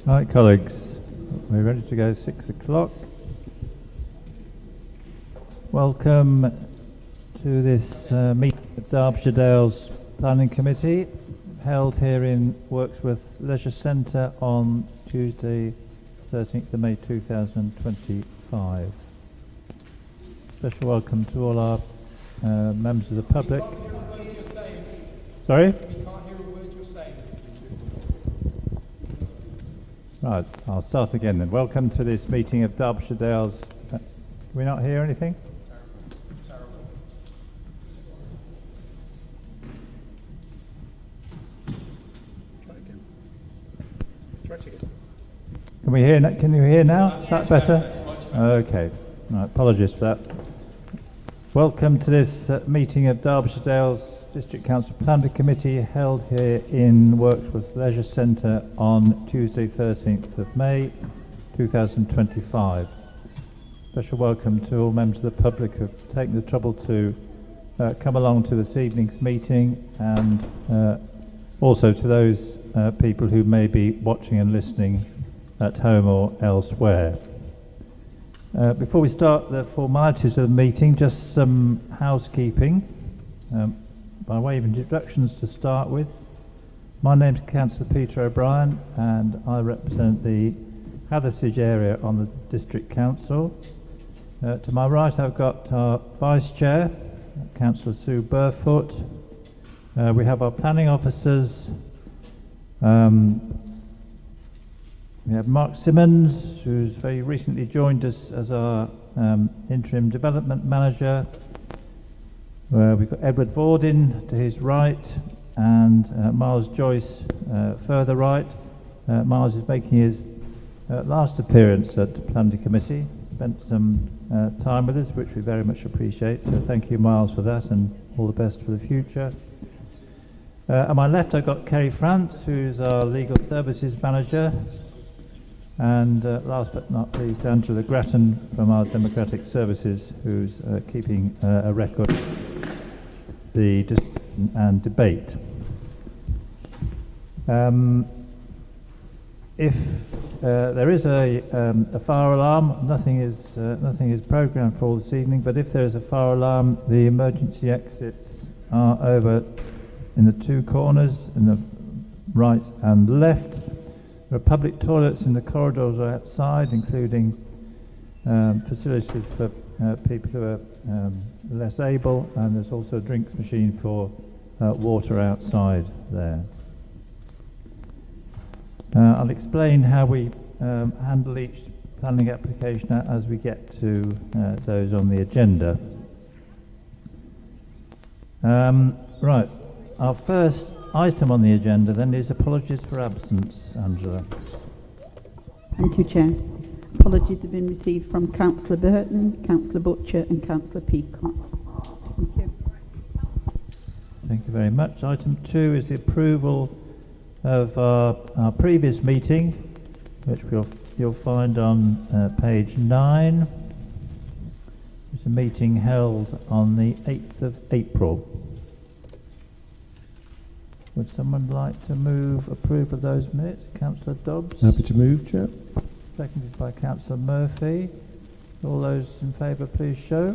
Right, colleagues, we're ready to go. 6 o'clock. Welcome to this meeting of Derbyshire Dales Planning Committee, held here in Wirksworth Leisure Centre on Tuesday, 13th of May 2025. Special welcome to all our members of the public. We can't hear a word you're saying. Sorry? We can't hear a word you're saying. Right, I'll start again then. Welcome to this meeting of Derbyshire Dales. Can we not hear anything? Terrible. Try it again. Can we hear? Can you hear now? Is that better? Okay. Right, apologies for that. Welcome to this meeting of Derbyshire Dales District Council Planning Committee, held here in Wirksworth Leisure Centre on Tuesday 13th of May 2025. Special welcome to all members of the public who have taken the trouble to come along to this evening's meeting, and also to those people who may be watching and listening at home or elsewhere. Before we start the formalities of the meeting, just some housekeeping. By way of introductions to start with, my name is Councillor Peter O'Brien and I represent the Hathersage area on the District Council. To my right I've got our Vice Chair, Councillor Sue Burfoot. We have our planning officers. We have Mark Simmons, who's very recently joined us as our interim development manager. We've got Edward Bordin to his right, and Miles Joyce further right. Miles is making his last appearance at the Planning Committee. Spent some time with us, which we very much appreciate. So thank you, Miles, for that, and all the best for the future. On my left, I've got Kerry France, who's our legal services manager. And last but not least, Angela Grattan from our Democratic Services, who's keeping a record of the discussion and debate. If there is a fire alarm, nothing is programmed for this evening, but if there is a fire alarm, the emergency exits are over in the two corners, in the right and left. There are public toilets in the corridors outside, including facilities for people who are less able, and there's also a drinks machine for water outside there. I'll explain how we handle each planning application as we get to those on the agenda. Right, our first item on the agenda then is apologies for absence. Angela. Thank you, Chair. Apologies have been received from Councillor Burton, Councillor Butcher and Councillor Peacock. Thank you. Thank you very much. Item 2 is the approval of our previous meeting, which you'll find on page 9. It's a meeting held on the 8th of April. Would someone like to move approval of those minutes? Councillor Dobbs? Happy to move, Chair. Seconded by Councillor Murphy. All those in favour, please show.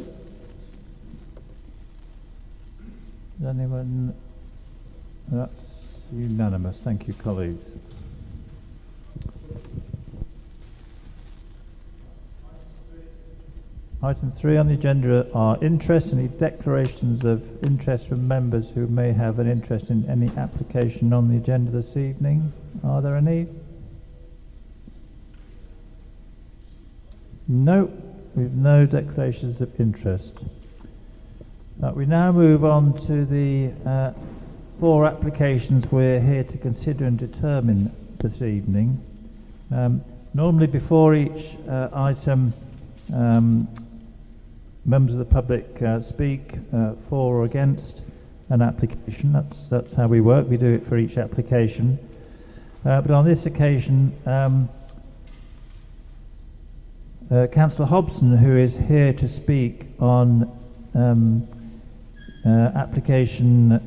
Is anyone? That's unanimous. Thank you, colleagues. Item 3 on the agenda are interest. Any declarations of interest from members who may have an interest in any application on the agenda this evening? Are there any? No, we've no declarations of interest. We now move on to the 4 applications we're here to consider and determine this evening. Normally before each item, members of the public speak for or against an application. That's how we work. We do it for each application. But on this occasion, Councillor Hobson, who is here to speak on application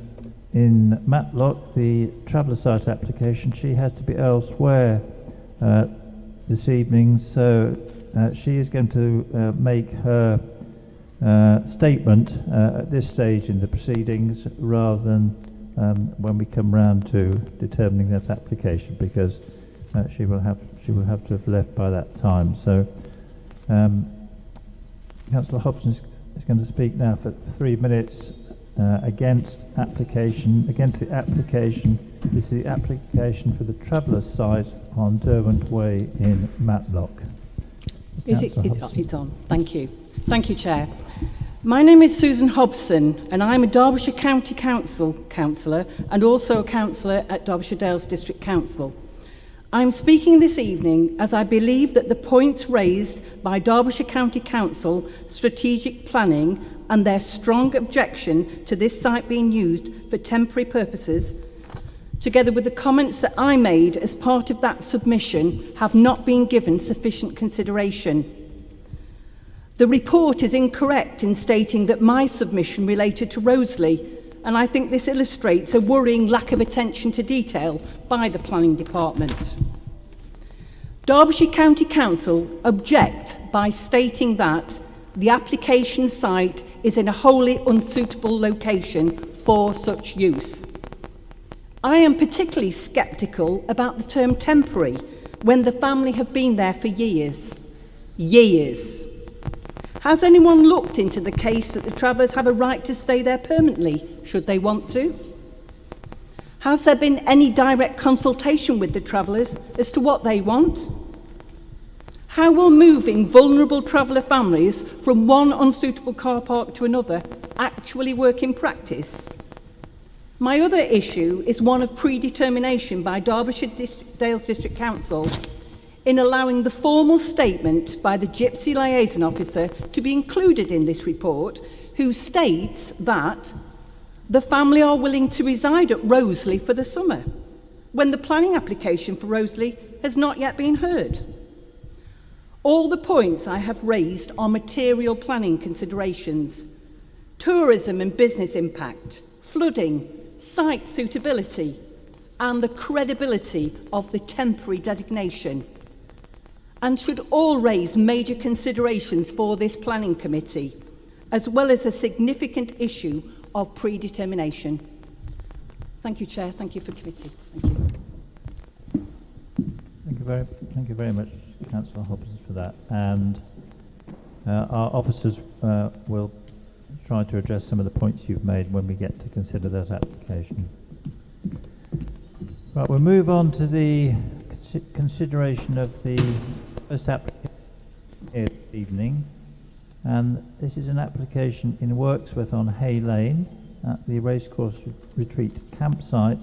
in Matlock, the traveller site application, she has to be elsewhere this evening, so she is going to make her statement at this stage in the proceedings rather than when we come round to determining that application, because she will have to have left by that time. So Councillor Hobson is going to speak now for 3 minutes against the application. This is the application for the Travellers site on Derwent Way in Matlock. It's on. Thank you. Thank you, Chair. My name is Susan Hobson, and I'm a Derbyshire County Council councillor and also a councillor at Derbyshire Dales District Council. I'm speaking this evening as I believe that the points raised by Derbyshire County Council strategic planning and their strong objection to this site being used for temporary purposes, together with the comments that I made as part of that submission, have not been given sufficient consideration. The report is incorrect in stating that my submission related to Roseley, and I think this illustrates a worrying lack of attention to detail by the Planning Department. Derbyshire County Council object by stating that the application site is in a wholly unsuitable location for such use. I am particularly sceptical about the term temporary when the family have been there for years. Years. Has anyone looked into the case that the travellers have a right to stay there permanently, should they want to? Has there been any direct consultation with the travellers as to what they want? How will moving vulnerable traveller families from one unsuitable car park to another actually work in practice? My other issue is one of predetermination by Derbyshire Dales District Council in allowing the formal statement by the Gypsy Liaison Officer to be included in this report, who states that the family are willing to reside at Roseley for the summer, when the planning application for Roseley has not yet been heard. All the points I have raised are material planning considerations: tourism and business impact, flooding, site suitability, and the credibility of the temporary designation, and should all raise major considerations for this planning committee, as well as a significant issue of predetermination. Thank you, Chair. Thank you for committee. Thank you. Thank you very much, Councillor Hobson, for that. And our officers will try to address some of the points you've made when we get to consider that application. Right, we'll move on to the consideration of the first application here this evening, and this is an application in Wirksworth on Hay Lane at the Racecourse Retreat campsite.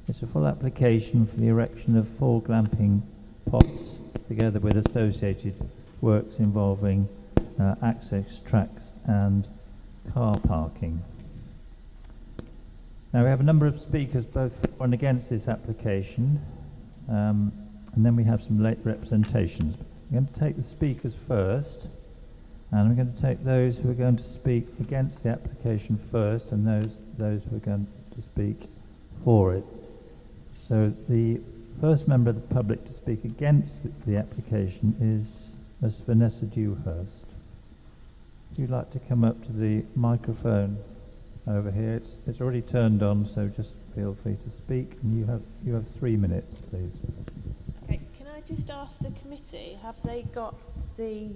It's a full application for the erection of 4 glamping pods together with associated works involving access tracks and car parking. Now we have a number of speakers both for and against this application, and then we have some late representations. We're going to take the speakers first, and we're going to take those who are going to speak against the application first, and those who are going to speak for it. So the first member of the public to speak against the application is Ms. Vanessa Dewhurst. Would you like to come up to the microphone over here? It's already turned on, so just feel free to speak. And you have 3 minutes, please. Okay, can I just ask the committee, have they got the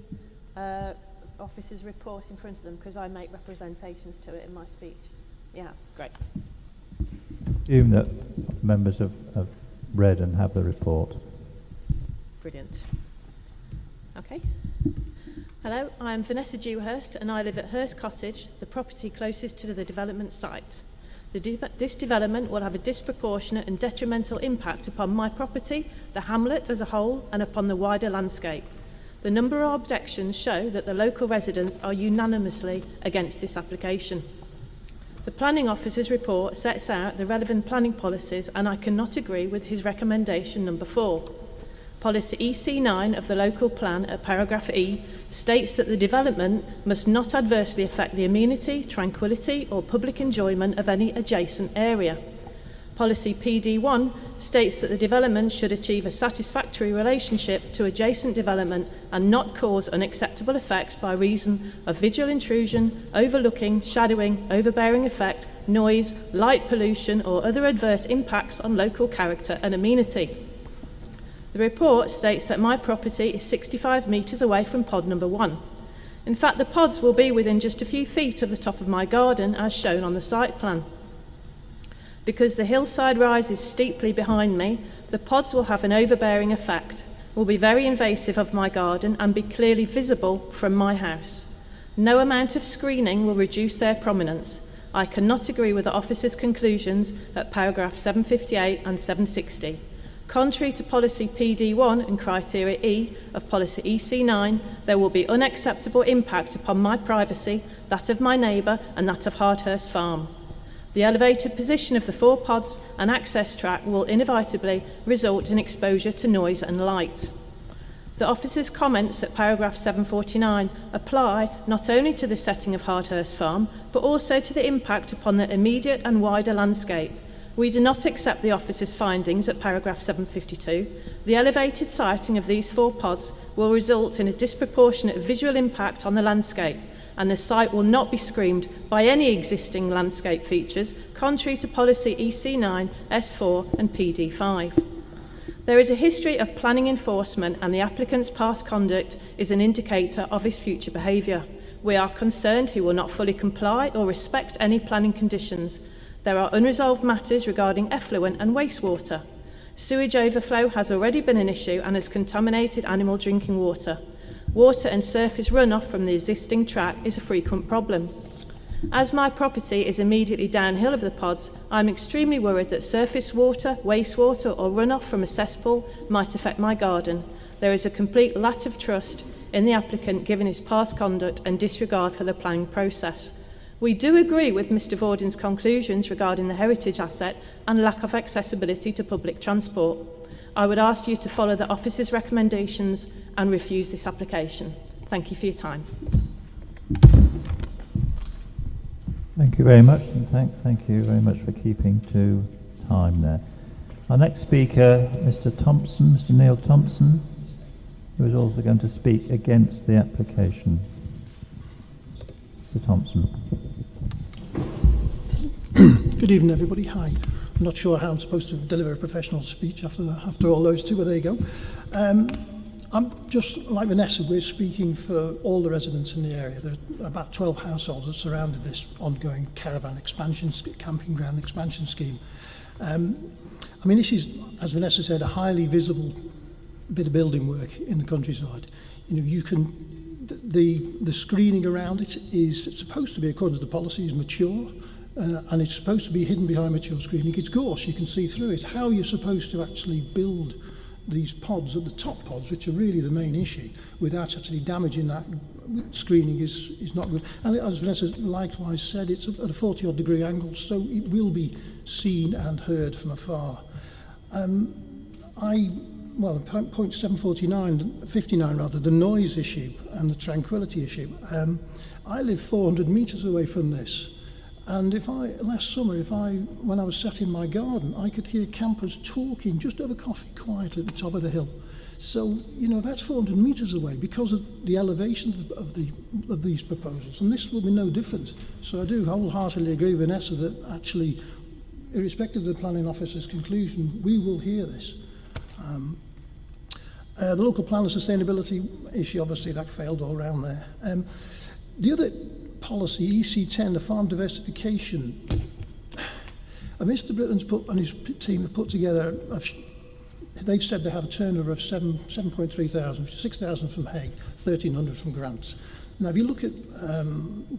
officer's report in front of them? Because I make representations to it in my speech. Yeah, great. Assume that members have read and have the report. Brilliant. Okay. Hello, I'm Vanessa Dewhurst and I live at Hurst Cottage, the property closest to the development site. This development will have a disproportionate and detrimental impact upon my property, the hamlet as a whole, and upon the wider landscape. The number of objections show that the local residents are unanimously against this application. The Planning Officer's report sets out the relevant planning policies, and I cannot agree with his recommendation number 4. Policy EC9 of the local plan at paragraph E states that the development must not adversely affect the amenity, tranquility or public enjoyment of any adjacent area. Policy PD1 states that the development should achieve a satisfactory relationship to adjacent development and not cause unacceptable effects by reason of visual intrusion, overlooking, shadowing, overbearing effect, noise, light pollution or other adverse impacts on local character and amenity. The report states that my property is 65 metres away from pod number 1. In fact, the pods will be within just a few feet of the top of my garden as shown on the site plan. Because the hillside rises steeply behind me, the pods will have an overbearing effect, will be very invasive of my garden and be clearly visible from my house. No amount of screening will reduce their prominence. I cannot agree with the officer's conclusions at paragraph 758 and 760. Contrary to policy PD1 and criteria E of policy EC9, there will be unacceptable impact upon my privacy, that of my neighbour and that of Hardhurst Farm. The elevated position of the 4 pods and access track will inevitably result in exposure to noise and light. The officer's comments at paragraph 749 apply not only to the setting of Hardhurst Farm, but also to the impact upon the immediate and wider landscape. We do not accept the officer's findings at paragraph 752. The elevated siting of these 4 pods will result in a disproportionate visual impact on the landscape, and the site will not be screened by any existing landscape features, contrary to policy EC9, S4 and PD5. There is a history of planning enforcement, and the applicant's past conduct is an indicator of his future behaviour. We are concerned he will not fully comply or respect any planning conditions. There are unresolved matters regarding effluent and wastewater. Sewage overflow has already been an issue and has contaminated animal drinking water. Water and surface runoff from the existing track is a frequent problem. As my property is immediately downhill of the pods, I am extremely worried that surface water, wastewater or runoff from a cesspool might affect my garden. There is a complete lack of trust in the applicant given his past conduct and disregard for the planning process. We do agree with Mr Vorden's conclusions regarding the heritage asset and lack of accessibility to public transport. I would ask you to follow the officer's recommendations and refuse this application. Thank you for your time. Thank you very much, and thank you very much for keeping to time there. Our next speaker, Mr Thompson, Mr Neil Thompson, who is also going to speak against the application. Mr Thompson. Good evening, everybody. Hi. I'm not sure how I'm supposed to deliver a professional speech after all those two, but there you go. I'm just like Vanessa, we're speaking for all the residents in the area. There are about 12 households that surrounded this ongoing caravan expansion, camping ground expansion scheme. I mean, this is, as Vanessa said, a highly visible bit of building work in the countryside. You know, you can, the screening around it is supposed to be, according to the policy, is mature. And it's supposed to be hidden behind mature screening. It's gauche, you can see through it. How you're supposed to actually build these pods, at the top pods, which are really the main issue, without actually damaging that screening is not good. And as Vanessa likewise said, it's at a 40-odd degree angle, so it will be seen and heard from afar. Point 759 rather, the noise issue and the tranquility issue. I live 400 metres away from this. And last summer, when I was sat in my garden, I could hear campers talking just over coffee quietly at the top of the hill. So, you know, that's 400 metres away because of the elevation of these proposals. And this will be no different. So I do wholeheartedly agree with Vanessa that actually, irrespective of the planning officer's conclusion, we will hear this. The local plan and sustainability issue, obviously, that failed all around there. The other policy, EC10, the farm diversification. Mr Britton's and his team have put together, they've said they have a turnover of 7.3 thousand, 6,000 from hay, 1,300 from grants. Now, if you look at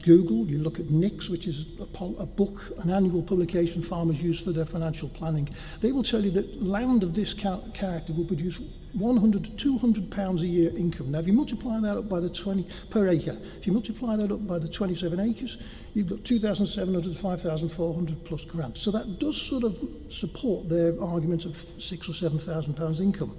Google, you look at NICS, which is a book, an annual publication farmers use for their financial planning, they will tell you that land of this character will produce 100 to 200 pounds a year income. Now, if you multiply that up by the 20 per acre, if you multiply that up by the 27 acres, you've got 2,700 to 5,400 plus grants. So that does sort of support their argument of £6,000 or £7,000 income.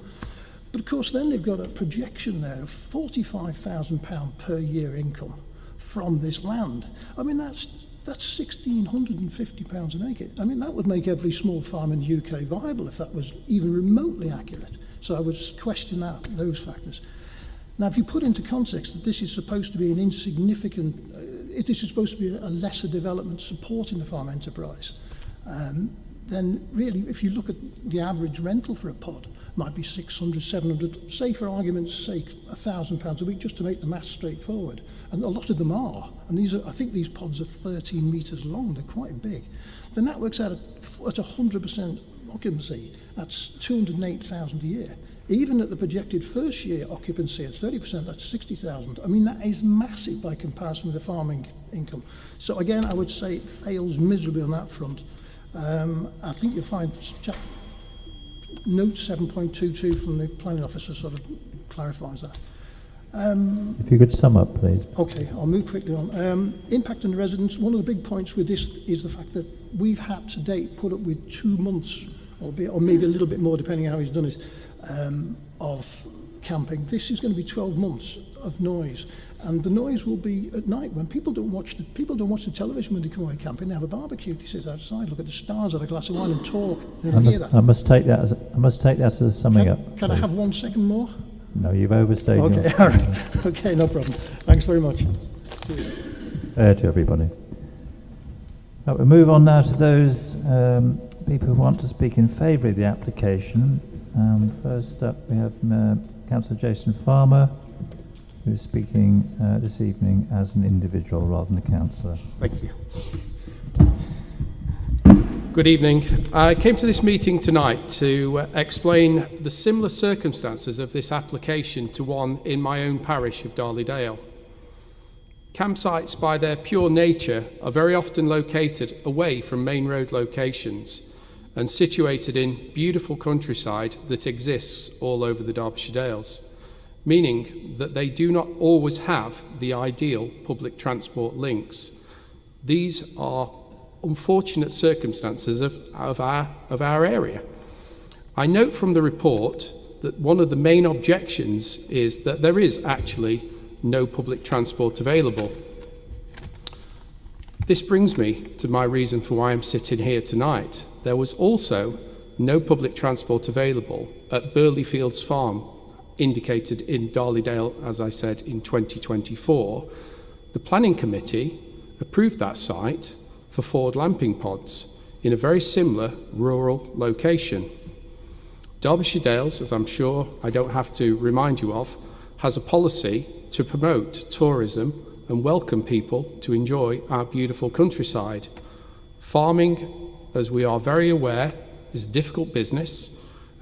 But of course, then they've got a projection there of £45,000 per year income from this land. I mean, that's That's £1,650 an acre. I mean, that would make every small farm in the UK viable if that was even remotely accurate. So I would question those factors. Now, if you put into context that this is supposed to be an insignificant, this is supposed to be a lesser development supporting the farm enterprise, then really, if you look at the average rental for a pod, might be 600, 700, say for argument's sake, £1,000 a week, just to make the maths straightforward. And a lot of them are. And I think these pods are 13 metres long, they're quite big. Then that works out at 100% occupancy, that's 208,000 a year. Even at the projected first year occupancy at 30%, that's 60,000. I mean, that is massive by comparison with the farming income. So again, I would say it fails miserably on that front. I think you'll find note 7.22 from the planning officer sort of clarifies that. If you could sum up, please. Okay, I'll move quickly on. Impact on the residents. One of the big points with this is the fact that we've had to date put up with 2 months, or maybe a little bit more depending how he's done it, of camping. This is going to be 12 months of noise, and the noise will be at night when people don't watch the television when they come away camping. They have a barbecue, they sit outside, look at the stars, have a glass of wine and talk. Hear that. I must take that as a summing up. Can I have 1 second more? No, you've overstayed. Okay, all right. Okay, no problem. Thanks very much. Fair to everybody. Right, we'll move on now to those people who want to speak in favour of the application. First up, we have Councillor Jason Farmer, who's speaking this evening as an individual rather than a councillor. Thank you. Good evening. I came to this meeting tonight to explain the similar circumstances of this application to one in my own parish of Darley-Dale. Campsites, by their pure nature, are very often located away from main road locations and situated in beautiful countryside that exists all over the Derbyshire Dales, meaning that they do not always have the ideal public transport links. These are unfortunate circumstances of our area. I note from the report that one of the main objections is that there is actually no public transport available. This brings me to my reason for why I'm sitting here tonight. There was also no public transport available at Burleyfields Farm, indicated in Darley-Dale, as I said, in 2024. The planning committee approved that site for Ford lamping pods in a very similar rural location. Derbyshire Dales, as I'm sure I don't have to remind you of, has a policy to promote tourism and welcome people to enjoy our beautiful countryside. Farming, as we are very aware, is a difficult business,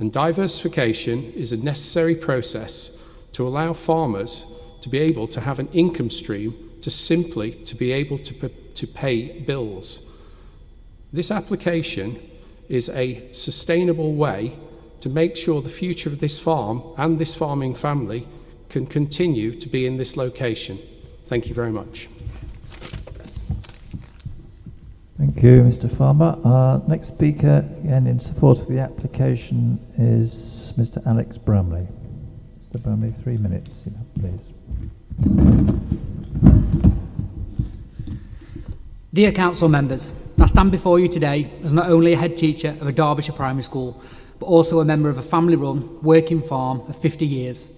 and diversification is a necessary process to allow farmers to be able to have an income stream to be able to pay bills. This application is a sustainable way to make sure the future of this farm and this farming family can continue to be in this location. Thank you very much. Thank you, Mr. Farmer. Our next speaker, again in support of the application, is Mr. Alex Bramley. Mr. Bramley, 3 minutes, please. Dear council members, I stand before you today as not only a head teacher of a Derbyshire primary school, but also a member of a family-run working farm of 50 years,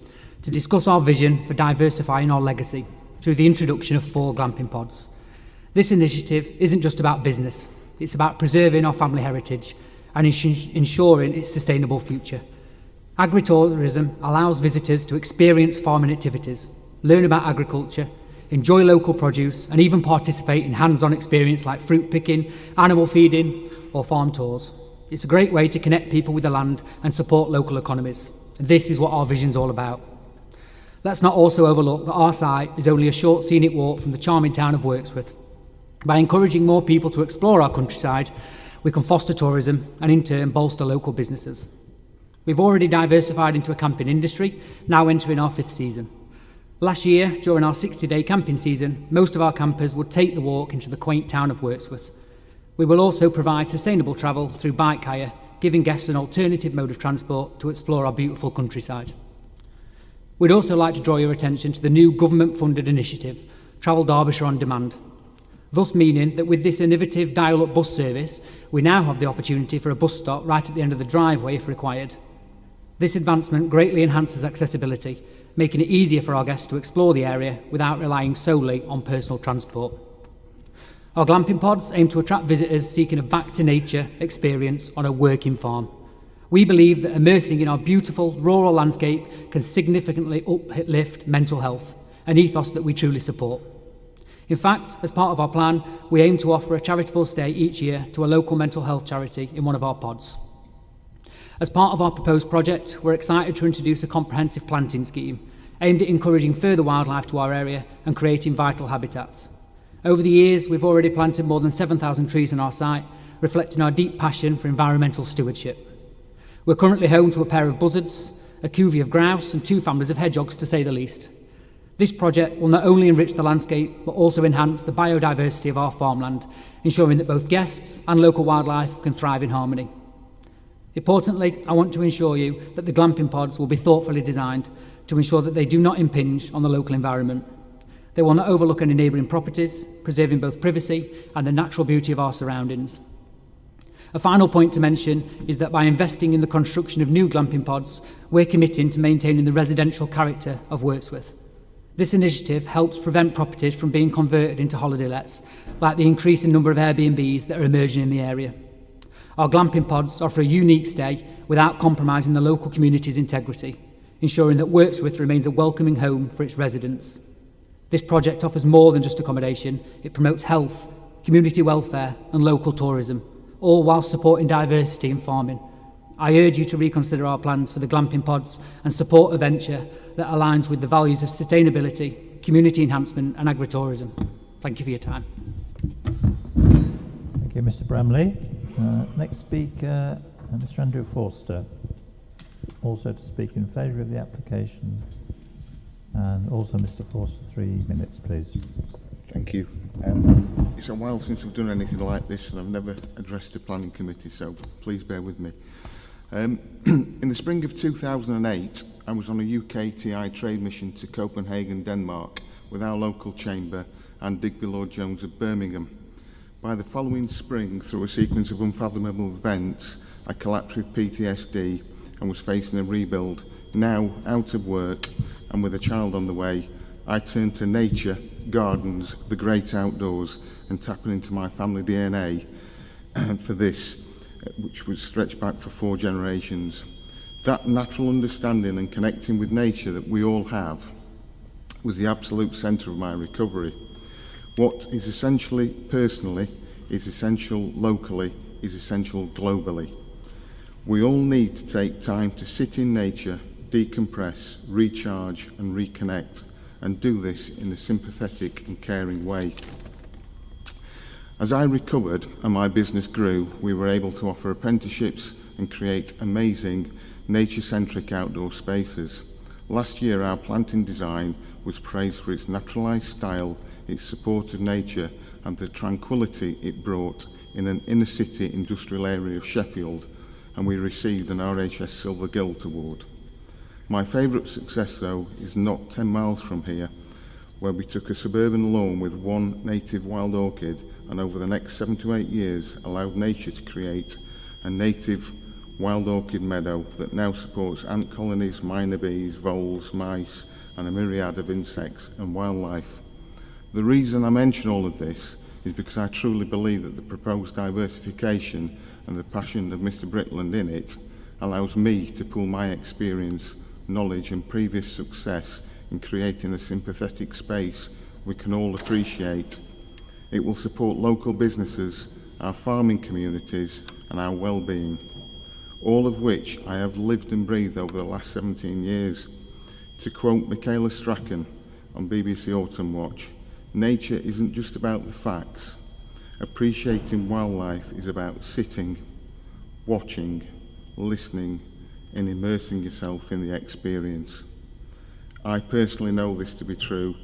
to discuss our vision for diversifying our legacy through the introduction of 4 glamping pods. This initiative isn't just about business, it's about preserving our family heritage and ensuring its sustainable future. Agritourism allows visitors to experience farming activities, learn about agriculture, enjoy local produce, and even participate in hands-on experience like fruit picking, animal feeding, or farm tours. It's a great way to connect people with the land and support local economies. This is what our vision's all about. Let's not also overlook that our site is only a short scenic walk from the charming town of Wirksworth. By encouraging more people to explore our countryside, we can foster tourism and in turn bolster local businesses. We've already diversified into a camping industry, now entering our 5th season. Last year, during our 60-day camping season, most of our campers would take the walk into the quaint town of Wirksworth. We will also provide sustainable travel through bike hire, giving guests an alternative mode of transport to explore our beautiful countryside. We'd also like to draw your attention to the new government-funded initiative, Travel Derbyshire on Demand. thus meaning that with this innovative dial-up bus service, we now have the opportunity for a bus stop right at the end of the driveway if required. This advancement greatly enhances accessibility, making it easier for our guests to explore the area without relying solely on personal transport. Our glamping pods aim to attract visitors seeking a back-to-nature experience on a working farm. We believe that immersing in our beautiful rural landscape can significantly uplift mental health, an ethos that we truly support. In fact, as part of our plan, we aim to offer a charitable stay each year to a local mental health charity in one of our pods. As part of our proposed project, we're excited to introduce a comprehensive planting scheme aimed at encouraging further wildlife to our area and creating vital habitats. Over the years, we've already planted more than 7,000 trees on our site, reflecting our deep passion for environmental stewardship. We're currently home to a pair of buzzards, a covey of grouse and 2 families of hedgehogs, to say the least. This project will not only enrich the landscape, but also enhance the biodiversity of our farmland, ensuring that both guests and local wildlife can thrive in harmony. Importantly, I want to ensure you that the glamping pods will be thoughtfully designed to ensure that they do not impinge on the local environment. They will not overlook any neighbouring properties, preserving both privacy and the natural beauty of our surroundings. A final point to mention is that by investing in the construction of new glamping pods, we're committing to maintaining the residential character of Wirksworth. This initiative helps prevent properties from being converted into holiday lets, like the increasing number of Airbnbs that are emerging in the area. Our glamping pods offer a unique stay without compromising the local community's integrity, ensuring that Wirksworth remains a welcoming home for its residents. This project offers more than just accommodation. It promotes health, community welfare and local tourism, all whilst supporting diversity in farming. I urge you to reconsider our plans for the glamping pods and support a venture that aligns with the values of sustainability, community enhancement and agritourism. Thank you for your time. Thank you, Mr. Bramley. Next speaker, Mr. Andrew Forster, also to speak in favour of the application. And also, Mr. Forster, 3 minutes, please. Thank you. It's a while since we've done anything like this, and I've never addressed a planning committee, so please bear with me. In the spring of 2008, I was on a UK TI trade mission to Copenhagen, Denmark, with our local chamber and Digby Lord Jones of Birmingham. By the following spring, through a sequence of unfathomable events, I collapsed with PTSD and was facing a rebuild. Now, out of work and with a child on the way, I turned to nature, gardens, the great outdoors, and tapping into my family DNA for this, which was stretched back for 4 generations. That natural understanding and connecting with nature that we all have was the absolute centre of my recovery. What is essentially personally is essential locally is essential globally. We all need to take time to sit in nature, decompress, recharge and reconnect, and do this in a sympathetic and caring way. As I recovered and my business grew, we were able to offer apprenticeships and create amazing nature-centric outdoor spaces. Last year, our planting design was praised for its naturalised style, its support of nature and the tranquillity it brought in an inner-city industrial area of Sheffield, and we received an RHS Silver Gilt Award. My favourite success, though, is not 10 miles from here, where we took a suburban lawn with 1 native wild orchid and over the next 7 to 8 years allowed nature to create a native wild orchid meadow that now supports ant colonies, minor bees, voles, mice and a myriad of insects and wildlife. The reason I mention all of this is because I truly believe that the proposed diversification and the passion of Mr. Britland in it allows me to pool my experience, knowledge and previous success in creating a sympathetic space we can all appreciate. It will support local businesses, our farming communities and our well-being, all of which I have lived and breathed over the last 17 years. To quote Michaela Strachan on BBC Autumn Watch, nature isn't just about the facts. Appreciating wildlife is about sitting, watching, listening and immersing yourself in the experience. I personally know this to be true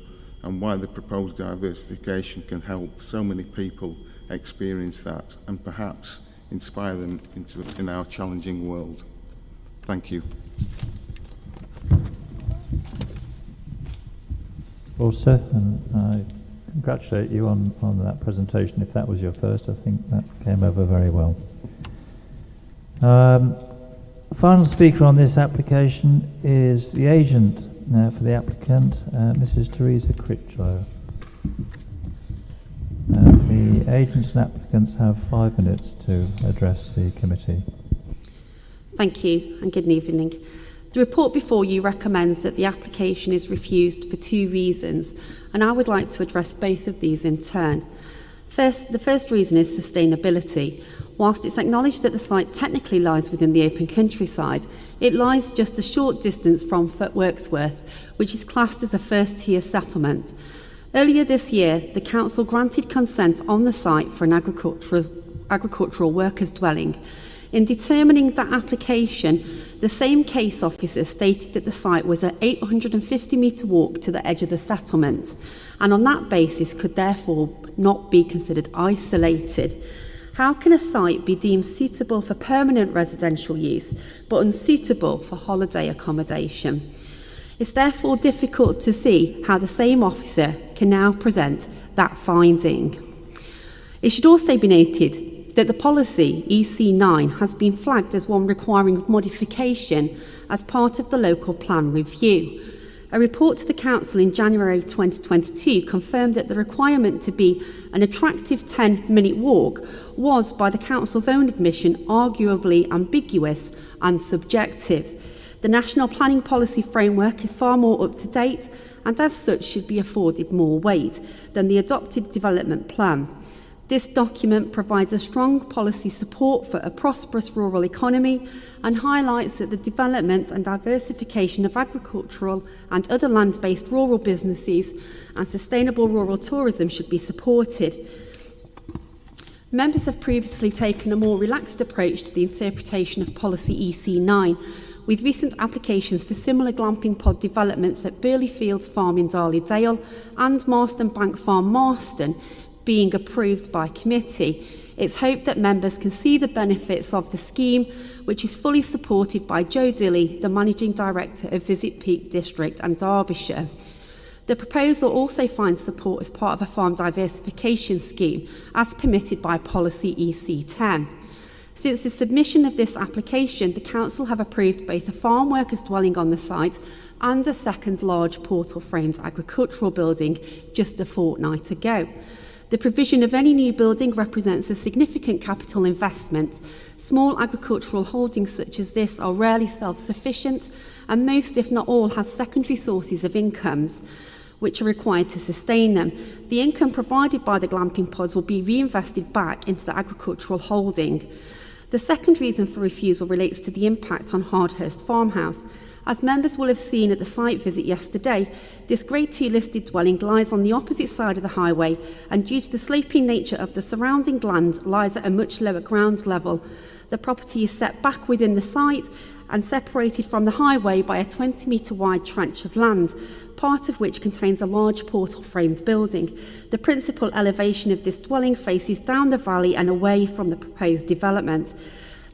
and why the proposed diversification can help so many people experience that and perhaps inspire them in our challenging world. Thank you. Also, and I congratulate you on that presentation. If that was your first, I think that came over very well. Final speaker on this application is the agent for the applicant, Mrs. Teresa Critchlow. The agents and applicants have 5 minutes to address the committee. Thank you and good evening. The report before you recommends that the application is refused for 2 reasons, and I would like to address both of these in turn. The first reason is sustainability. Whilst it's acknowledged that the site technically lies within the open countryside, it lies just a short distance from Wirksworth, which is classed as a first-tier settlement. Earlier this year, the council granted consent on the site for an agricultural workers' dwelling. In determining that application, the same case officer stated that the site was an 850-metre walk to the edge of the settlement, and on that basis could therefore not be considered isolated. How can a site be deemed suitable for permanent residential use, but unsuitable for holiday accommodation? It's therefore difficult to see how the same officer can now present that finding. It should also be noted that the policy EC9 has been flagged as one requiring modification as part of the local plan review. A report to the council in January 2022 confirmed that the requirement to be an attractive 10-minute walk was, by the council's own admission, arguably ambiguous and subjective. The National Planning Policy Framework is far more up to date and as such should be afforded more weight than the adopted development plan. This document provides a strong policy support for a prosperous rural economy and highlights that the development and diversification of agricultural and other land-based rural businesses and sustainable rural tourism should be supported. Members have previously taken a more relaxed approach to the interpretation of policy EC9, with recent applications for similar glamping pod developments at Burley Fields Farm in Darley-Dale and Marston Bank Farm, Marston, being approved by committee. It's hoped that members can see the benefits of the scheme, which is fully supported by Joe Dilley, the Managing Director of Visit Peak District and Derbyshire. The proposal also finds support as part of a farm diversification scheme, as permitted by policy EC10. Since the submission of this application, the council have approved both a farm workers dwelling on the site and a second large portal-framed agricultural building just a fortnight ago. The provision of any new building represents a significant capital investment. Small agricultural holdings such as this are rarely self-sufficient, and most, if not all, have secondary sources of incomes which are required to sustain them. The income provided by the glamping pods will be reinvested back into the agricultural holding. The second reason for refusal relates to the impact on Hardhurst Farmhouse. As members will have seen at the site visit yesterday, this Grade 2 listed dwelling lies on the opposite side of the highway, and due to the sloping nature of the surrounding land, lies at a much lower ground level. The property is set back within the site and separated from the highway by a 20-metre wide trench of land, part of which contains a large portal-framed building. The principal elevation of this dwelling faces down the valley and away from the proposed development.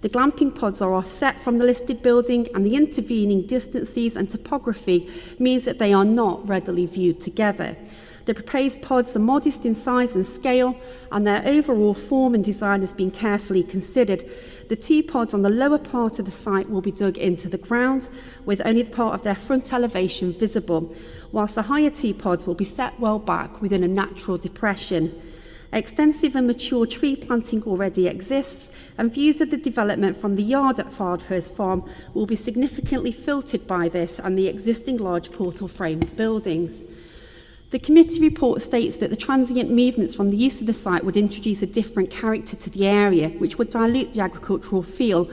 The glamping pods are offset from the listed building, and the intervening distances and topography means that they are not readily viewed together. The proposed pods are modest in size and scale, and their overall form and design has been carefully considered. The 2 pods on the lower part of the site will be dug into the ground, with only the part of their front elevation visible, whilst the higher 2 pods will be set well back within a natural depression. Extensive and mature tree planting already exists, and views of the development from the yard at Fardhurst Farm will be significantly filtered by this and the existing large portal-framed buildings. The committee report states that the transient movements from the use of the site would introduce a different character to the area, which would dilute the agricultural feel.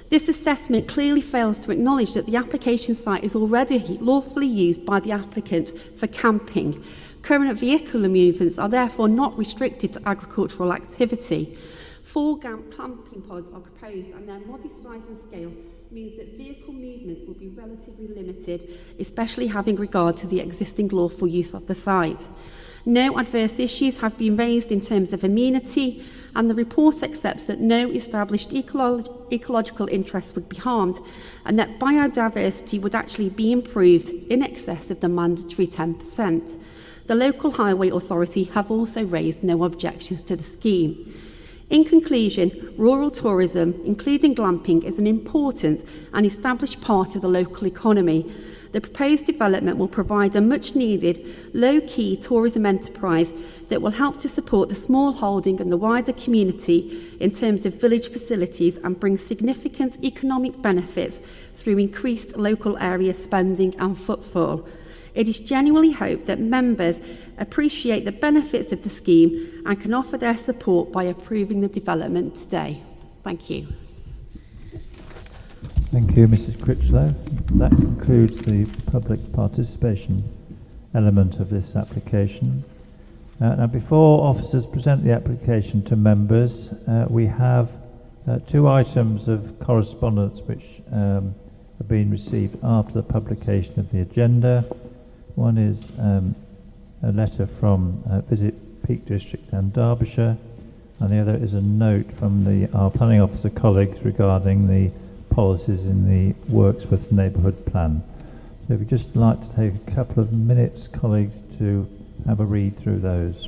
This assessment clearly fails to acknowledge that the application site is already lawfully used by the applicant for camping. Current vehicular movements are therefore not restricted to agricultural activity. 4 clamping pods are proposed, and their modest size and scale means that vehicle movements will be relatively limited, especially having regard to the existing lawful use of the site. No adverse issues have been raised in terms of amenity, and the report accepts that no established ecological interests would be harmed, and that biodiversity would actually be improved in excess of the mandatory 10%. The local highway authority have also raised no objections to the scheme. In conclusion, rural tourism, including glamping, is an important and established part of the local economy. The proposed development will provide a much-needed, low-key tourism enterprise that will help to support the small holding and the wider community in terms of village facilities and bring significant economic benefits through increased local area spending and footfall. It is genuinely hoped that members appreciate the benefits of the scheme and can offer their support by approving the development today. Thank you. Thank you, Mrs. Critchlow. That concludes the public participation element of this application. Now, before officers present the application to members, we have two items of correspondence which have been received after the publication of the agenda. One is a letter from Visit Peak District and Derbyshire, and the other is a note from our planning officer colleagues regarding the policies in the Wirksworth neighbourhood plan. So if you'd just like to take a couple of minutes, colleagues, to have a read through those.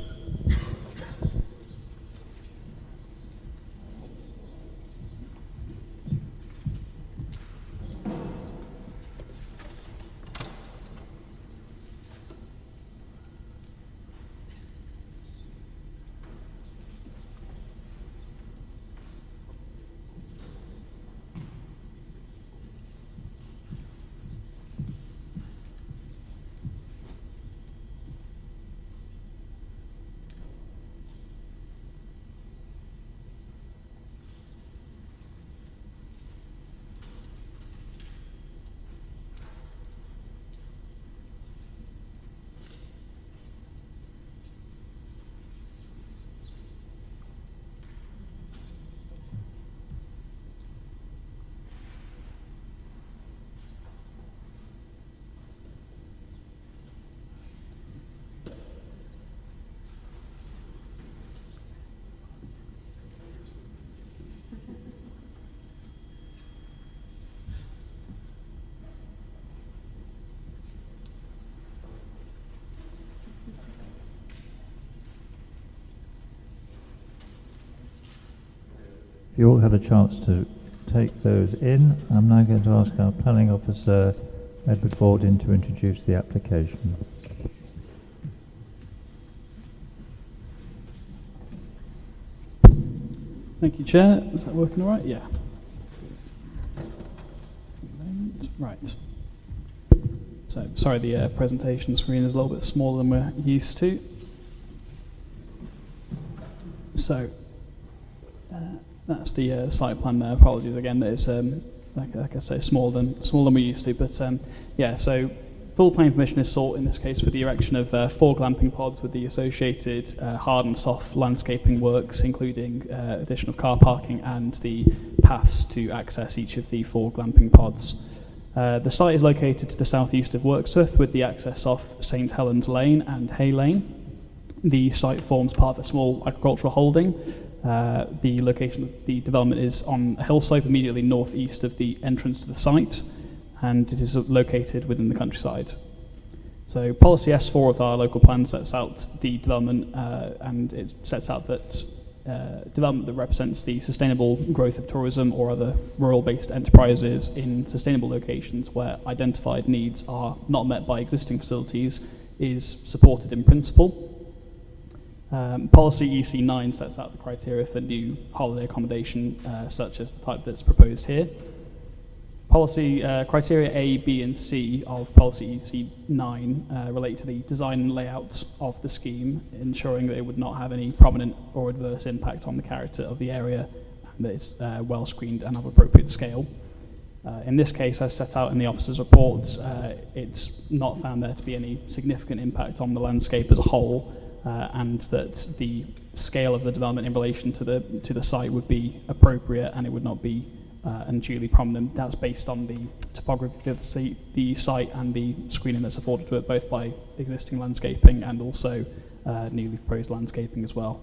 If you all have a chance to take those in, I'm now going to ask our planning officer, Edward Borden, to introduce the application. Thank you, Chair. Is that working all right? Yeah. Right. So, sorry, the presentation screen is a little bit smaller than we're used to. So, that's the site plan there. Apologies again, that is, like I say, smaller than we're used to. But yeah, so full planning permission is sought in this case for the erection of 4 glamping pods with the associated hard and soft landscaping works, including addition of car parking and the paths to access each of the 4 glamping pods. The site is located to the southeast of Wirksworth with the access off St Helens Lane and Hay Lane. The site forms part of a small agricultural holding. The location of the development is on a hillside immediately northeast of the entrance to the site, and it is located within the countryside. So policy S4 of our local plan sets out the development, and it sets out that development that represents the sustainable growth of tourism or other rural-based enterprises in sustainable locations where identified needs are not met by existing facilities is supported in principle. Policy EC9 sets out the criteria for new holiday accommodation, such as the type that's proposed here. Policy criteria A, B and C of policy EC9 relate to the design and layout of the scheme, ensuring that it would not have any prominent or adverse impact on the character of the area and that it's well screened and of appropriate scale. In this case, as set out in the officer's reports, it's not found there to be any significant impact on the landscape as a whole, and that the scale of the development in relation to the site would be appropriate and it would not be unduly prominent. That's based on the topography of the site and the screening that's afforded to it, both by existing landscaping and also newly proposed landscaping as well.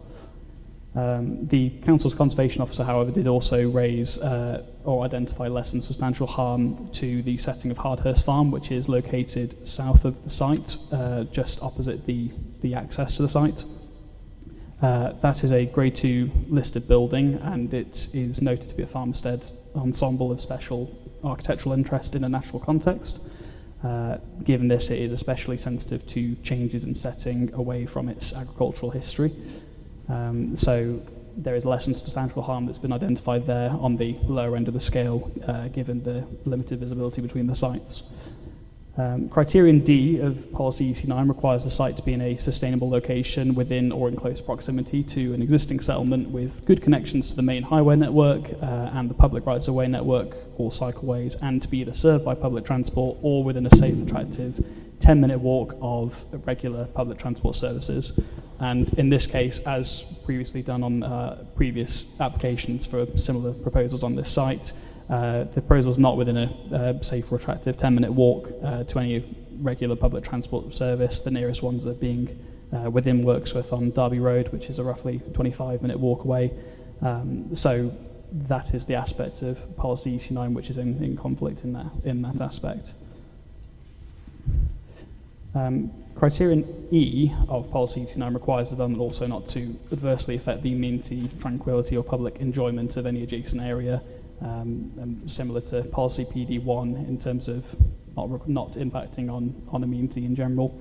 The Council's Conservation Officer, however, did also raise or identify less than substantial harm to the setting of Hardhurst Farm, which is located south of the site, just opposite the access to the site. That is a Grade 2 listed building, and it is noted to be a farmstead ensemble of special architectural interest in a national context. Given this, it is especially sensitive to changes in setting away from its agricultural history. So there is less than substantial harm that's been identified there on the lower end of the scale, given the limited visibility between the sites. Criterion D of Policy EC9 requires the site to be in a sustainable location within or in close proximity to an existing settlement with good connections to the main highway network and the public rights-of-way network or cycleways, and to be either served by public transport or within a safe, attractive 10-minute walk of regular public transport services. And in this case, as previously done on previous applications for similar proposals on this site, the proposal is not within a safe or attractive 10-minute walk to any regular public transport service. The nearest ones are being within Wirksworth on Derby Road, which is a roughly 25-minute walk away. So that is the aspect of Policy EC9 which is in conflict in that aspect. Criterion E of Policy EC9 requires the development also not to adversely affect the amenity, tranquility or public enjoyment of any adjacent area, similar to Policy PD1 in terms of not impacting on amenity in general.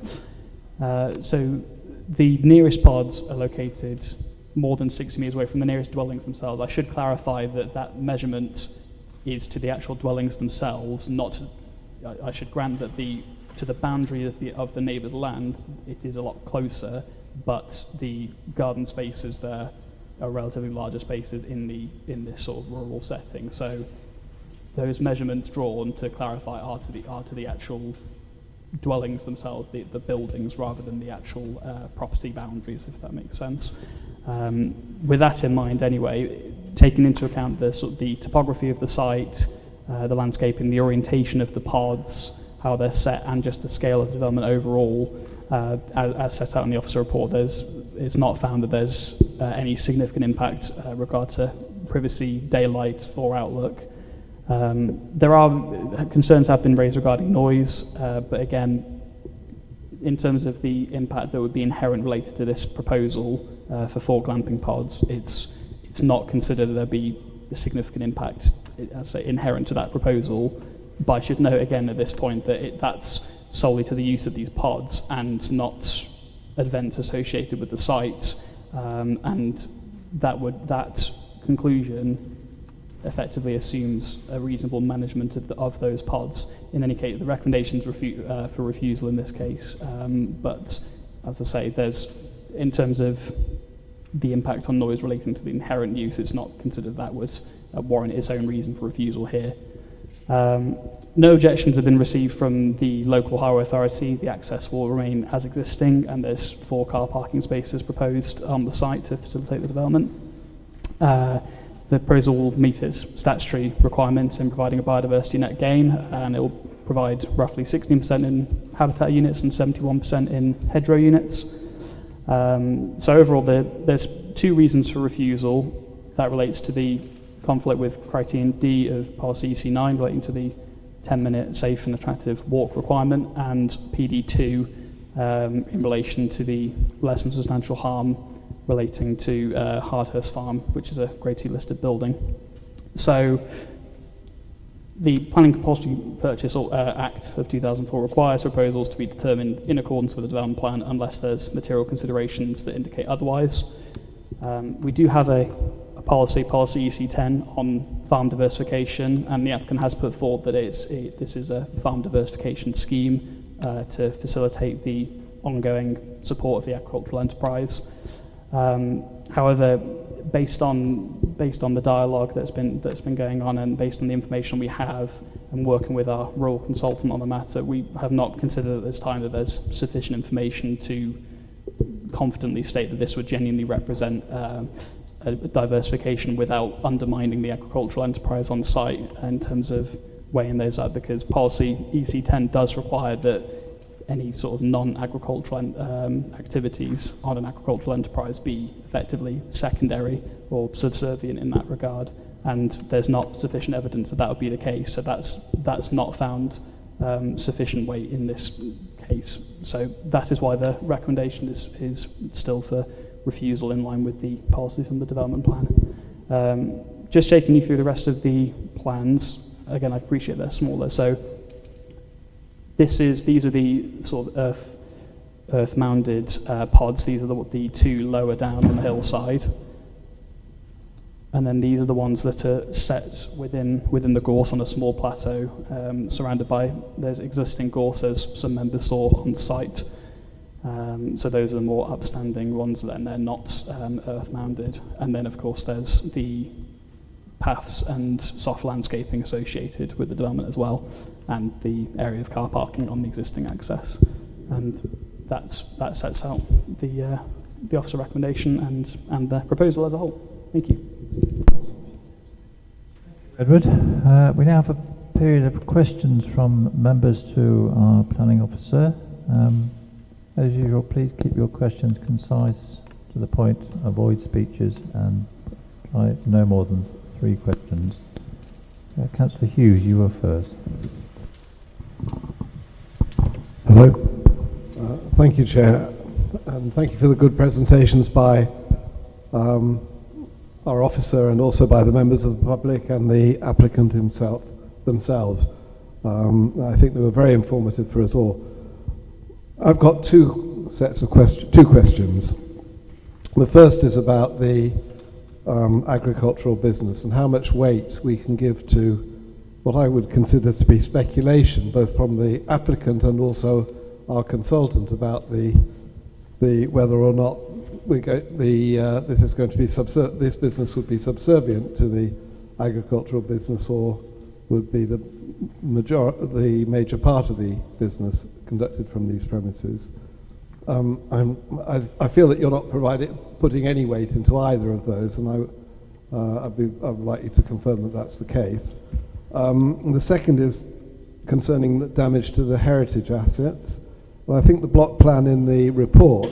So the nearest pods are located more than 60 metres away from the nearest dwellings themselves. I should clarify that that measurement is to the actual dwellings themselves, not, I should grant that to the boundary of the neighbour's land, it is a lot closer, but the garden spaces there are relatively larger spaces in this sort of rural setting. So those measurements drawn, to clarify, are to the actual dwellings themselves, the buildings, rather than the actual property boundaries, if that makes sense. With that in mind, anyway, taking into account the topography of the site, the landscaping, the orientation of the pods, how they're set, and just the scale of the development overall, as set out in the officer report, it's not found that there's any significant impact regard to privacy, daylight, or outlook. There are concerns have been raised regarding noise, but again, in terms of the impact that would be inherent related to this proposal for 4 glamping pods, it's not considered that there'd be a significant impact, as I say, inherent to that proposal. But I should note again at this point that that's solely to the use of these pods and not events associated with the site, and that conclusion effectively assumes a reasonable management of those pods. In any case, the recommendations for refusal in this case, but as I say, there's, in terms of the impact on noise relating to the inherent use, it's not considered that would warrant its own reason for refusal here. No objections have been received from the local highway authority. The access will remain as existing, and there's 4 car parking spaces proposed on the site to facilitate the development. The proposal will meet its statutory requirements in providing a biodiversity net gain, and it will provide roughly 16% in habitat units and 71% in hedgerow units. So overall, there's 2 reasons for refusal. That relates to the conflict with Criterion D of Policy EC9 relating to the 10-minute safe and attractive walk requirement, and PD2 in relation to the less than substantial harm relating to Hardhurst Farm, which is a Grade 2 listed building. So the Planning Compulsory Purchase Act of 2004 requires proposals to be determined in accordance with the development plan unless there's material considerations that indicate otherwise. We do have a policy EC10 on farm diversification, and the applicant has put forward that this is a farm diversification scheme to facilitate the ongoing support of the agricultural enterprise. However, based on the dialogue that's been going on, and based on the information we have, and working with our rural consultant on the matter, we have not considered at this time that there's sufficient information to confidently state that this would genuinely represent a diversification without undermining the agricultural enterprise on site in terms of weighing those up, because policy EC10 does require that any sort of non-agricultural activities on an agricultural enterprise be effectively secondary or subservient in that regard. And there's not sufficient evidence that that would be the case. So that's not found sufficient weight in this case. So that is why the recommendation is still for refusal in line with the policies and the development plan. Just taking you through the rest of the plans. Again, I appreciate they're smaller. So these are the sort of earth-mounted pods. These are the two lower down on the hillside. And then these are the ones that are set within the gorse on a small plateau, surrounded by there's existing gorse, as some members saw on site. So those are the more upstanding ones, and they're not earth-mounted. And then, of course, there's the paths and soft landscaping associated with the development as well, and the area of car parking on the existing access. And that sets out the officer recommendation and the proposal as a whole. Thank you. Edward, we now have a period of questions from members to our planning officer. As usual, please keep your questions concise, to the point, avoid speeches, and try no more than 3 questions. Councillor Hughes, you were first. Hello. Thank you, Chair, and thank you for the good presentations by our officer and also by the members of the public and the applicant themselves. I think they were very informative for us all. I've got two questions. The first is about the agricultural business and how much weight we can give to what I would consider to be speculation, both from the applicant and also our consultant, about the whether or not this is going to be this business would be subservient to the agricultural business, or would be the major part of the business conducted from these premises. I feel that you're not putting any weight into either of those, and I would like you to confirm that that's the case. The second is concerning the damage to the heritage assets. Well, I think the block plan in the report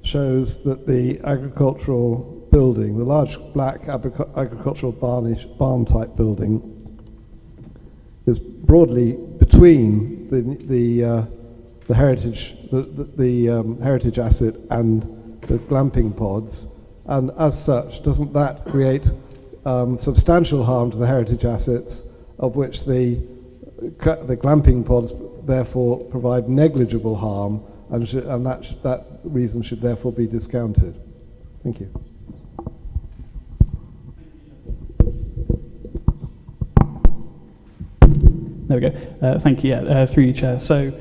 shows that the agricultural building, the large black agricultural barn type building, is broadly between the heritage heritage asset and the glamping pods, and as such, doesn't that create substantial harm to the heritage assets, of which the glamping pods therefore provide negligible harm, and that reason should therefore be discounted? Thank you. There we go. Thank you. Through you, Chair. So,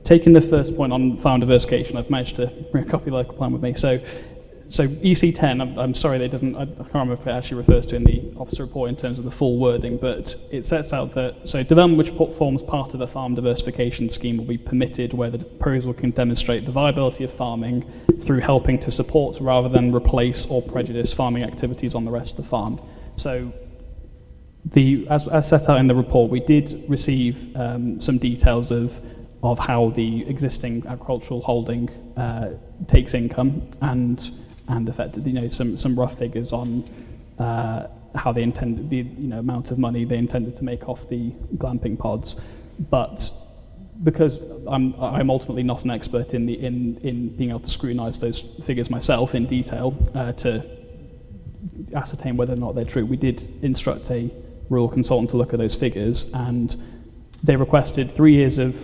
taking the first point on farm diversification, I've managed to bring a copy of the local plan with me. So EC10, I'm sorry that it doesn't, I can't remember if it actually refers to in the officer report in terms of the full wording, but it sets out that, so development which forms part of a farm diversification scheme will be permitted where the proposal can demonstrate the viability of farming through helping to support rather than replace or prejudice farming activities on the rest of the farm. So as set out in the report, we did receive some details of how the existing agricultural holding takes income and effectively, some rough figures on how they intended the amount of money they intended to make off the glamping pods. But because I'm ultimately not an expert in being able to scrutinise those figures myself in detail to ascertain whether or not they're true, we did instruct a rural consultant to look at those figures, and they requested 3 years of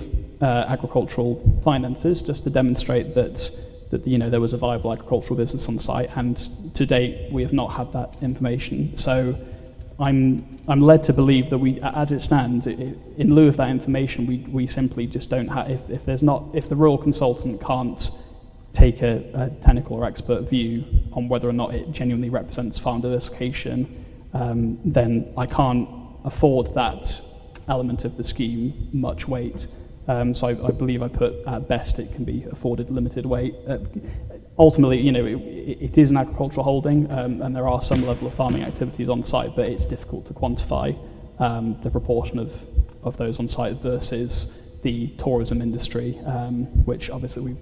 agricultural finances just to demonstrate that there was a viable agricultural business on site, and to date we have not had that information. So I'm led to believe that we, as it stands, in lieu of that information, we simply just don't have. If the rural consultant can't take a technical or expert view on whether or not it genuinely represents farm diversification, then I can't afford that element of the scheme much weight. So I believe I put, at best, it can be afforded limited weight. Ultimately, it is an agricultural holding, and there are some level of farming activities on site, but it's difficult to quantify the proportion of those on site versus the tourism industry, which obviously we,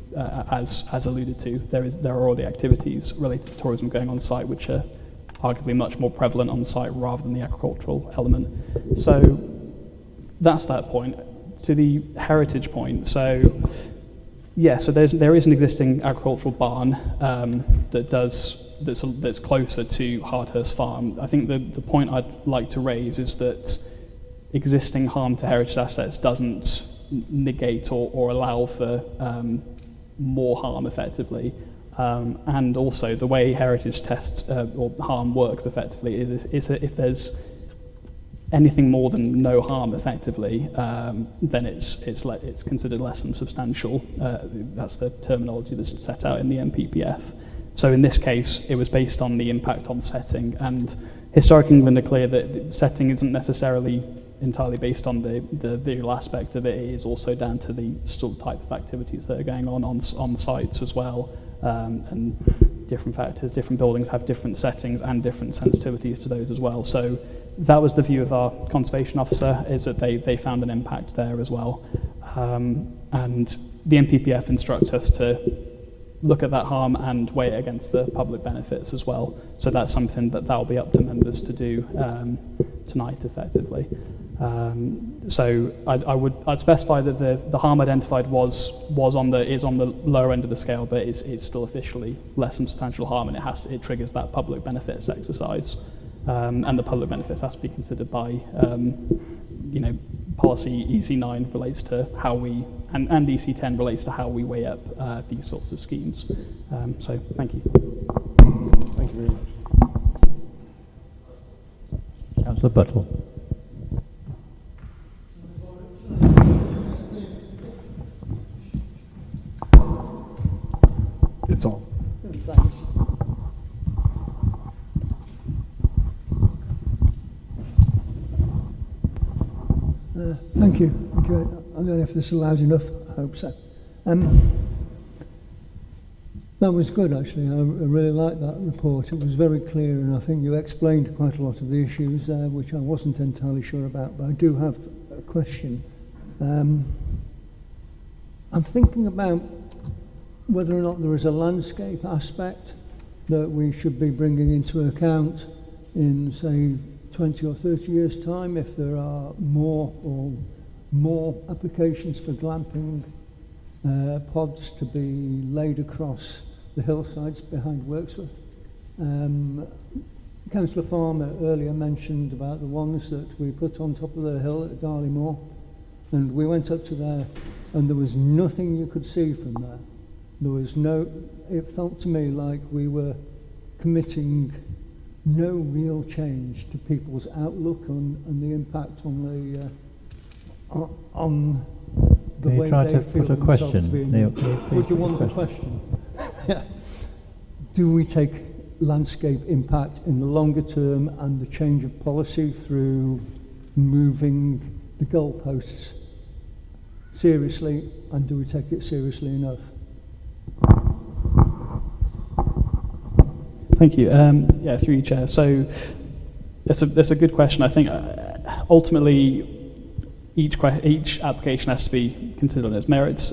as alluded to, there are all the activities related to tourism going on site, which are arguably much more prevalent on site rather than the agricultural element. So that's that point. To the heritage point, so yeah, so there is an existing agricultural barn that's closer to Hardhurst Farm. I think the point I'd like to raise is that existing harm to heritage assets doesn't negate or allow for more harm effectively. And also the way heritage tests or harm works effectively is if there's anything more than no harm effectively, then it's considered less than substantial. That's the terminology that's set out in the MPPF. So in this case, it was based on the impact on setting, and Historic England are clear that setting isn't necessarily entirely based on the visual aspect of it. It is also down to the sort of type of activities that are going on sites as well. And different factors, different buildings have different settings and different sensitivities to those as well. So that was the view of our conservation officer, is that they found an impact there as well. And the MPPF instruct us to look at that harm and weigh it against the public benefits as well. So that's something that'll be up to members to do tonight effectively. So I'd specify that the harm identified is on the lower end of the scale, but it's still officially less than substantial harm, and it triggers that public benefits exercise, and the public benefits has to be considered by policy EC9 relates to how we and EC10 relates to how we weigh up these sorts of schemes. So thank you. Thank you very much. Councillor Buttle. It's on. Thank you. I don't know if this is loud enough. I hope so. That was good, actually. I really liked that report. It was very clear, and I think you explained quite a lot of the issues there, which I wasn't entirely sure about, but I do have a question. I'm thinking about whether or not there is a landscape aspect that we should be bringing into account in, say, 20 or 30 years' time, if there are more applications for glamping pods to be laid across the hillsides behind Wirksworth. Councillor Farmer earlier mentioned about the ones that we put on top of the hill at Darley Moor, and we went up to there and there was nothing you could see from there. There was it felt to me like we were committing no real change to people's outlook on the impact on the way try they to feel put a themselves question, being. Neil? Would you want the question? Yeah. Do we take landscape impact in the longer term and the change of policy through moving the goalposts seriously, and do we take it seriously enough? Thank you. Yeah, through you, Chair. So that's a good question. I think ultimately each application has to be considered on its merits.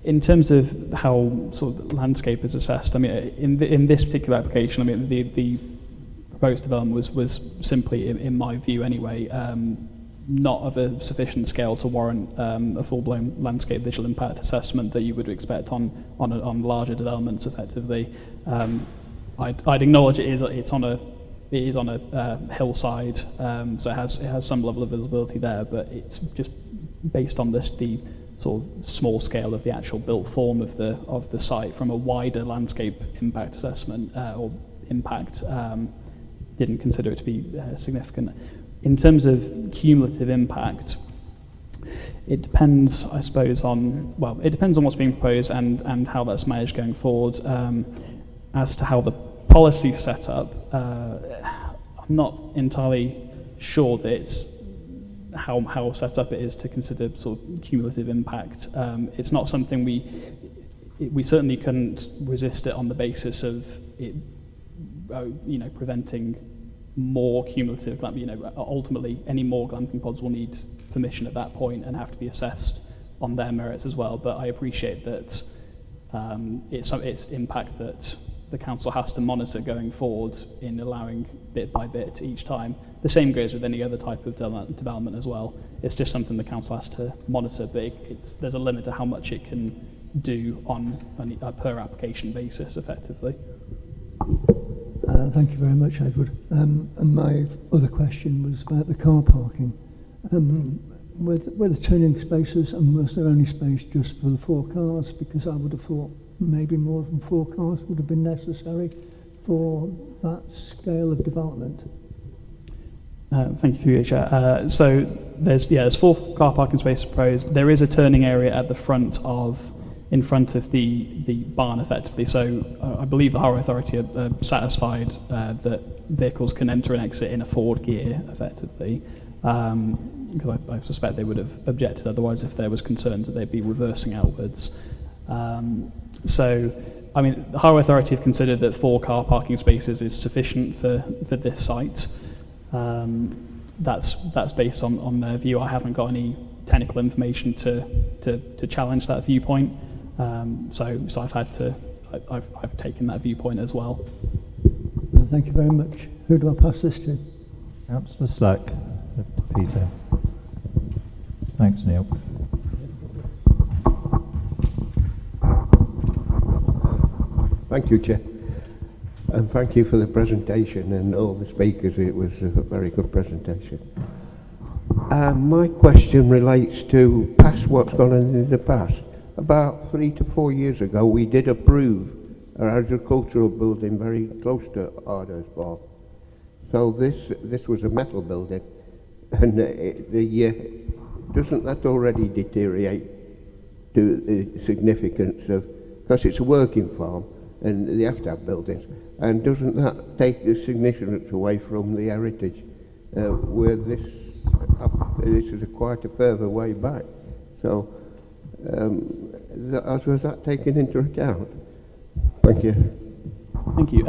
In terms of how sort of landscape is assessed, I mean, in this particular application, I mean, the proposed development was simply, in my view anyway, not of a sufficient scale to warrant a full-blown landscape visual impact assessment that you would expect on larger developments effectively. I'd acknowledge it's on a hillside, so it has some level of visibility there, but it's just based on the sort of small scale of the actual built form of the site. From a wider landscape impact assessment or impact, didn't consider it to be significant. In terms of cumulative impact, it depends, I suppose, it depends on what's being proposed and how that's managed going forward. As to how the policy set up, I'm not entirely sure that it's how set up it is to consider sort of cumulative impact. It's not something we certainly couldn't resist it on the basis of it, preventing more cumulative, ultimately any more glamping pods will need permission at that point and have to be assessed on their merits as well. But I appreciate that it's impact that the council has to monitor going forward in allowing bit by bit each time. The same goes with any other type of development as well. It's just something the council has to monitor, but there's a limit to how much it can do on a per application basis effectively. Thank you very much, Edward. And my other question was about the car parking. Were the turning spaces, and was there only space just for the 4 cars? Because I would have thought maybe more than 4 cars would have been necessary for that scale of development. Thank you, through you, Chair. So there's 4 car parking spaces proposed. There is a turning area at the front in front of the barn effectively. So I believe the Highway Authority are satisfied that vehicles can enter and exit in a forward gear effectively. Because I suspect they would have objected otherwise if there was concerns that they'd be reversing outwards. So, I mean, the Highway Authority have considered that 4 car parking spaces is sufficient for this site. That's based on their view. I haven't got any technical information to challenge that viewpoint. So I've taken that viewpoint as well. Thank you very much. Who do I pass this to? Councillor Slack, to Peter. Thanks, Neil. Thank you, Chair. And thank you for the presentation and all the speakers. It was a very good presentation. My question relates to past what's gone on in the past. About 3 to 4 years ago, we did approve an agricultural building very close to Arders Farm. So this was a metal building, and doesn't that already deteriorate to the significance of, because it's a working farm and they have to have buildings, and doesn't that take the significance away from the heritage where this is quite a further way back? So was that taken into account? Thank you. Thank you.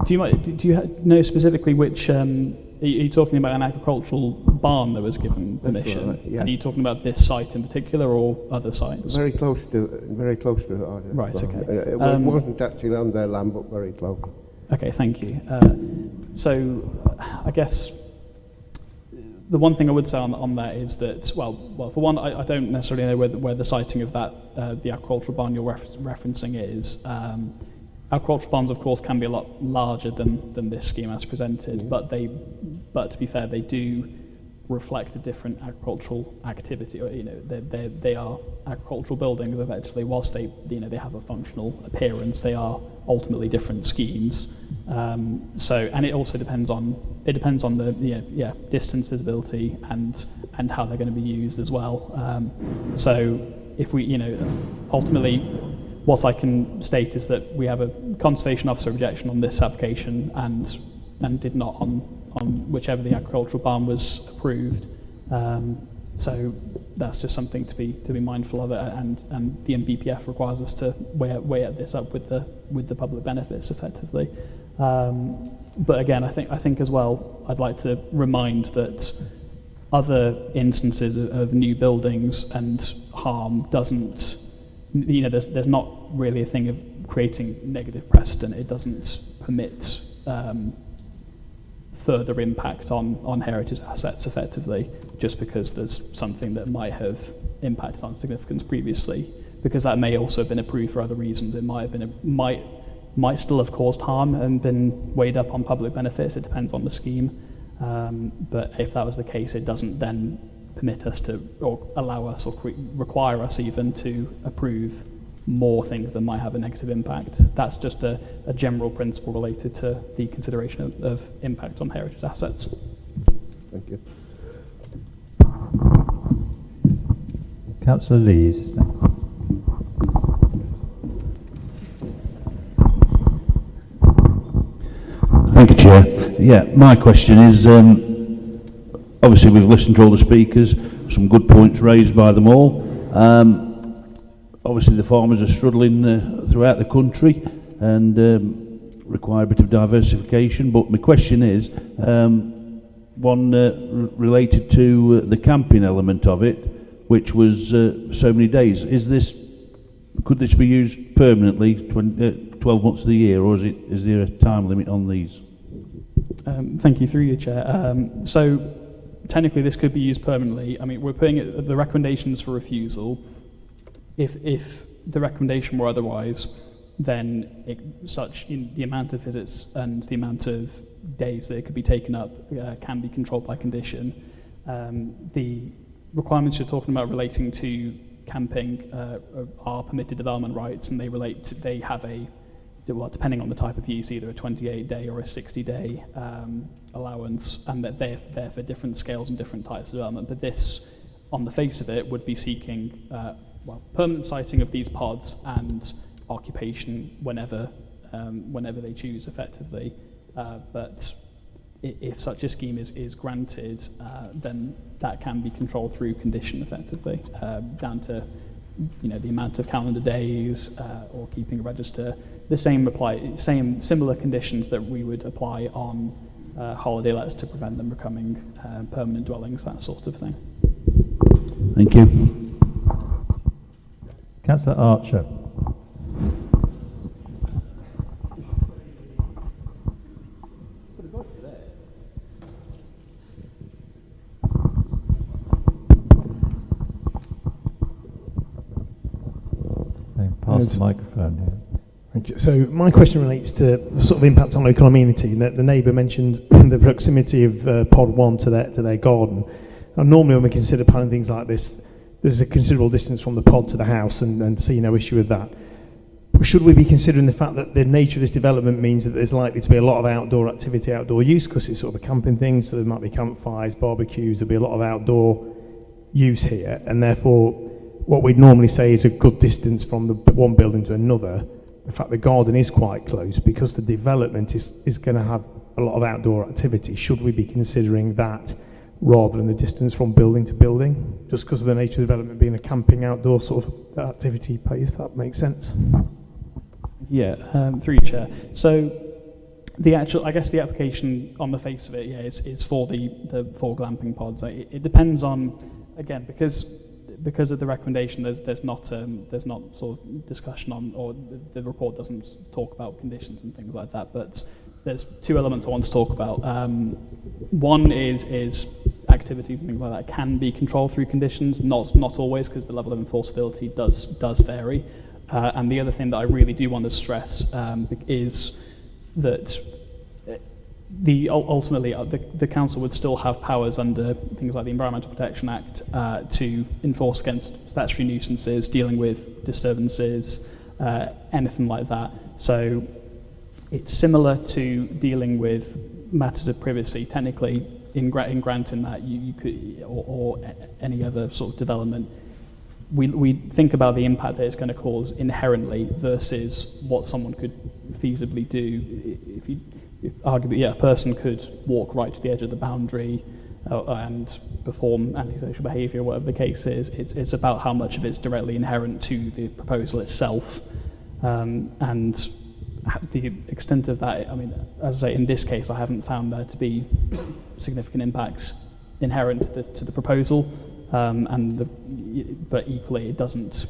Do you know specifically which? Are you talking about an agricultural barn that was given permission? Right, yeah. And are you talking about this site in particular, or other sites? Very close to Arders. Right. Farm. Okay. It wasn't actually on their land, but very close. Okay. Thank you. So, I guess the one thing I would say on that is that, well, for one, I don't necessarily know where the siting of that the agricultural barn you're referencing is. Agricultural barns, of course, can be a lot larger than this scheme as presented, but to be fair, they do reflect a different agricultural activity. They are agricultural buildings effectively. Whilst they have a functional appearance, they are ultimately different schemes. And it also depends on the distance, visibility, and how they're going to be used as well. So if we ultimately, what I can state is that we have a conservation officer objection on this application and did not on whichever the agricultural barn was approved. So that's just something to be mindful of, and the MBPF requires us to weigh this up with the public benefits effectively. But again, I think as well, I'd like to remind that other instances of new buildings and harm doesn't. There's not really a thing of creating negative precedent. It doesn't permit further impact on heritage assets effectively, just because there's something that might have impacted on significance previously, because that may also have been approved for other reasons. It might still have caused harm and been weighed up on public benefits. It depends on the scheme. But if that was the case, it doesn't then permit us to, or allow us, or require us even to approve more things that might have a negative impact. That's just a general principle related to the consideration of impact on heritage assets. Thank you. Councillor Lees is next. Thank you, Chair. Yeah, my question is, obviously we've listened to all the speakers, some good points raised by them all. Obviously the farmers are struggling throughout the country, and require a bit of diversification. But my question is, related to the camping element of it, which was so many days. Could this be used permanently 12 months of the year, or is there a time limit on these? Thank you, through you, Chair. So technically this could be used permanently. I mean, we're putting it, the recommendations for refusal. If the recommendation were otherwise, then the amount of visits and the amount of days that it could be taken up can be controlled by condition. The requirements you're talking about relating to camping are permitted development rights, and they have a, well, depending on the type of use, either a 28-day or a 60-day allowance, and that they're for different scales and different types of development. But this, on the face of it, would be seeking permanent siting of these pods and occupation whenever they choose, effectively. But if such a scheme is granted, then that can be controlled through condition, effectively, down to the amount of calendar days or keeping a register. The similar conditions that we would apply on holiday lets to prevent them becoming permanent dwellings, that sort of thing. Thank you. Councillor Archer. Pass the microphone here. Thank you. So my question relates to sort of impact on local amenity. The neighbour mentioned the proximity of pod 1 to their garden. Now, normally when we consider planning things like this, there's a considerable distance from the pod to the house, and see no issue with that. But should we be considering the fact that the nature of this development means that there's likely to be a lot of outdoor activity, outdoor use, because it's sort of a camping thing, so there might be campfires, barbecues, there'll be a lot of outdoor use here, and therefore what we'd normally say is a good distance from the one building to another. In fact, the garden is quite close because the development is going to have a lot of outdoor activity. Should we be considering that rather than the distance from building to building, just because of the nature of the development being a camping outdoor sort of activity place, if that makes sense? Yeah, through you, Chair. So the application on the face of it, is for the 4 glamping pods. It depends on, again, because of the recommendation, there's not sort of discussion on, or the report doesn't talk about conditions and things like that. But there's 2 elements I want to talk about. One is activities and things like that can be controlled through conditions, not always, because the level of enforceability does vary. And the other thing that I really do want to stress is that ultimately the council would still have powers under things like the Environmental Protection Act to enforce against statutory nuisances, dealing with disturbances, anything like that. So it's similar to dealing with matters of privacy. Technically, in granting that you could, or any other sort of development, we think about the impact that it's going to cause inherently versus what someone could feasibly do. If arguably, a person could walk right to the edge of the boundary and perform antisocial behaviour, whatever the case is. It's about how much of it's directly inherent to the proposal itself, and the extent of that. I mean, as I say, in this case, I haven't found there to be significant impacts inherent to the proposal, but equally, it doesn't.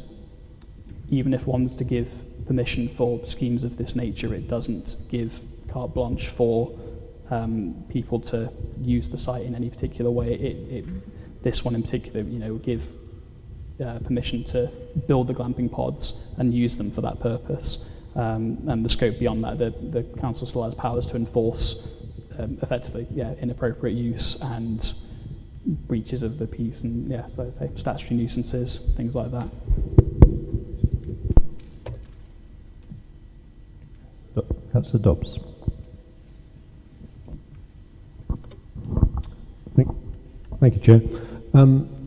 Even if one's to give permission for schemes of this nature, it doesn't give carte blanche for people to use the site in any particular way. This one in particular, would give permission to build the glamping pods and use them for that purpose. And the scope beyond that, the council still has powers to enforce effectively, inappropriate use and breaches of the peace and, so I say, statutory nuisances, things like that. Councillor Dobbs. Thank you, Chair.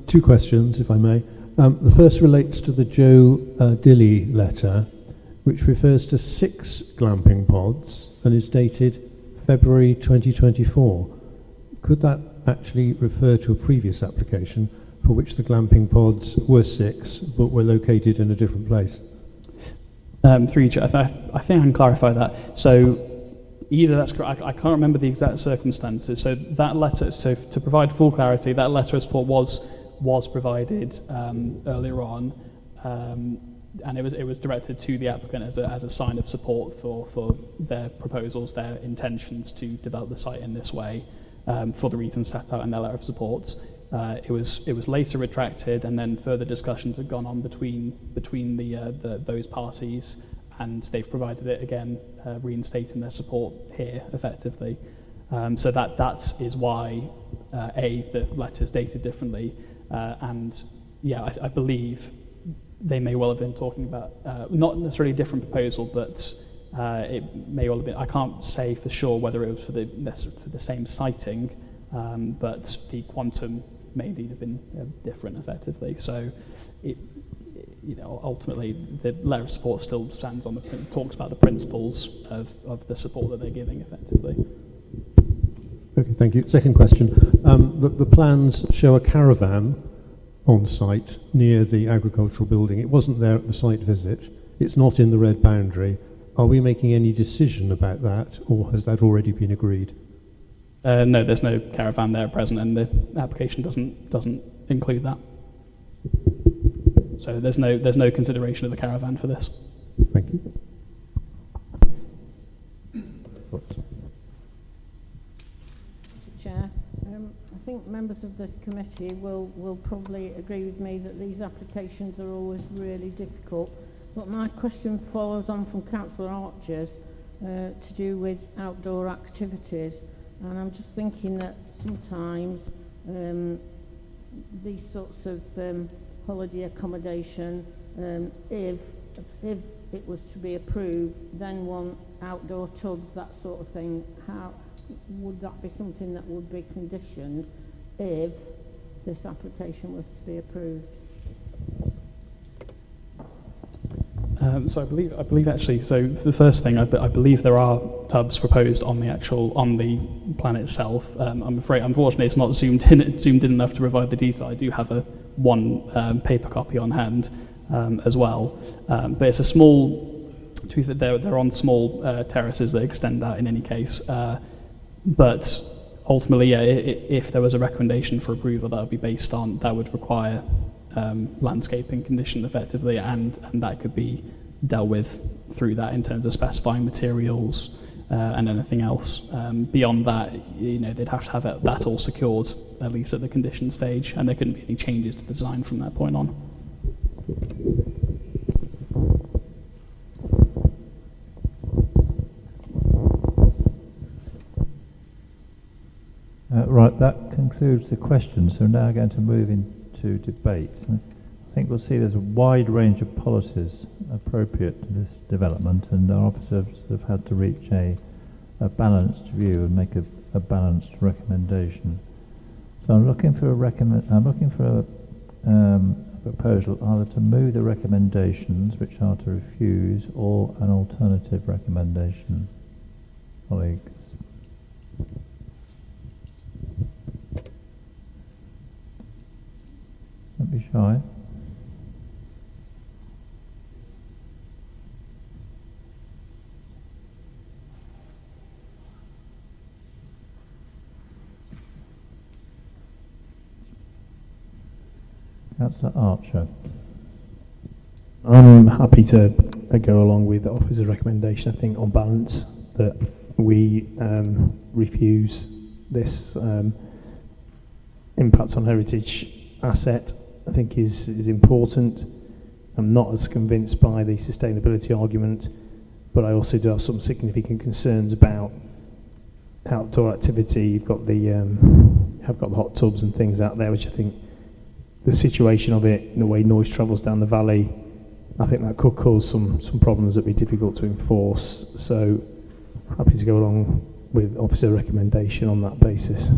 2 questions, if I may. The first relates to the Joe Dilly letter, which refers to 6 glamping pods and is dated February 2024. Could that actually refer to a previous application for which the glamping pods were 6 but were located in a different place? Through each, I think I can clarify that. So Either that's correct. I can't remember the exact circumstances. So that letter, so to provide full clarity, that letter of support was provided earlier on, and it was directed to the applicant as a sign of support for their proposals, their intentions to develop the site in this way, for the reasons set out in their letter of support. It was later retracted, and then further discussions had gone on between those parties, and they've provided it again, reinstating their support here effectively. So that is why the letter is dated differently, and yeah, I believe they may well have been talking about not necessarily a different proposal, but it may well have been. I can't say for sure whether it was for the same siting, but the quantum may indeed have been different effectively. So ultimately the letter of support still stands on talks about the principles of the support that they're giving effectively. Okay, thank you. Second question. The plans show a caravan on site near the agricultural building. It wasn't there at the site visit. It's not in the red boundary. Are we making any decision about that, or has that already been agreed? No, there's no caravan there at present, and the application doesn't include that. So there's no consideration of a caravan for this. Thank you. Chair, I think members of this committee will probably agree with me that these applications are always really difficult. But my question follows on from Councillor Archer's to do with outdoor activities. And I'm just thinking that sometimes these sorts of holiday accommodation, if it was to be approved, then want outdoor tubs, that sort of thing, how would that be something that would be conditioned if this application was to be approved? So I believe actually. So the first thing, I believe there are tubs proposed on the plan itself. I'm afraid, unfortunately, it's not zoomed in enough to provide the detail. I do have one paper copy on hand as well, but it's a small. They're on small terraces that extend out in any case. But ultimately, yeah, if there was a recommendation for approval, that would be based on that would require landscaping condition effectively, and that could be dealt with through that in terms of specifying materials and anything else. Beyond that, they'd have to have that all secured, at least at the condition stage, and there couldn't be any changes to the design from that point on. Right, that concludes the questions. So now we're going to move into debate. I think we'll see there's a wide range of policies appropriate to this development, and our officers have had to reach a balanced view and make a balanced recommendation. So I'm looking for a proposal either to move the recommendations, which are to refuse, or an alternative recommendation. Colleagues. Don't be shy. Councillor Archer. I'm happy to go along with the officer's recommendation. I think on balance that we refuse this impact on heritage asset. I think is important. I'm not as convinced by the sustainability argument, but I also do have some significant concerns about outdoor activity. You've got have got the hot tubs and things out there, which I think the situation of it and the way noise travels down the valley, I think that could cause some problems that would be difficult to enforce. So happy to go along with officer recommendation on that basis.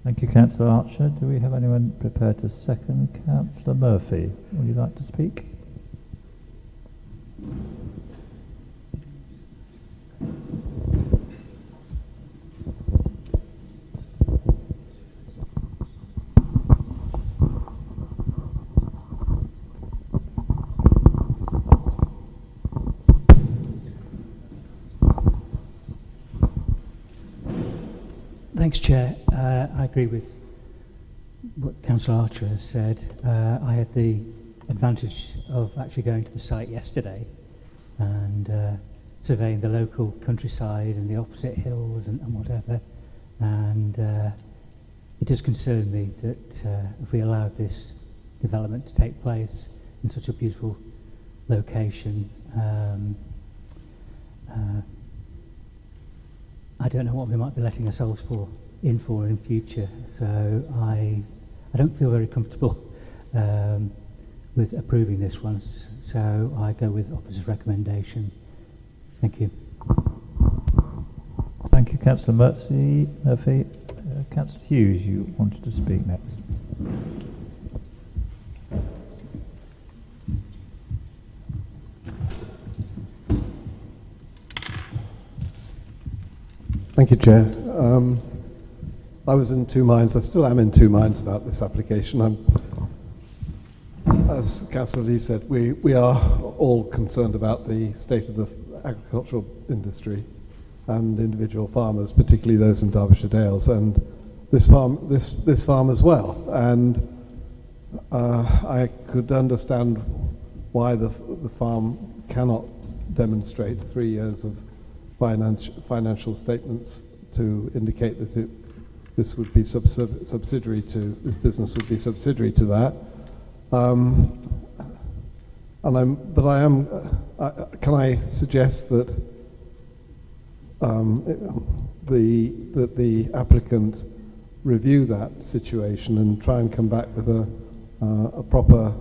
Thank you, Councillor Archer. Do we have anyone prepared to second? Councillor Murphy, would you like to speak? Thanks, Chair. I agree with what Councillor Archer has said. I had the advantage of actually going to the site yesterday and surveying the local countryside and the opposite hills and whatever. And it does concern me that if we allow this development to take place in such a beautiful location, I don't know what we might be letting ourselves in future. So I don't feel very comfortable with approving this one. So I go with opposite recommendation. Thank you. Thank you, Councillor Murphy. Councillor Hughes, you wanted to speak next. Thank you, Chair. I was in two minds. I still am in two minds about this application. As Councillor Lee said, we are all concerned about the state of the agricultural industry and individual farmers, particularly those in Derbyshire Dales, and this farm as well. And I could understand why the farm cannot demonstrate 3 years of financial statements to indicate that this would be subsidiary to this business would be subsidiary to that. Can I suggest that the applicant review that situation and try and come back with a proper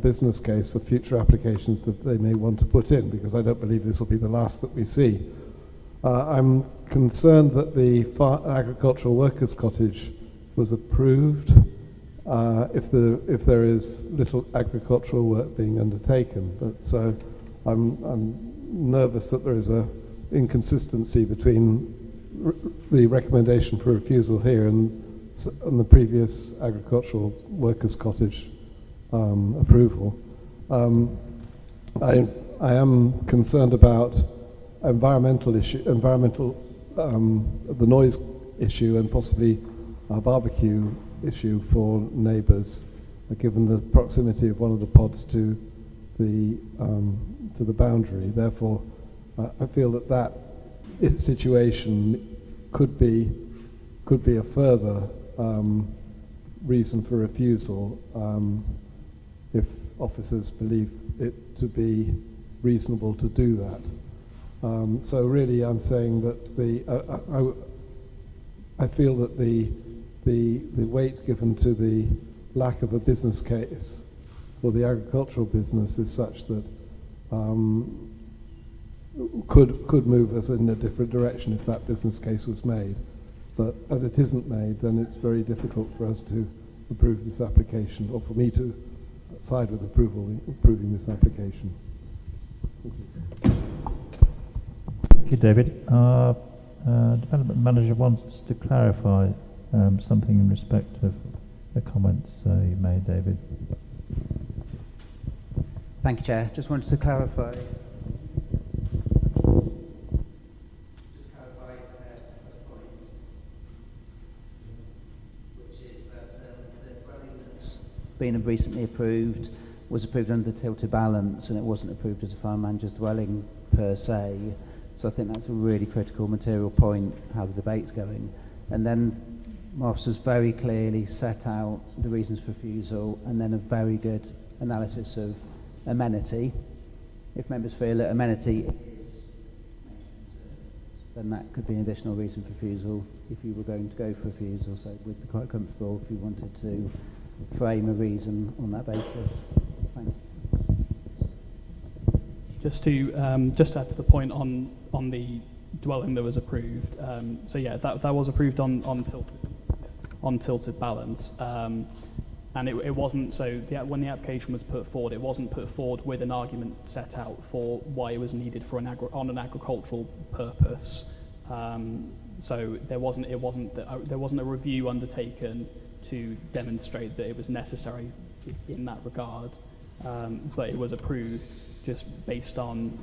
business case for future applications that they may want to put in, because I don't believe this will be the last that we see. I'm concerned that the agricultural workers' cottage was approved if there is little agricultural work being undertaken. But so I'm nervous that there is a inconsistency between the recommendation for refusal here and the previous agricultural workers' cottage approval. I am concerned about the noise issue and possibly a barbecue issue for neighbours, given the proximity of one of the pods to the boundary. Therefore, I feel that situation could be a further reason for refusal if officers believe it to be reasonable to do that. So really, I'm saying that I feel that the weight given to the lack of a business case for the agricultural business is such that could move us in a different direction if that business case was made. But as it isn't made, then it's very difficult for us to approve this application, or for me to side with approving this application. Thank you. Thank you, David. Our development manager wants to clarify something in respect of the comments you made, David. Thank you, Chair. Just wanted to clarify. A point, which is that the dwelling that's been recently approved was approved under the tilted balance, and it wasn't approved as a farm manager's dwelling per se. So I think that's a really critical material point, how the debate's going. And then my officers very clearly set out the reasons for refusal, and then a very good analysis of amenity. If members feel that amenity is then that could be an additional reason for refusal if you were going to go for refusal. So we'd be quite comfortable if you wanted to frame a reason on that basis. Thank you. Just to add to the point on the dwelling that was approved. So yeah, that was approved on tilted balance, and it wasn't. So when the application was put forward, it wasn't put forward with an argument set out for why it was needed for on an agricultural purpose. So there wasn't a review undertaken to demonstrate that it was necessary in that regard, but it was approved just based on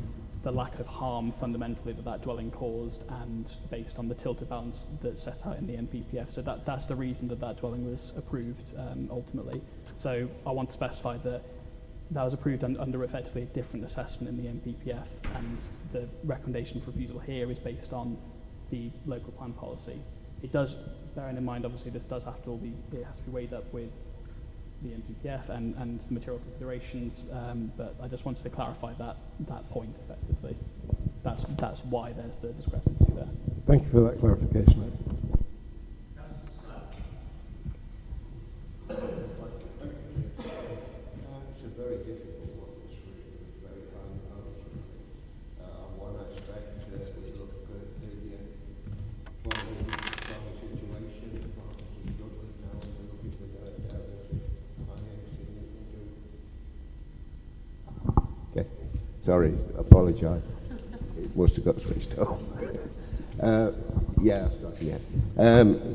the lack of harm fundamentally that dwelling caused, and based on the tilted balance that's set out in the NPPF. So that's the reason that dwelling was approved ultimately. So I want to specify that was approved under effectively a different assessment in the NPPF, and the recommendation for refusal here is based on the local plan policy. It does, bearing in mind obviously this does have to it has to be weighed up with the NPPF and the material considerations, but I just wanted to clarify that point effectively. That's why there's the discrepancy there. Thank you for that clarification. It's a very difficult one, this really. It's very fine balance. On one aspect, we look at the farming situation, the farmers are struggling now, and they're looking for Okay, sorry, apologise. It must have got switched off. Yeah, I've started yet.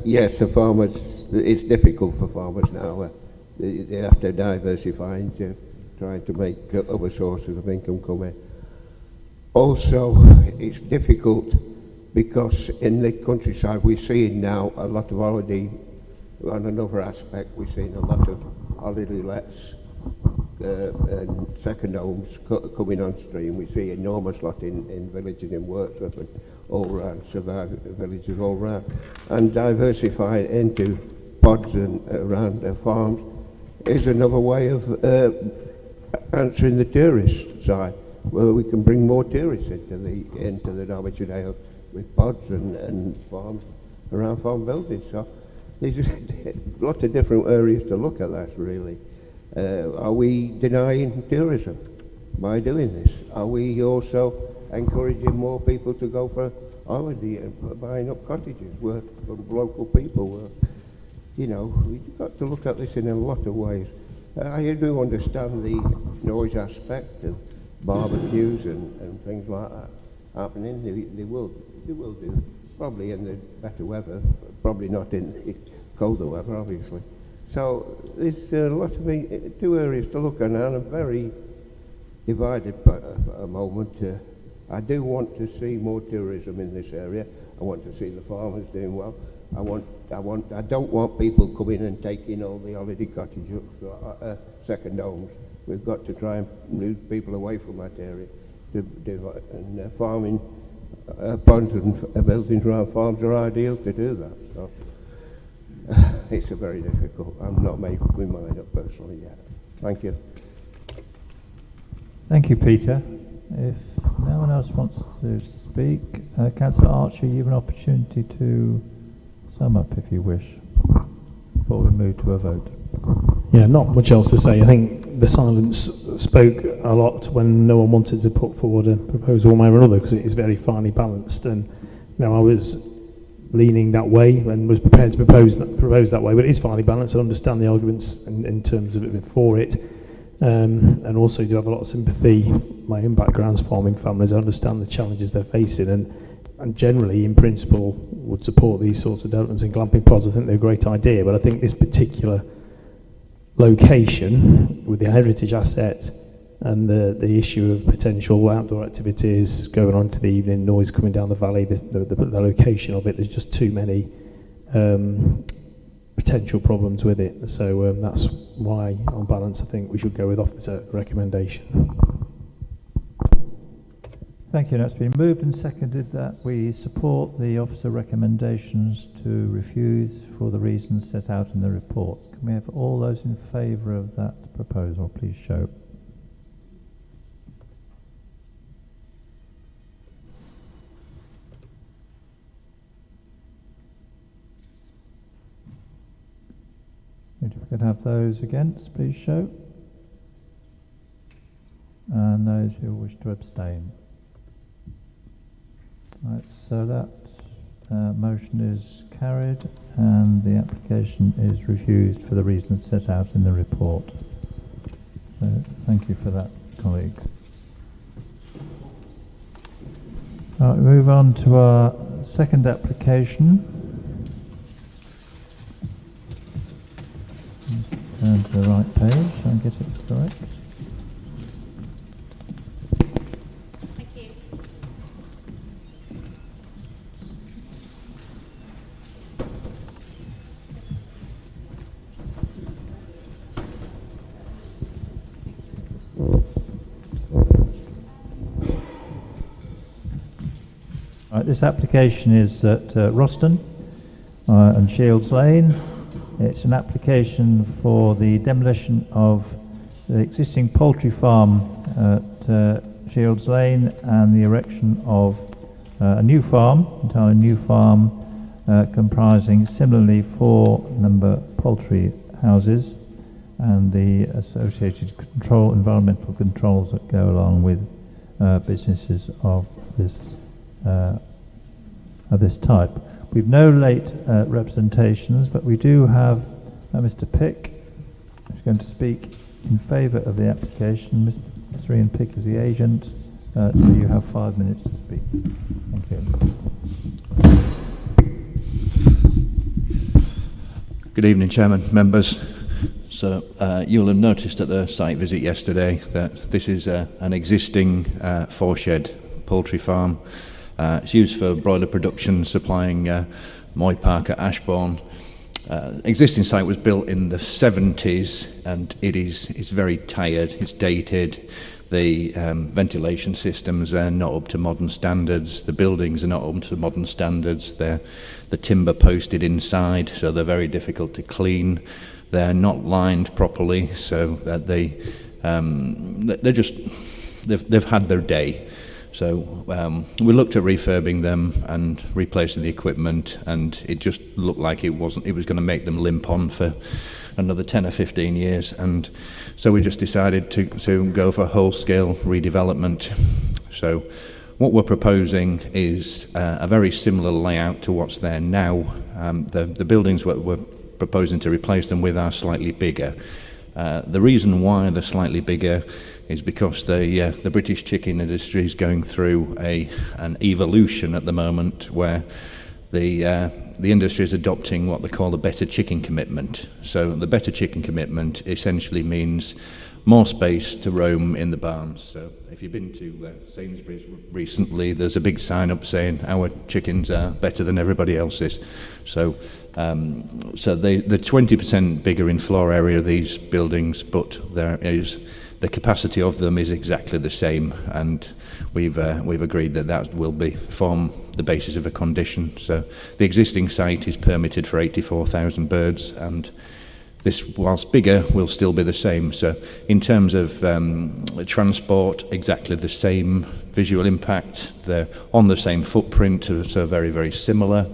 Yes, the farmers, it's difficult for farmers now. They have to diversify into trying to make other sources of income come in. Also, it's difficult because in the countryside we're seeing now a lot of holiday, on another aspect we're seeing a lot of holiday lets and second homes coming on stream. We see enormous lot in villages in Wirksworth and all round, surviving villages all round, and diversifying into pods and around their farms is another way of answering the tourist side, where we can bring more tourists into the Derbyshire Dales with pods and farms around farm buildings. So there's a lot of different areas to look at that really. Are we denying tourism by doing this? Are we also encouraging more people to go for holiday and buying up cottages from local people? You know, we've got to look at this in a lot of ways. I do understand the noise aspect of barbecues and things like that happening. They will do, probably in the better weather, probably not in the colder weather, obviously. So there's a lot of two areas to look at, and I'm very divided at a moment. I do want to see more tourism in this area. I want to see the farmers doing well. I don't want people coming and taking all the holiday cottages, second homes. We've got to try and move people away from that area. And farming ponds and buildings around farms are ideal to do that. So it's a very difficult. I'm not made my mind up personally yet. Thank you. Thank you, Peter. If no one else wants to speak, Councillor Archer, you have an opportunity to sum up if you wish, before we move to a vote. Yeah, not much else to say. I think the silence spoke a lot when no one wanted to put forward a proposal one way or another, because it is very finely balanced, and I was leaning that way and was prepared to propose that way, but it is finely balanced. I understand the arguments in terms of it for it, and also do have a lot of sympathy. My own background's farming families. I understand the challenges they're facing, and generally, in principle, would support these sorts of developments and glamping pods. I think they're a great idea, but I think this particular location with the heritage asset and the issue of potential outdoor activities going on to the evening, noise coming down the valley, the location of it, there's just too many potential problems with it. So that's why, on balance, I think we should go with officer recommendation. Thank you. Now, it's been moved and seconded that we support the officer recommendations to refuse for the reasons set out in the report. Can we have all those in favour of that proposal, please show? If we could have those against, please show. And those who wish to abstain. Right, so that motion is carried and the application is refused for the reasons set out in the report. So thank you for that, colleagues. Right, we move on to our second application. Turn to the right page and get it correct. Thank you. This application is at Roston and Shields Lane. It's an application for the demolition of the existing poultry farm at Shields Lane and the erection of a new farm, entirely new farm, comprising similarly 4 poultry houses and the associated environmental controls that go along with businesses of this type. We've no late representations, but we do have Mr. Pick, who's going to speak in favour of the application. Mr. Ian Pick is the agent, so you have 5 minutes to speak. Thank you. Good evening, Chairman, members. So you'll have noticed at the site visit yesterday that this is an existing 4-shed poultry farm. It's used for broiler production, supplying Moy Park at Ashbourne. Existing site was built in the 70s, and it's very tired, it's dated. The ventilation systems are not up to modern standards. The buildings are not up to modern standards. They're the timber posted inside, so they're very difficult to clean. They're not lined properly, so that they've had their day. So we looked at refurbing them and replacing the equipment, and it just looked like it was going to make them limp on for another 10 or 15 years, and so we just decided to go for whole-scale redevelopment. So what we're proposing is a very similar layout to what's there now. The buildings we're proposing to replace them with are slightly bigger. The reason why they're slightly bigger is because the British chicken industry is going through an evolution at the moment where the industry is adopting what they call the better chicken commitment. So the better chicken commitment essentially means more space to roam in the barns. So if you've been to Sainsbury's recently, there's a big sign up saying our chickens are better than everybody else's. So they're 20% bigger in floor area of these buildings, but the capacity of them is exactly the same, and we've agreed that will form the basis of a condition. So the existing site is permitted for 84,000 birds, and this, whilst bigger, will still be the same. So in terms of transport, exactly the same visual impact. They're on the same footprint, so very, very similar.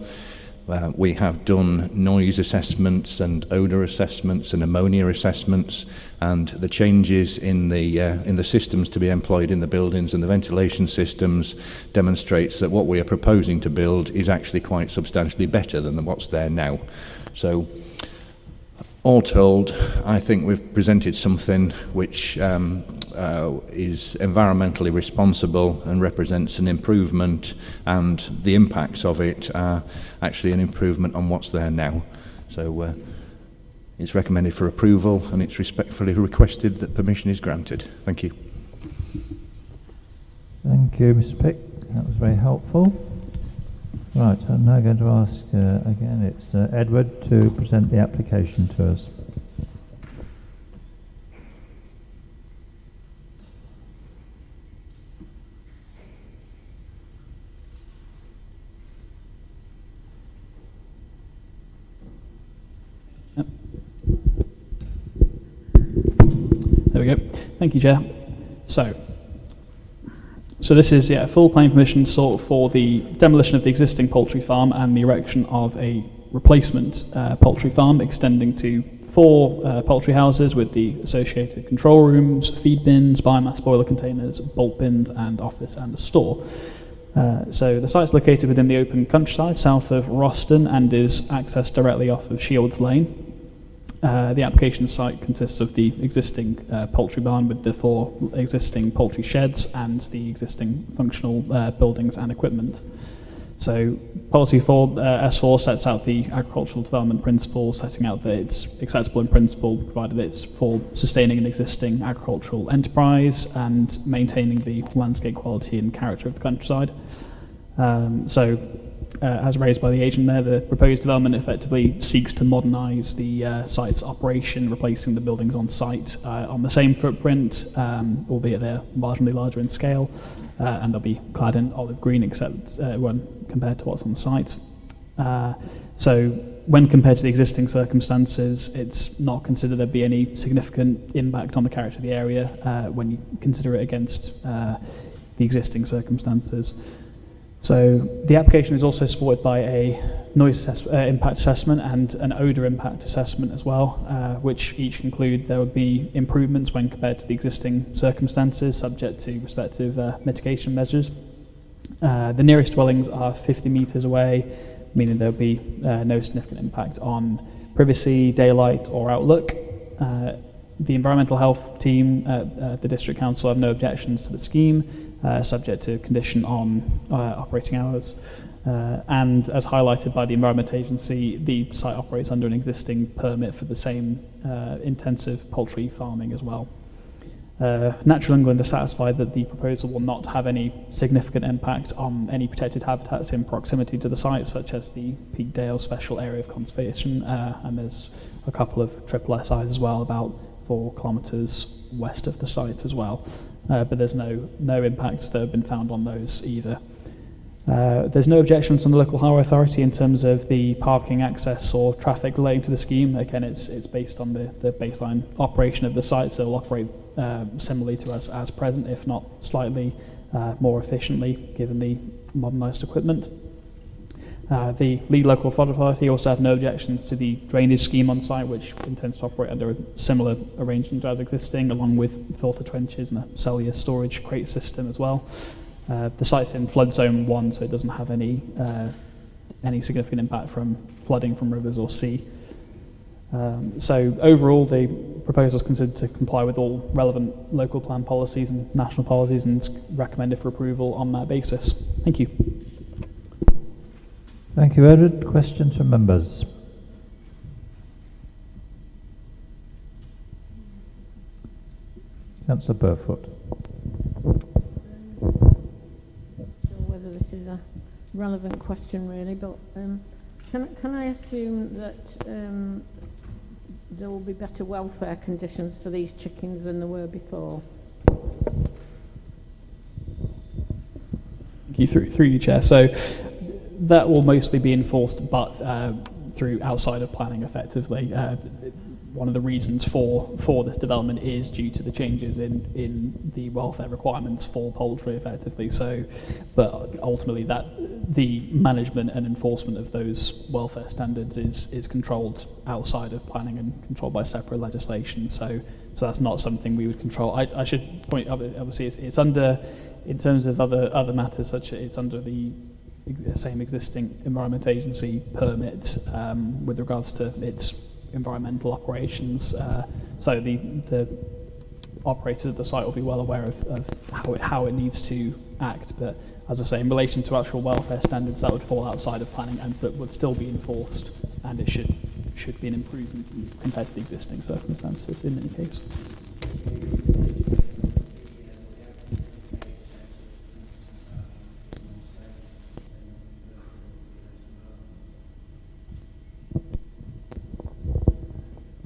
We have done noise assessments and odour assessments and ammonia assessments, and the changes in the systems to be employed in the buildings and the ventilation systems demonstrates that what we are proposing to build is actually quite substantially better than what's there now. So all told, I think we've presented something which is environmentally responsible and represents an improvement, and the impacts of it are actually an improvement on what's there now. So it's recommended for approval, and it's respectfully requested that permission is granted. Thank you. Thank you, Mr. Pick. That was very helpful. Right, I'm now going to ask again, it's Edward to present the application to us. There we go. Thank you, Chair. So this is a full planning permission sought for the demolition of the existing poultry farm and the erection of a replacement poultry farm extending to 4 poultry houses with the associated control rooms, feed bins, biomass boiler containers, bulk bins, and office and a store. So the site's located within the open countryside south of Roston and is accessed directly off of Shields Lane. The application site consists of the existing poultry barn with the 4 existing poultry sheds and the existing functional buildings and equipment. So policy S4 sets out the agricultural development principle, setting out that it's acceptable in principle provided it's for sustaining an existing agricultural enterprise and maintaining the landscape quality and character of the countryside. So as raised by the agent there, the proposed development effectively seeks to modernise the site's operation, replacing the buildings on site on the same footprint, albeit they're marginally larger in scale, and they'll be clad in olive green except when compared to what's on the site. So when compared to the existing circumstances, it's not considered there'd be any significant impact on the character of the area when you consider it against the existing circumstances. So the application is also supported by a noise impact assessment and an odour impact assessment as well, which each conclude there would be improvements when compared to the existing circumstances, subject to respective mitigation measures. The nearest dwellings are 50 metres away, meaning there will be no significant impact on privacy, daylight or outlook. The environmental health team at the District Council have no objections to the scheme, subject to condition on operating hours. And as highlighted by the Environment Agency, the site operates under an existing permit for the same intensive poultry farming as well. Natural England are satisfied that the proposal will not have any significant impact on any protected habitats in proximity to the site, such as the Peakdale Special Area of Conservation, and there's a couple of triple SIs as well, about 4 kilometres west of the site as well. But there's no impacts that have been found on those either. There's no objections from the local highway authority in terms of the parking access or traffic relating to the scheme. Again, it's based on the baseline operation of the site, so it'll operate similarly to us as present, if not slightly more efficiently, given the modernised equipment. The lead local authority also have no objections to the drainage scheme on site, which intends to operate under a similar arrangement as existing, along with filter trenches and a cellular storage crate system as well. The site's in flood zone 1, so it doesn't have any significant impact from flooding from rivers or sea. So overall, the proposal is considered to comply with all relevant local plan policies and national policies, and is recommended for approval on that basis. Thank you. Thank you, Edward. Questions from members? Councillor Burfoot. Whether this is a relevant question really, but can I assume that there will be better welfare conditions for these chickens than there were before? Thank you, through you, Chair. So that will mostly be enforced, but through outside of planning effectively. One of the reasons for this development is due to the changes in the welfare requirements for poultry effectively. So, but ultimately the management and enforcement of those welfare standards is controlled outside of planning and controlled by separate legislation. So that's not something we would control. I should point out, obviously it's under, in terms of other matters, such as it's under the same existing Environment Agency permit with regards to its environmental operations. So the operators of the site will be well aware of how it needs to act. But as I say, in relation to actual welfare standards, that would fall outside of planning, but would still be enforced, and it should be an improvement compared to the existing circumstances in any case.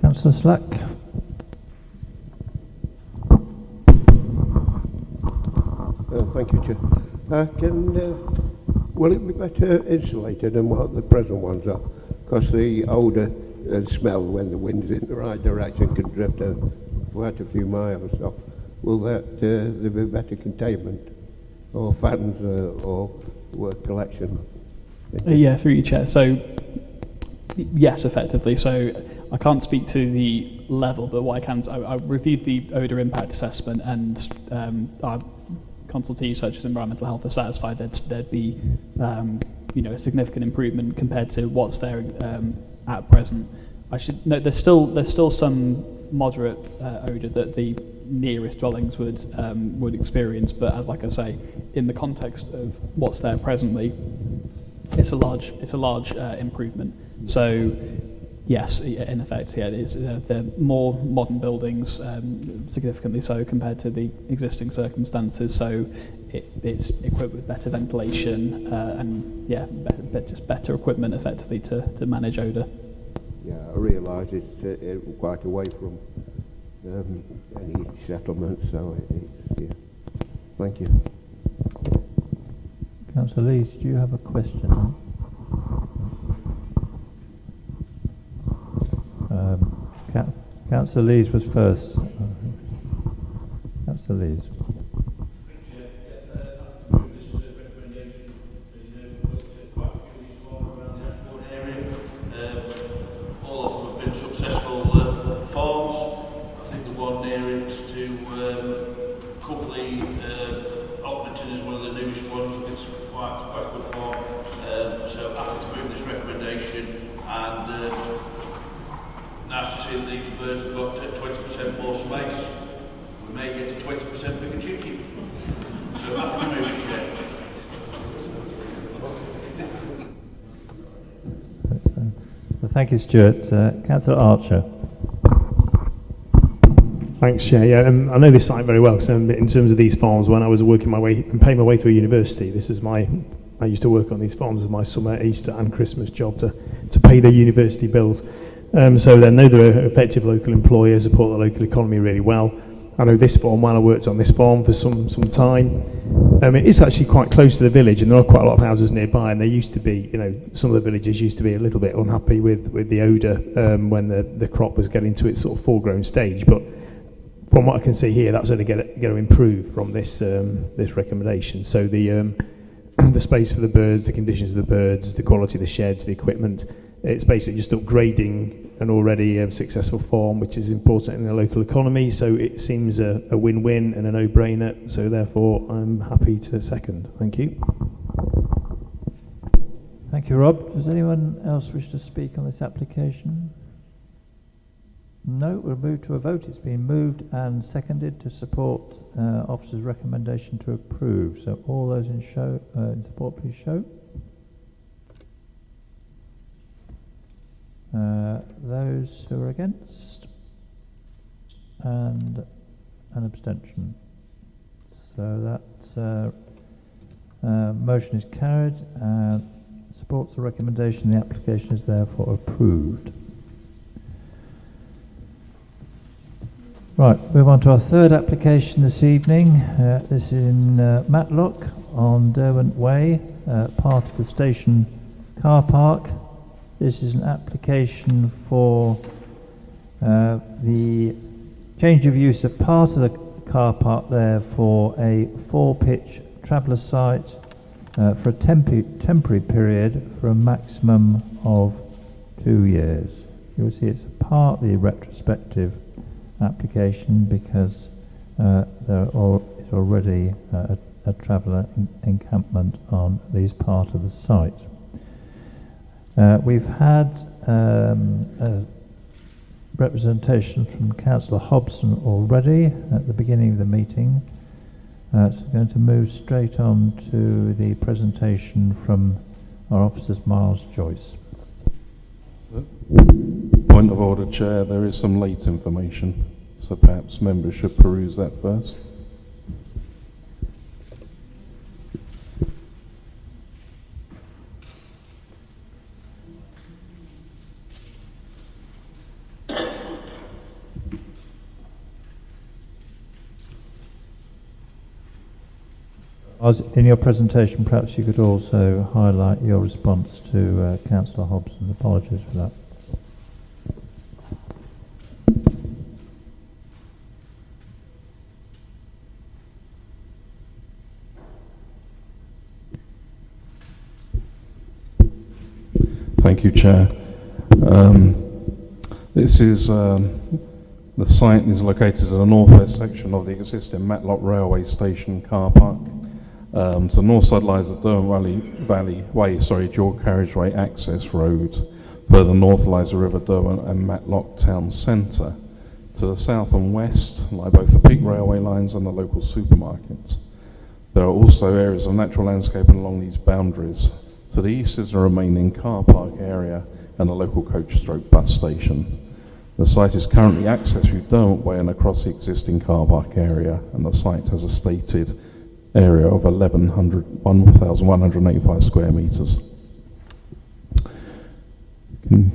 Councillor Slack. Thank you, Chair. Will it be better insulated than what the present ones are? Because the odour and smell when the wind's in the right direction can drift quite a few miles. So will there be better containment or fans or work collection? Yeah, through you, Chair. So yes, effectively. So I can't speak to the level, but what I can, I reviewed the odour impact assessment, and our consultees such as environmental health are satisfied that there'd be a significant improvement compared to what's there at present. I should note there's still some moderate odour that the nearest dwellings would experience, but as like I say, in the context of what's there presently, it's a large improvement. So yes, in effect, yeah, they're more modern buildings, significantly so compared to the existing circumstances. So it's equipped with better ventilation and just better equipment effectively to manage odour. Yeah, I realise it's quite away from any settlement, so yeah. Thank you. Councillor Lees, do you have a question? Councillor Lees was first. Councillor Lees. Thank you, Stuart. Councillor Archer. Thanks, Chair. Yeah, I know this site very well, because in terms of these farms, when I was working my way and paying my way through university, I used to work on these farms as my summer, Easter and Christmas job to pay their university bills. So I know they're effective local employers, support the local economy really well. I know this farm well. I worked on this farm for some time. It is actually quite close to the village, and there are quite a lot of houses nearby. And there used to be, some of the villagers used to be a little bit unhappy with the odour when the crop was getting to its sort of full-grown stage. But from what I can see here, that's only going to improve from this recommendation. So the space for the birds, the conditions of the birds, the quality of the sheds, the equipment, it's basically just upgrading an already successful farm, which is important in the local economy. So it seems a win-win and a no-brainer. So therefore, I'm happy to second. Thank you. Thank you, Rob. Does anyone else wish to speak on this application? No, we'll move to a vote. It's been moved and seconded to support officer's recommendation to approve. So all those in support, please show. Those who are against, and an abstention. So that motion is carried and supports the recommendation. The application is therefore approved. Right, move on to our third application this evening. This is in Matlock on Derwent Way, part of the station car park. This is an application for the change of use of part of the car park there for a 4-pitch traveller site for a temporary period for a maximum of 2 years. You will see it's partly retrospective application because there is already a traveller encampment on these part of the site. We've had a representation from Councillor Hobson already at the beginning of the meeting. So I'm going to move straight on to the presentation from our officers, Miles Joyce. Point of order, Chair. There is some late information, so perhaps members should peruse that first. In your presentation, perhaps you could also highlight your response to Councillor Hobson. Apologies for that. Thank you, Chair. This is the site is located in the northwest section of the existing Matlock railway station car park. To the north side lies the Derwent Valley Way, dual carriageway access road. Further north lies the River Derwent and Matlock town centre. To the south and west lie both the peak railway lines and the local supermarkets. There are also areas of natural landscaping along these boundaries. To the east is the remaining car park area and the local coach/bus station. The site is currently accessed through Derwent Way and across the existing car park area, and the site has a stated area of 1,185 square metres. Good.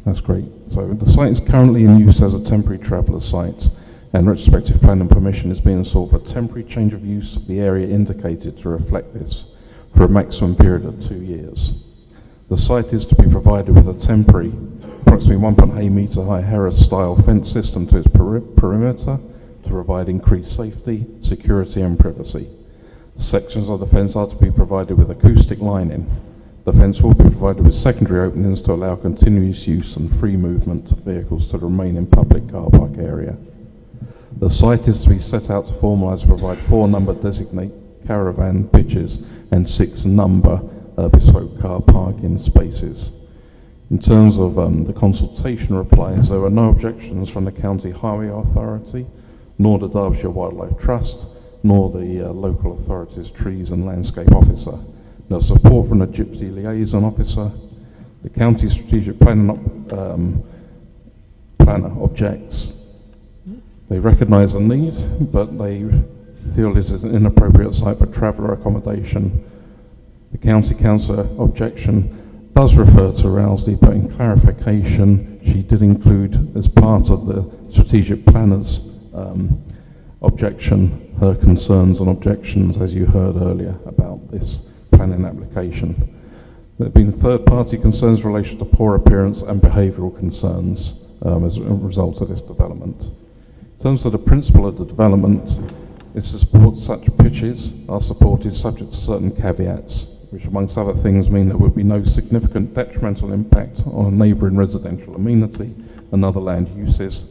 That's great. So the site is currently in use as a temporary traveller site, and retrospective planning permission is being sought for a temporary change of use of the area indicated to reflect this for a maximum period of 2 years. The site is to be provided with a temporary, approximately 1.8 metre high Harris-style fence system to its perimeter to provide increased safety, security and privacy. Sections of the fence are to be provided with acoustic lining. The fence will be provided with secondary openings to allow continuous use and free movement of vehicles to the remaining public car park area. The site is to be set out to formalise and provide 4 number designate caravan pitches and 6 number bespoke car parking spaces. In terms of the consultation replies, there were no objections from the County Highway Authority, nor the Derbyshire Wildlife Trust, nor the local authority's trees and landscape officer. There was support from the Gypsy Liaison Officer. The County Strategic Planner objects. They recognise the need, but they feel this is an inappropriate site for traveller accommodation. The County Councillor objection does refer to Rowsley, but in clarification, she did include as part of the Strategic Planner's objection her concerns and objections, as you heard earlier, about this planning application. There have been third-party concerns in relation to poor appearance and behavioural concerns as a result of this development. In terms of the principle of the development, is to support such pitches are supported subject to certain caveats, which amongst other things mean there would be no significant detrimental impact on neighbouring residential amenity and other land uses,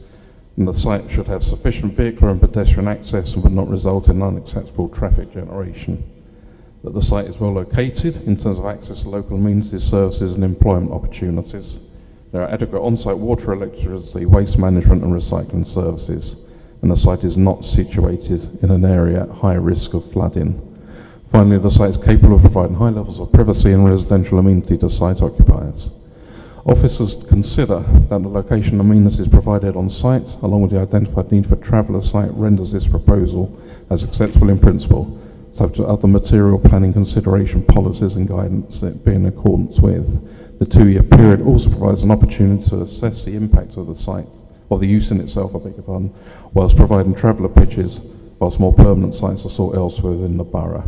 and the site should have sufficient vehicular and pedestrian access and would not result in unacceptable traffic generation. That the site is well located in terms of access to local amenities, services and employment opportunities. There are adequate on-site water, electricity, waste management and recycling services, and the site is not situated in an area at high risk of flooding. Finally, the site is capable of providing high levels of privacy and residential amenity to site occupiers. Officers consider that the location amenities provided on site, along with the identified need for traveller site, renders this proposal as acceptable in principle, subject to other material planning consideration policies and guidance that be in accordance with. The 2-year period also provides an opportunity to assess the impact of the site, of the use in itself, I beg your pardon, whilst providing traveller pitches, whilst more permanent sites are sought elsewhere within the borough.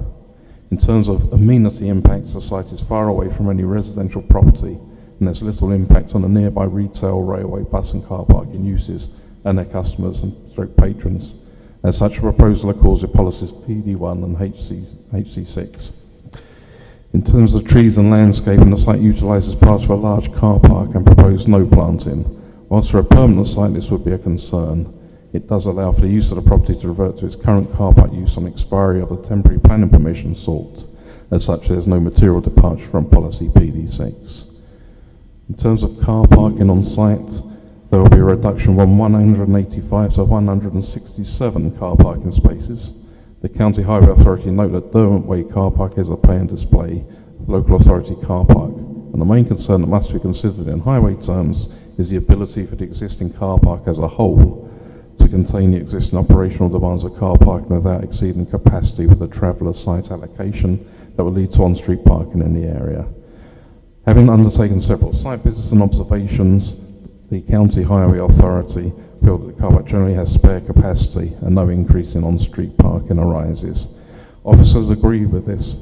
In terms of amenity impacts, the site is far away from any residential property, and there's little impact on the nearby retail, railway, bus and car parking uses and their customers and stroke patrons. As such, a proposal accords with policies PD1 and HC6. In terms of trees and landscaping, the site utilises part of a large car park and proposed no planting. Whilst for a permanent site this would be a concern, it does allow for the use of the property to revert to its current car park use on expiry of the temporary planning permission sought. As such, there is no material departure from policy PD6. In terms of car parking on site, there will be a reduction from 185 to 167 car parking spaces. The County Highway Authority note that Derwent Way car park is a pay and display local authority car park, and the main concern that must be considered in highway terms is the ability for the existing car park as a whole to contain the existing operational demands of car parking without exceeding capacity with the traveller site allocation that will lead to on-street parking in the area. Having undertaken several site visits and observations, the County Highway Authority feel that the car park generally has spare capacity and no increase in on-street parking arises. Officers agree with this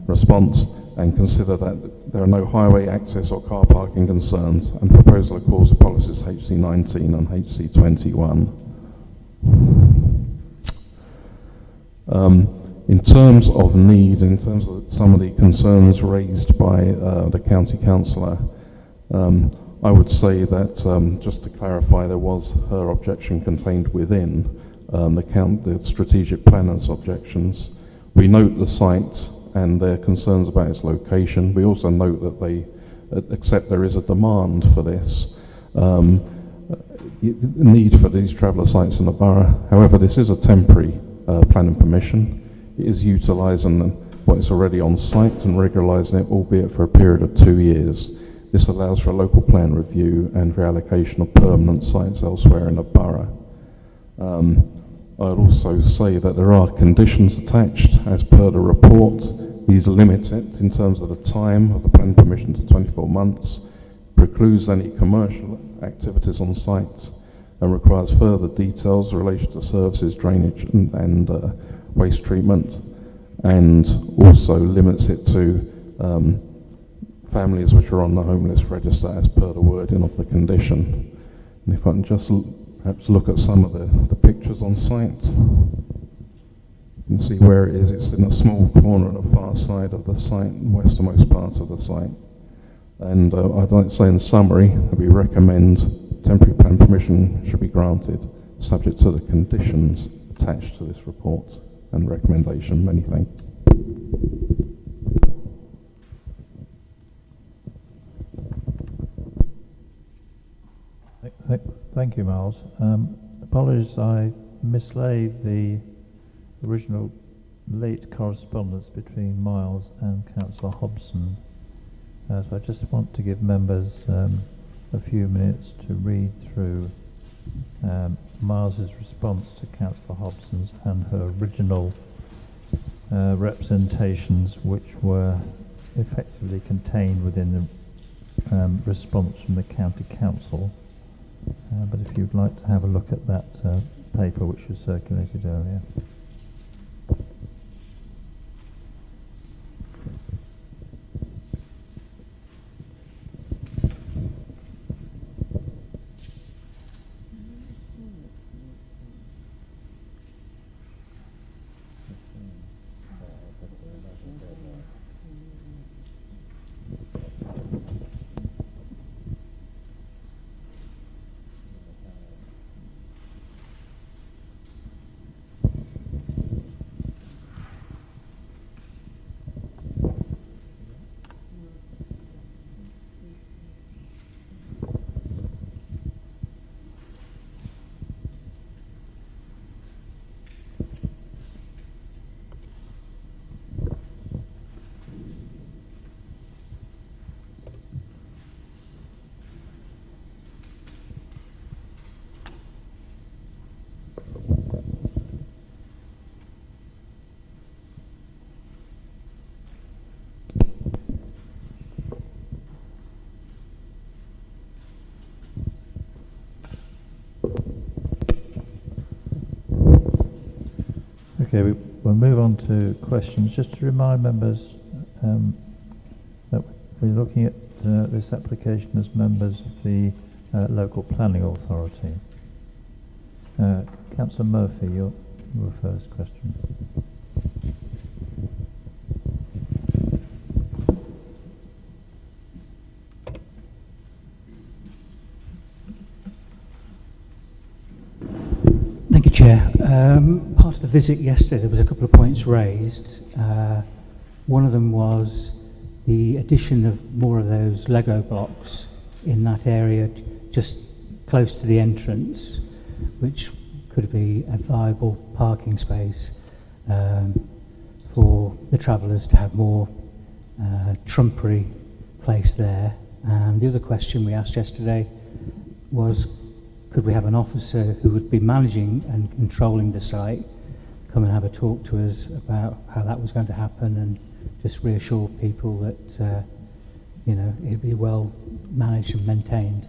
response and consider that there are no highway access or car parking concerns, and proposal accords with policies HC19 and HC21. In terms of need, in terms of some of the concerns raised by the County Councillor, I would say that, just to clarify, there was her objection contained within the strategic planner's objections. We note the site and their concerns about its location. We also note that they accept there is a demand for this, need for these traveller sites in the borough. However, this is a temporary planning permission. It is utilising what is already on site and regularising it, albeit for a period of 2 years. This allows for a local plan review and reallocation of permanent sites elsewhere in the borough. I'd also say that there are conditions attached as per the report. These limit it in terms of the time of the planning permission to 24 months, precludes any commercial activities on site, and requires further details related to services, drainage and waste treatment, and also limits it to families which are on the homeless register as per the wording of the condition. And if I can just perhaps look at some of the pictures on site. You can see where it is. It's in a small corner on the far side of the site, westernmost part of the site. And I'd like to say in summary, we recommend temporary plan permission should be granted, subject to the conditions attached to this report and recommendation. Many thanks. Thank you, Miles. Apologies, I mislaid the original late correspondence between Miles and Councillor Hobson. So I just want to give members a few minutes to read through Miles's response to Councillor Hobson's and her original representations, which were effectively contained within the response from the County Council. But if you'd like to have a look at that paper which was circulated earlier. Okay, we'll move on to questions. Just to remind members that we're looking at this application as members of the local planning authority. Councillor Murphy, your first question. Thank you, Chair. Part of the visit yesterday, there was a couple of points raised. One of them was the addition of more of those Lego blocks in that area just close to the entrance, which could be a viable parking space for the travellers to have more trumpery place there. And the other question we asked yesterday was, could we have an officer who would be managing and controlling the site come and have a talk to us about how that was going to happen and just reassure people that you know, it'd be well managed and maintained.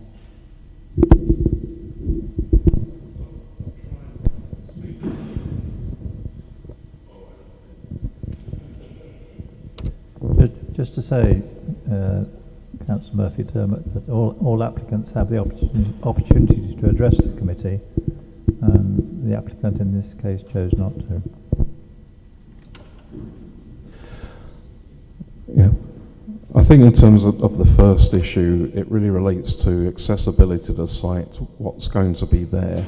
Just to say, Councillor Murphy-Dermott, that all applicants have the opportunity to address the committee, and the applicant in this case chose not to. Yeah, I think in terms of the first issue, it really relates to accessibility to the site, what's going to be there,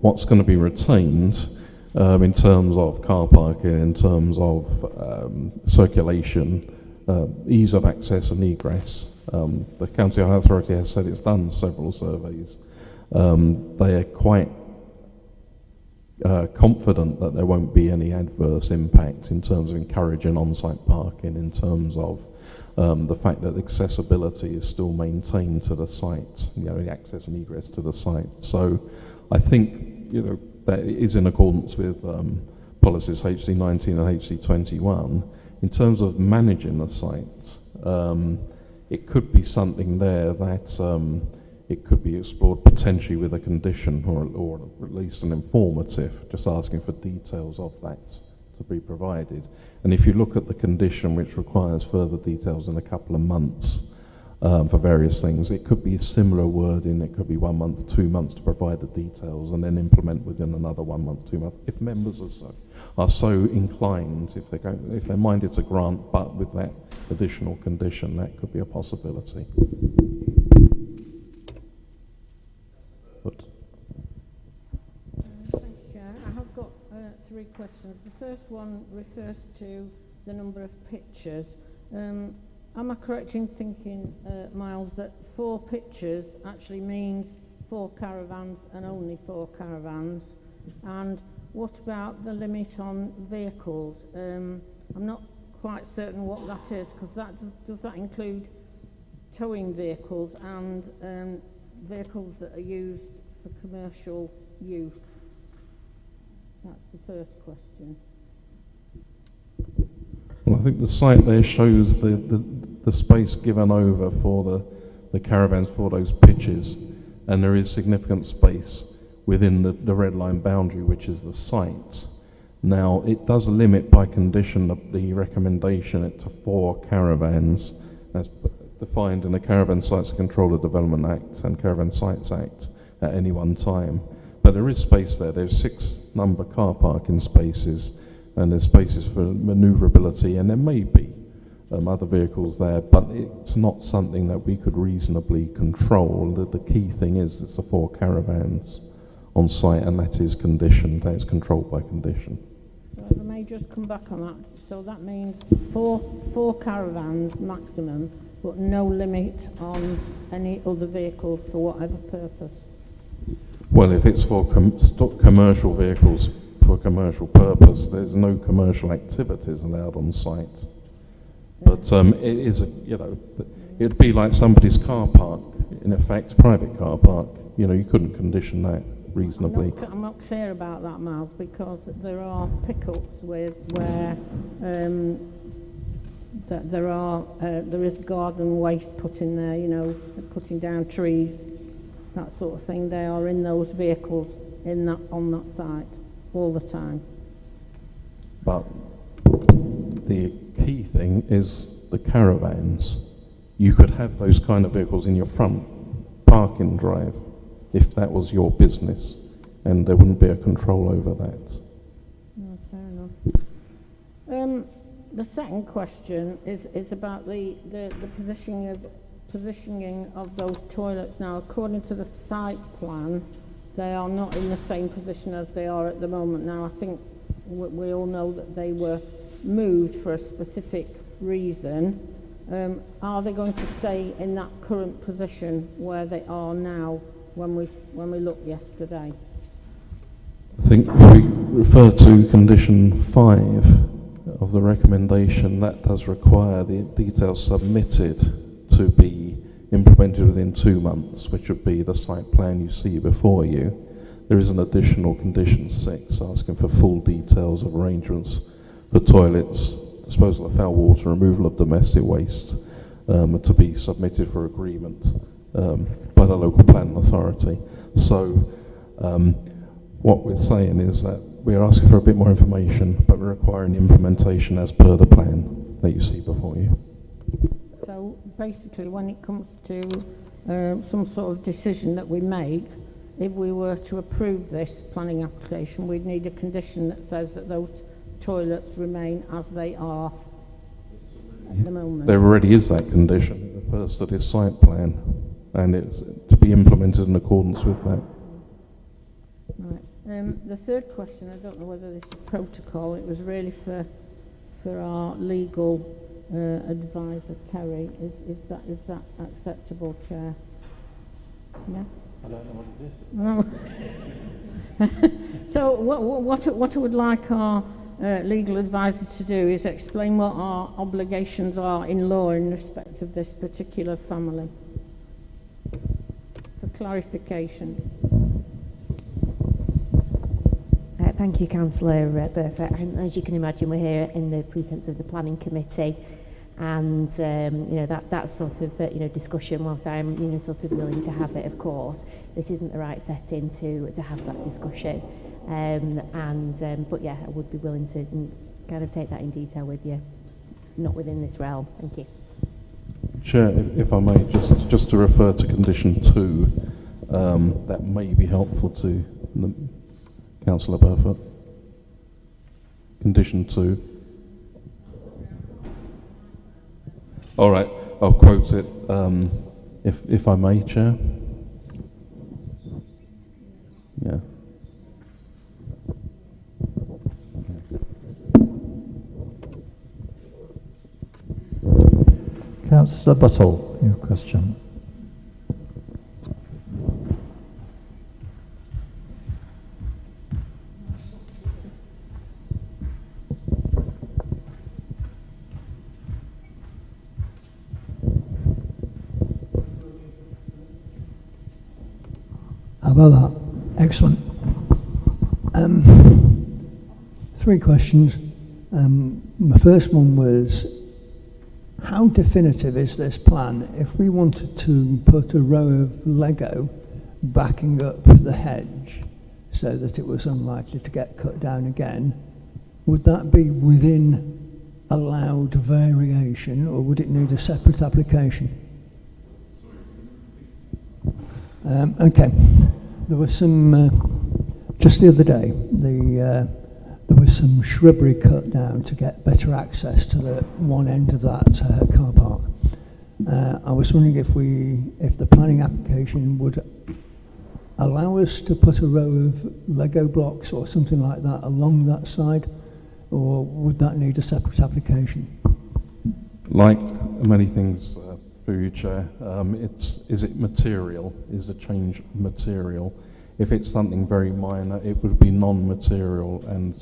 what's going to be retained in terms of car parking, in terms of circulation, ease of access and egress. The County Authority has said it's done several surveys. They are quite confident that there won't be any adverse impact in terms of encouraging on-site parking, in terms of the fact that accessibility is still maintained to the site, you know, access and egress to the site. So I think, you know, that is in accordance with policies HC19 and HC21. In terms of managing the site, it could be something there that it could be explored potentially with a condition or at least an informative, just asking for details of that to be provided. And if you look at the condition which requires further details in a couple of months for various things, it could be similar wording, it could be 1 month, 2 months to provide the details and then implement within another 1 month, 2 months. If members are so inclined, if they're minded to grant, but with that additional condition, that could be a possibility. Thank you, Chair. I have got 3 questions. The first one refers to the number of pictures. Am I correct in thinking, Miles, that 4 pictures actually means 4 caravans and only 4 caravans? And what about the limit on vehicles? I'm not quite certain what that is, because does that include towing vehicles and vehicles that are used for commercial use? That's the first question. Well, I think the site there shows the space given over for the caravans for those pitches, and there is significant space within the red line boundary, which is the site. Now, it does limit by condition the recommendation to 4 caravans, as defined in the Caravan Sites and Controller Development Act and Caravan Sites Act at any one time. But there is space there. There's 6 number car parking spaces, and there's spaces for manoeuvrability, and there may be other vehicles there, but it's not something that we could reasonably control. The key thing is it's the 4 caravans on site, and that is conditioned, that is controlled by condition. So I may just come back on that. So that means 4 caravans maximum, but no limit on any other vehicles for whatever purpose? Well, if it's for commercial vehicles for a commercial purpose, there's no commercial activities allowed on site. But it is, it'd be like somebody's car park, in effect, private car park. You couldn't condition that reasonably. I'm not clear about that, Miles, because there are pickups where there is garden waste put in there, cutting down trees, that sort of thing. They are in those vehicles on that site all the time. But the key thing is the caravans. You could have those kind of vehicles in your front parking drive if that was your business, and there wouldn't be a control over that. No, fair enough. The second question is about the positioning of those toilets. Now, according to the site plan, they are not in the same position as they are at the moment. Now, I think we all know that they were moved for a specific reason. Are they going to stay in that current position where they are now when we looked yesterday? I think if we refer to condition 5 of the recommendation, that does require the details submitted to be implemented within 2 months, which would be the site plan you see before you. There is an additional condition 6 asking for full details of arrangements for toilets, disposal of foul water, removal of domestic waste, to be submitted for agreement by the local planning authority. So what we're saying is that we're asking for a bit more information, but we're requiring implementation as per the plan that you see before you. So basically, when it comes to some sort of decision that we make, if we were to approve this planning application, we'd need a condition that says that those toilets remain as they are at the moment. There already is that condition. It refers to this site plan, and it's to be implemented in accordance with that. Right. The third question, I don't know whether this is protocol. It was really for our legal advisor, Kerry. Is that acceptable, Chair? Yeah. I don't know what it is. So what I would like our legal advisor to do is explain what our obligations are in law in respect of this particular family, for clarification. Thank you, Councillor Burford. And as you can imagine, we're here in the pretense of the planning committee, and that sort of discussion. Whilst I'm sort of willing to have it, of course, this isn't the right setting to have that discussion. But yeah, I would be willing to kind of take that in detail with you, not within this realm. Thank you. Chair, if I may, just to refer to condition 2, that may be helpful to Councillor Burford. Condition 2. All right, I'll quote it, if I may, Chair. Yeah. Councillor Buttle, your question. How about that? Excellent. 3 questions. My first one was, how definitive is this plan? If we wanted to put a row of Lego backing up the hedge so that it was unlikely to get cut down again, would that be within allowed variation, or would it need a separate application? Okay. There was some, just the other day, there was some shrubbery cut down to get better access to the one end of that car park. I was wondering if the planning application would allow us to put a row of Lego blocks or something like that along that side, or would that need a separate application? Like many things, through you, Chair, is it material? Is the change material? If it's something very minor, it would be non-material, and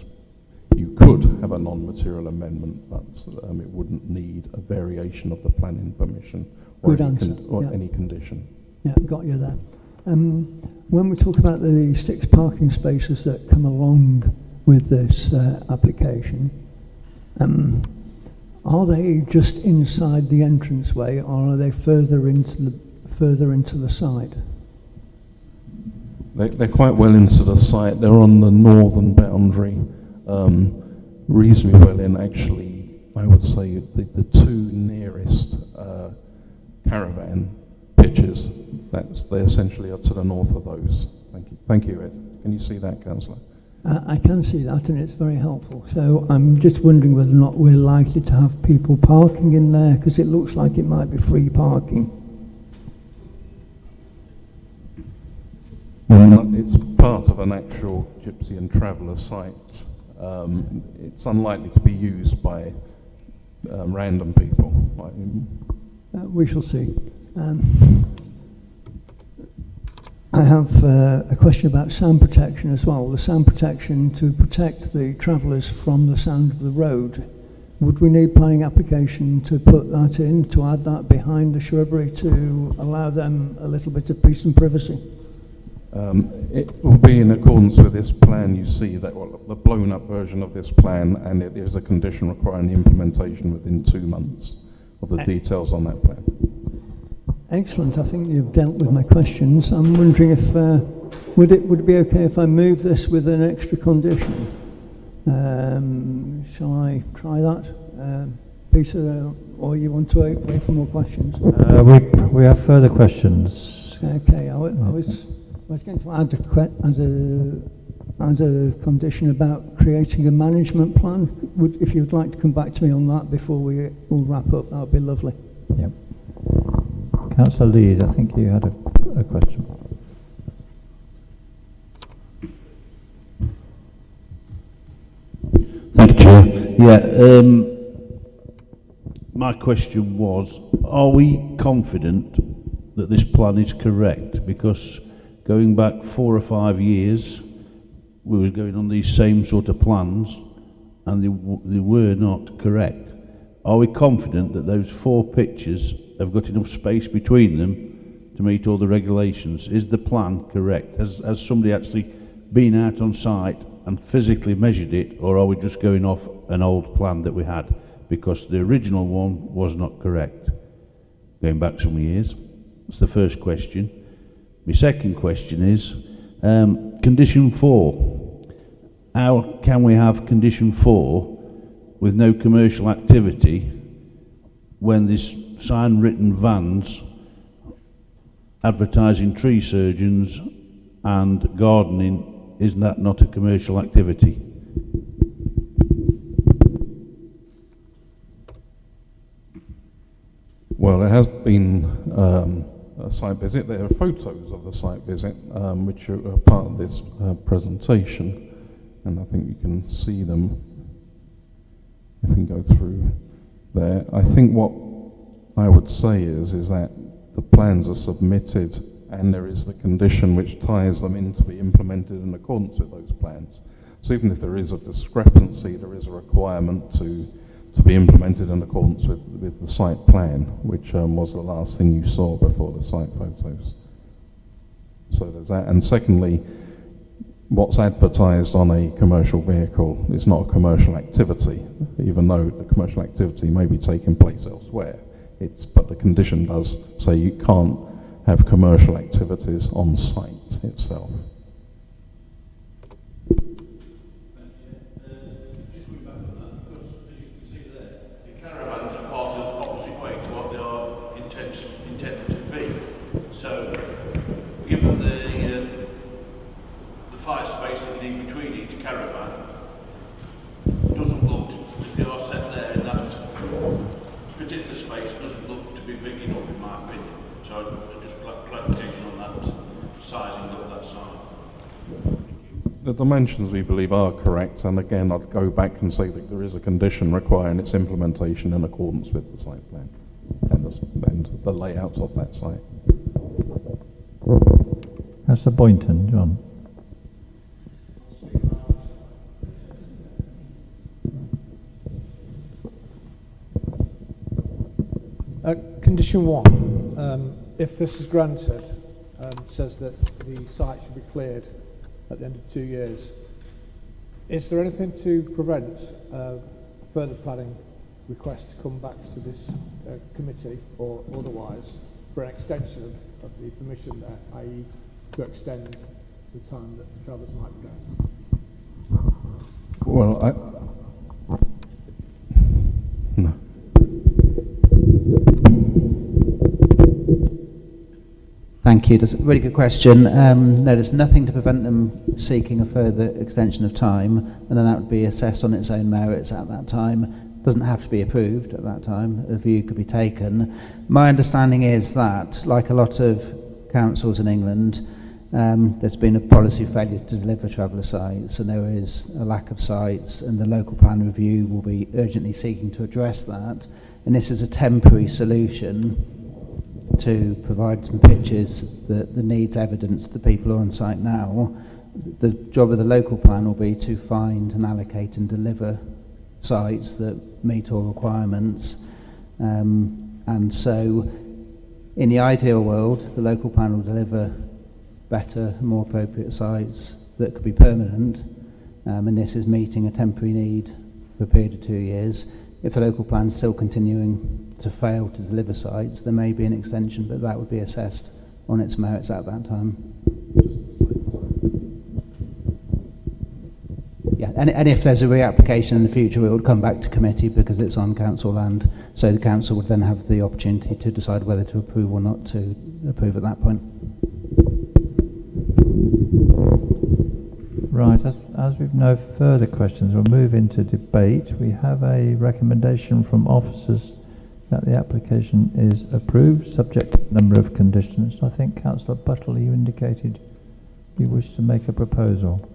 you could have a non-material amendment, but it wouldn't need a variation of the planning permission or, any condition. Yeah, got you there. When we talk about the 6 parking spaces that come along with this application, are they just inside the entranceway, or are they further into the site? They're quite well into the site. They're on the northern boundary, reasonably well in. Actually, I would say the 2 nearest caravan pitches, they essentially are to the north of those. Thank you. Thank you, Ed. Can you see that, Councillor? I can see that, and it's very helpful. So I'm just wondering whether or not we're likely to have people parking in there, because it looks like it might be free parking. It's part of an actual gypsy and traveller site. It's unlikely to be used by random people. We shall see. I have a question about sound protection as well. The sound protection to protect the travellers from the sound of the road. Would we need planning application to put that in, to add that behind the shrubbery to allow them a little bit of peace and privacy? It will be in accordance with this plan. You see that, well, the blown up version of this plan, and it is a condition requiring implementation within 2 months of the details on that plan. Excellent. I think you've dealt with my questions. I'm wondering if would it be okay if I move this with an extra condition? Shall I try that, Peter, or you want to wait for more questions? We have further questions. Okay. I was going to add a condition about creating a management plan. If you'd like to come back to me on that before we all wrap up, that would be lovely. Yep. Councillor Lees, I think you had a question. Thank you, Chair. Yeah, my question was, are we confident that this plan is correct? Because going back 4 or 5 years, we were going on these same sort of plans, and they were not correct. Are we confident that those 4 pictures have got enough space between them to meet all the regulations? Is the plan correct? Has somebody actually been out on site and physically measured it, or are we just going off an old plan that we had? Because the original one was not correct, going back some years. That's the first question. My second question is, condition 4. How can we have condition 4 with no commercial activity when this sign written vans advertising tree surgeons and gardening, is that not a commercial activity? Well, there has been a site visit. There are photos of the site visit, which are part of this presentation, and I think you can see them if we can go through there. I think what I would say is that the plans are submitted and there is the condition which ties them in to be implemented in accordance with those plans. So even if there is a discrepancy, there is a requirement to be implemented in accordance with the site plan, which was the last thing you saw before the site photos. So there's that. And secondly, what's advertised on a commercial vehicle is not a commercial activity, even though the commercial activity may be taking place elsewhere. But the condition does say you can't have commercial activities on site itself. So, given the fire space that you need between each caravan, doesn't look, if they are set there in that particular space, doesn't look to be big enough in my opinion. So just clarification on that sizing of that sign. The dimensions we believe are correct, and again I'd go back and say that there is a condition requiring its implementation in accordance with the site plan and the layout of that site. Councillor Boynton, John. Condition 1, if this is granted, says that the site should be cleared at the end of 2 years. Is there anything to prevent further planning requests to come back to this committee or otherwise for an extension of the permission there, i.e. to extend the time that the travellers might be going? Well, no. Thank you. That's a really good question. No, there's nothing to prevent them seeking a further extension of time, and then that would be assessed on its own merits at that time. Doesn't have to be approved at that time. A view could be taken. My understanding is that, like a lot of councils in England, there's been a policy failure to deliver traveller sites, and there is a lack of sites, and the local plan review will be urgently seeking to address that. And this is a temporary solution to provide some pictures that needs evidence to the people who are on site now. The job of the local plan will be to find and allocate and deliver sites that meet all requirements. And so in the ideal world, the local plan will deliver better, more appropriate sites that could be permanent, and this is meeting a temporary need for a period of 2 years. If the local plan is still continuing to fail to deliver sites, there may be an extension, but that would be assessed on its merits at that time. Yeah, and if there's a reapplication in the future, it would come back to committee because it's on council land, so the council would then have the opportunity to decide whether to approve or not to approve at that point. Right, as we've no further questions, we'll move into debate. We have a recommendation from officers that the application is approved, subject to a number of conditions. I think Councillor Buttle, you indicated you wish to make a proposal.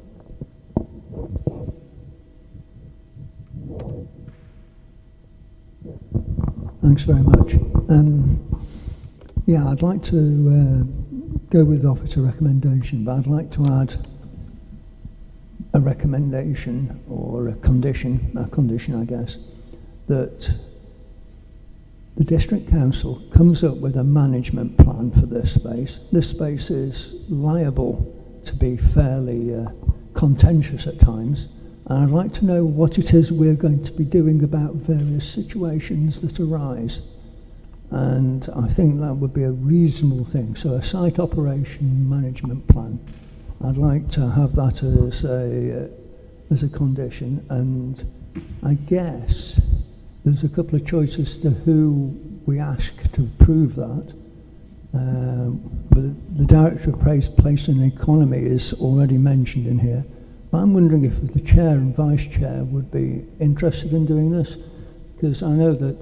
Thanks very much. Yeah, I'd like to go with the officer recommendation, but I'd like to add a recommendation or a condition I guess, that the District Council comes up with a management plan for this space. This space is liable to be fairly contentious at times. And I'd like to know what it is we're going to be doing about various situations that arise. And I think that would be a reasonable thing. So a site operation management plan, I'd like to have that as a condition. And I guess there's a couple of choices to who we ask to approve that. But the Director of Place and Economy is already mentioned in here. I'm wondering if the Chair and Vice Chair would be interested in doing this, because I know that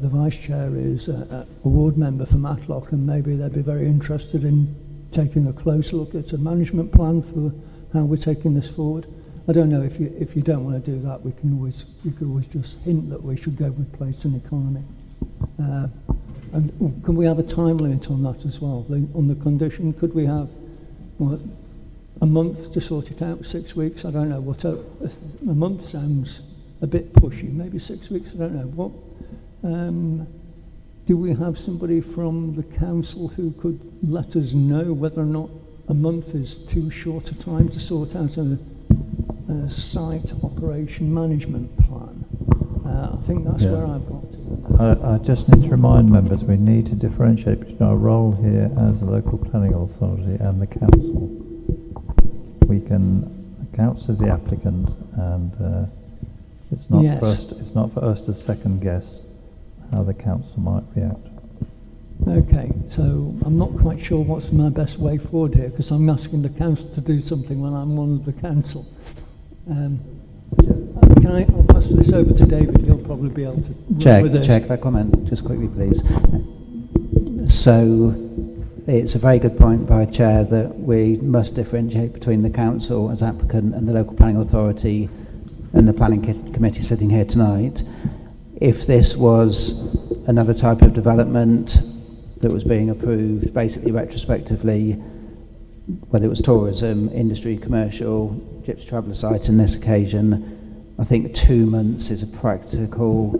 the Vice Chair is a ward member for Matlock, and maybe they'd be very interested in taking a close look at a management plan for how we're taking this forward. I don't know if you don't want to do that, you could always just hint that we should go with Place and Economy. And can we have a time limit on that as well? On the condition, could we have a month to sort it out, 6 weeks? I don't know. A month sounds a bit pushy. Maybe 6 weeks. I don't know. Do we have somebody from the council who could let us know whether or not a month is too short a time to sort out a site operation management plan? I think that's where I've got to. I just need to remind members we need to differentiate between our role here as a local planning authority and the council. The council is the applicant, and it's not for us to second guess how the council might react. Okay, so I'm not quite sure what's my best way forward here, because I'm asking the council to do something when I'm one of the council. I'll pass this over to David. He'll probably be able to run with this. Check that comment just quickly, please. So it's a very good point by Chair that we must differentiate between the council as applicant and the local planning authority and the planning committee sitting here tonight. If this was another type of development that was being approved basically retrospectively, whether it was tourism, industry, commercial, gypsy traveller site in this occasion, I think 2 months is a practical,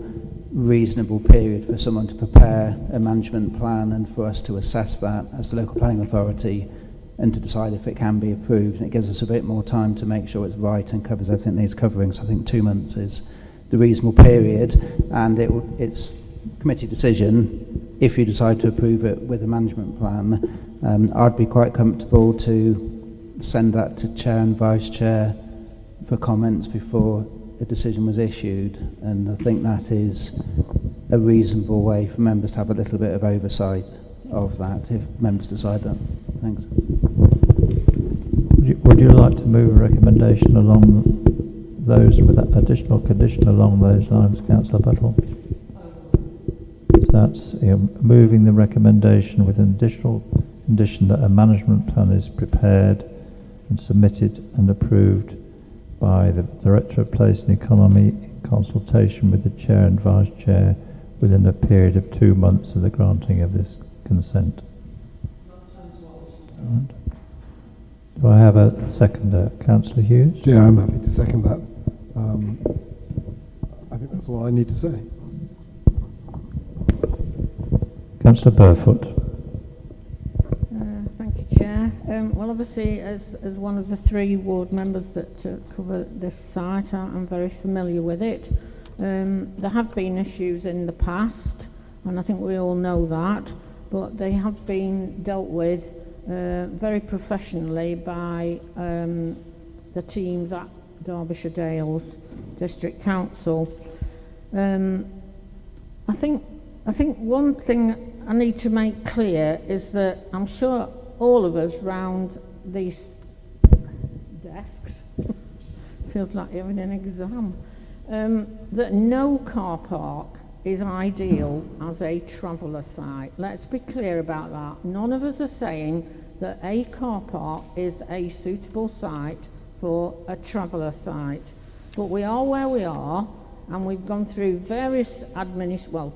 reasonable period for someone to prepare a management plan and for us to assess that as the local planning authority and to decide if it can be approved. And it gives us a bit more time to make sure it's right and covers everything it needs covering. So I think 2 months is the reasonable period, and it's committee decision if you decide to approve it with a management plan. I'd be quite comfortable to send that to Chair and Vice Chair for comments before a decision was issued, and I think that is a reasonable way for members to have a little bit of oversight of that if members decide that. Thanks. Would you like to move a recommendation along those with an additional condition along those lines, Councillor Buttle? So that's moving the recommendation with an additional condition that a management plan is prepared and submitted and approved by the Director of Place and Economy in consultation with the Chair and Vice Chair within a period of 2 months of the granting of this consent. Right. Do I have a seconder? Councillor Hughes? Yeah, I'm happy to second that. I think that's all I need to say. Councillor Burfoot. Thank you, Chair. Well, obviously, as one of the 3 ward members that cover this site, I'm very familiar with it. There have been issues in the past, and I think we all know that, but they have been dealt with very professionally by the teams at Derbyshire Dales District Council. I think one thing I need to make clear is that I'm sure all of us round these desks feels like you're in an exam, that no car park is ideal as a traveller site. Let's be clear about that. None of us are saying that a car park is a suitable site for a traveller site, but we are where we are, and we've gone through various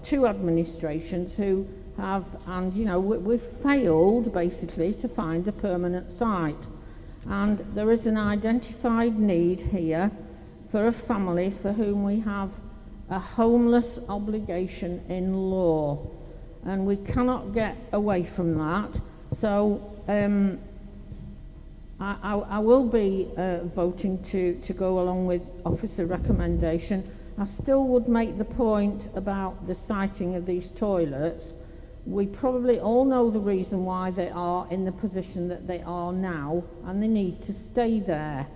two administrations who have, and we've failed basically to find a permanent site. And there is an identified need here for a family for whom we have a homeless obligation in law, and we cannot get away from that. So I will be voting to go along with officer recommendation. I still would make the point about the siting of these toilets. We probably all know the reason why they are in the position that they are now, and they need to stay there.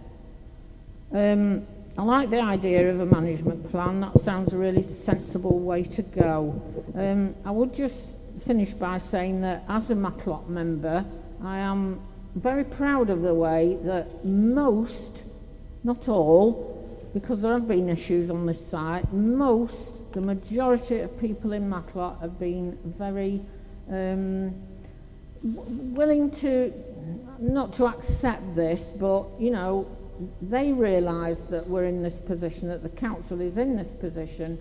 I like the idea of a management plan. That sounds a really sensible way to go. I would just finish by saying that as a Matlock member, I am very proud of the way that most, not all, because there have been issues on this site, the majority of people in Matlock have been very willing to, not to accept this, but, you know, they realise that we're in this position, that the council is in this position,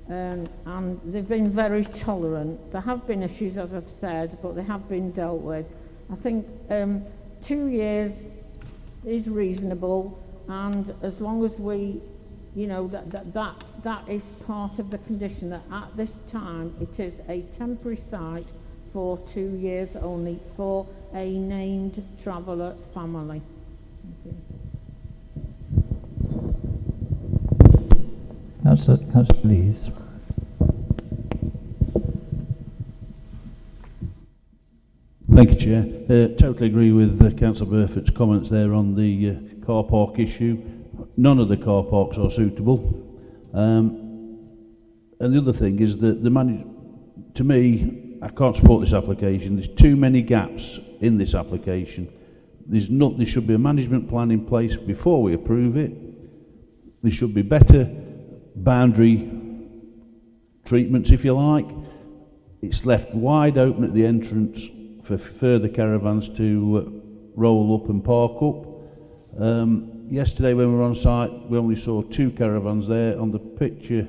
and they've been very tolerant. There have been issues, as I've said, but they have been dealt with. I think 2 years is reasonable, and as long as we, you know, that is part of the condition, that at this time it is a temporary site for 2 years only for a named traveller family. Thank you. Councillor Lees. Thank you, Chair. Totally agree with Councillor Burford's comments there on the car park issue. None of the car parks are suitable. And the other thing is that to me, I can't support this application. There's too many gaps in this application. There should be a management plan in place before we approve it. There should be better boundary treatments, if you like. It's left wide open at the entrance for further caravans to roll up and park up. Yesterday when we were on site, we only saw 2 caravans there. On the picture,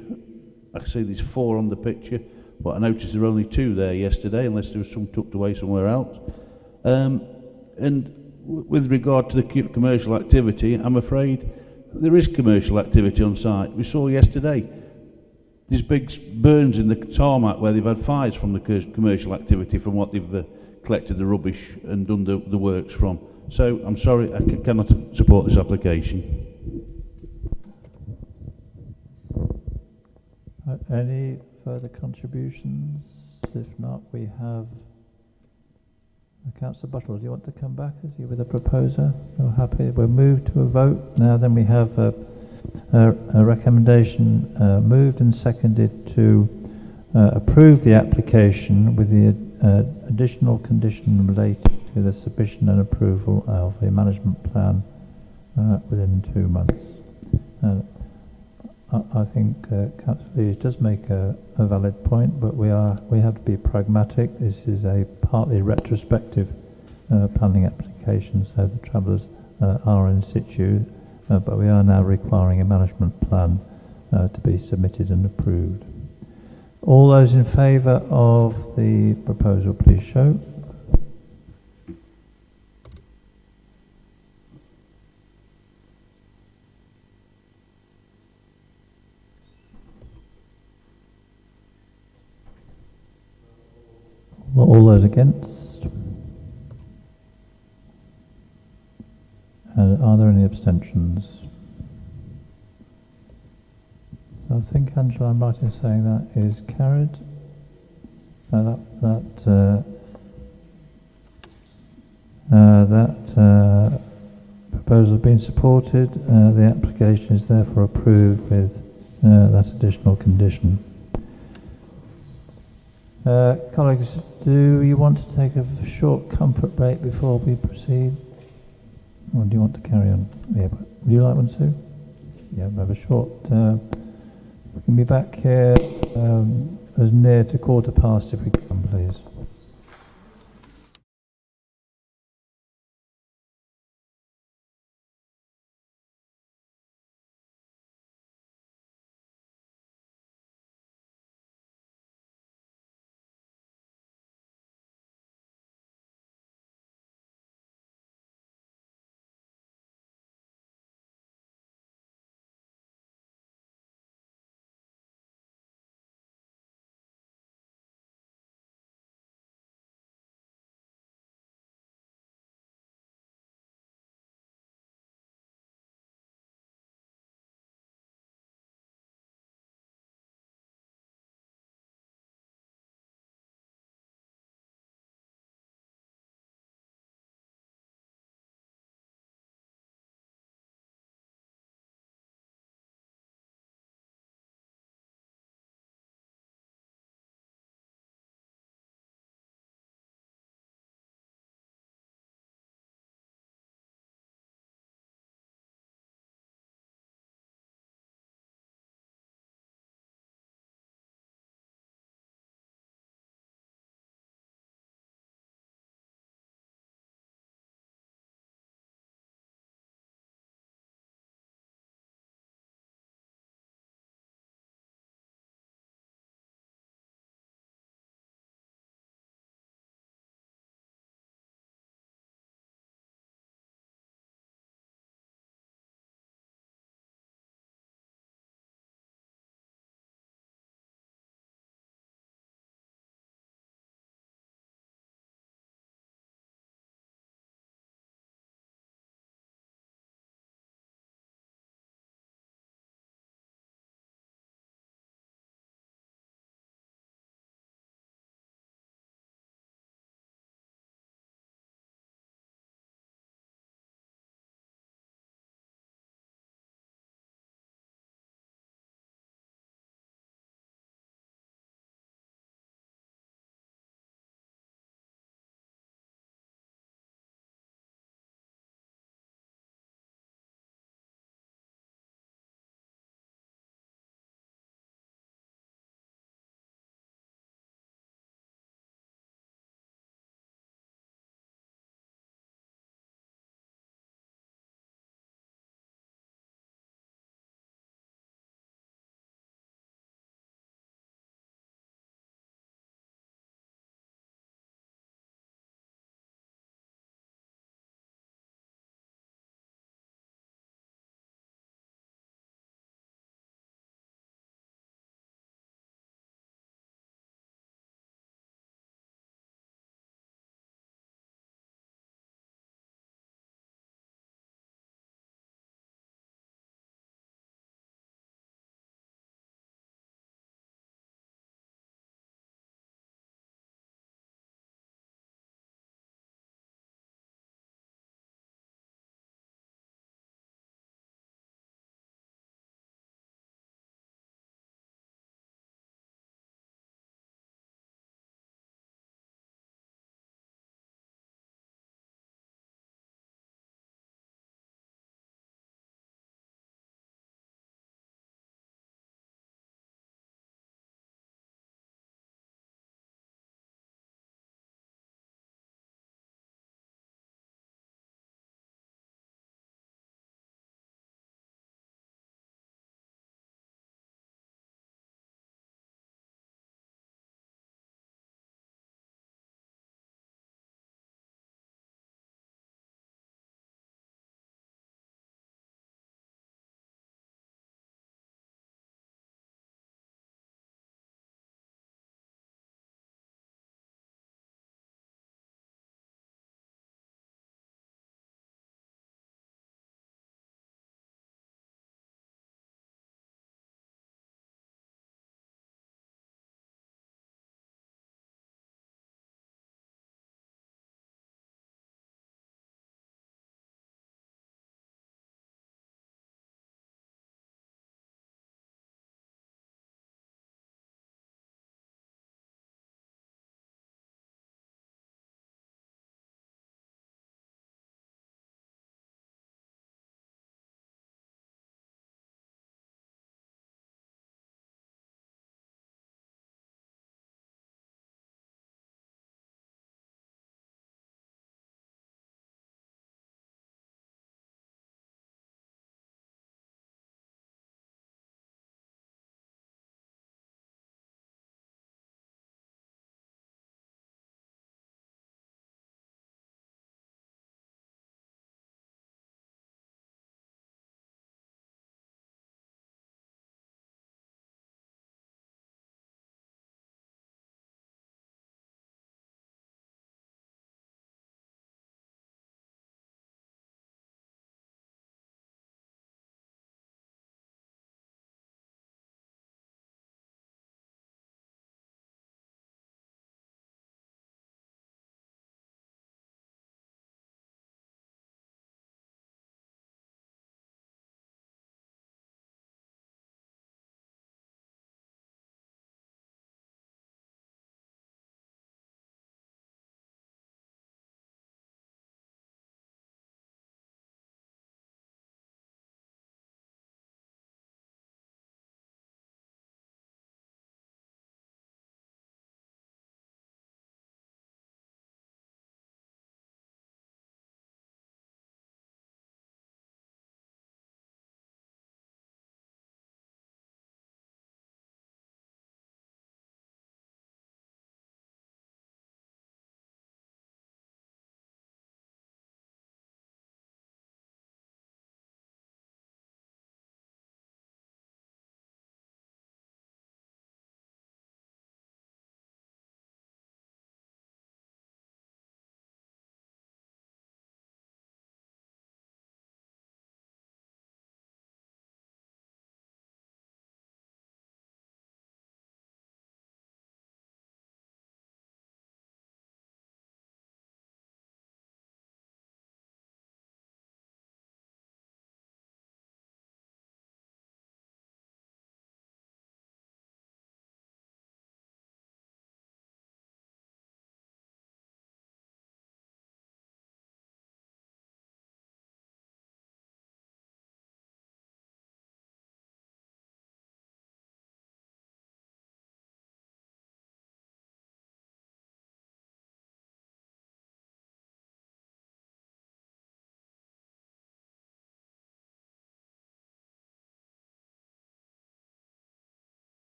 I can see there's 4 on the picture, but I noticed there were only 2 there yesterday, unless there was some tucked away somewhere else. And with regard to the commercial activity, I'm afraid there is commercial activity on site. We saw yesterday there's big burns in the tarmac where they've had fires from the commercial activity, from what they've collected the rubbish and done the works from. So I'm sorry, I cannot support this application. Any further contributions? If not, we have Councillor Buttle. Do you want to come back? Is you with a proposer? You're happy? We'll move to a vote now. Then we have a recommendation moved and seconded to approve the application with the additional condition related to the submission and approval of a management plan within 2 months. I think Councillor Lees does make a valid point, but we have to be pragmatic. This is a partly retrospective planning application, so the travellers are in situ, but we are now requiring a management plan to be submitted and approved. All those in favour of the proposal, please show. All those against? Are there any abstentions? I think, Angela, I'm right in saying that is carried. That proposal has been supported. The application is therefore approved with that additional condition. Colleagues, do you want to take a short comfort break before we proceed? Or do you want to carry on? Yeah, would you like one too? Yeah, we'll have a short... we can be back here as near to past if we can, please.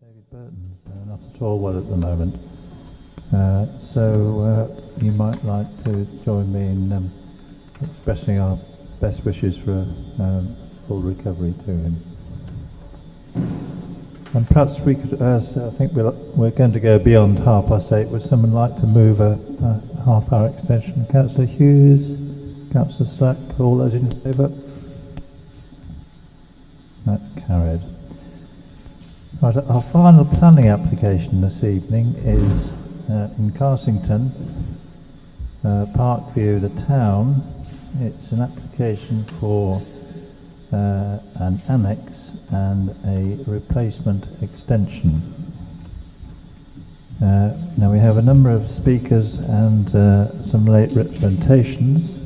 David Burton's not at all well at the moment. So you might like to join me in expressing our best wishes for a full recovery to him. And perhaps we could, as I think we're going to go beyond 8:30, would someone like to move a half-hour extension? Councillor Hughes, Councillor Slack, all those in favour? That's carried. Right, our final planning application this evening is in Carsington, Parkview, the town. It's an application for an annex and a replacement extension. Now we have a number of speakers and some late representations.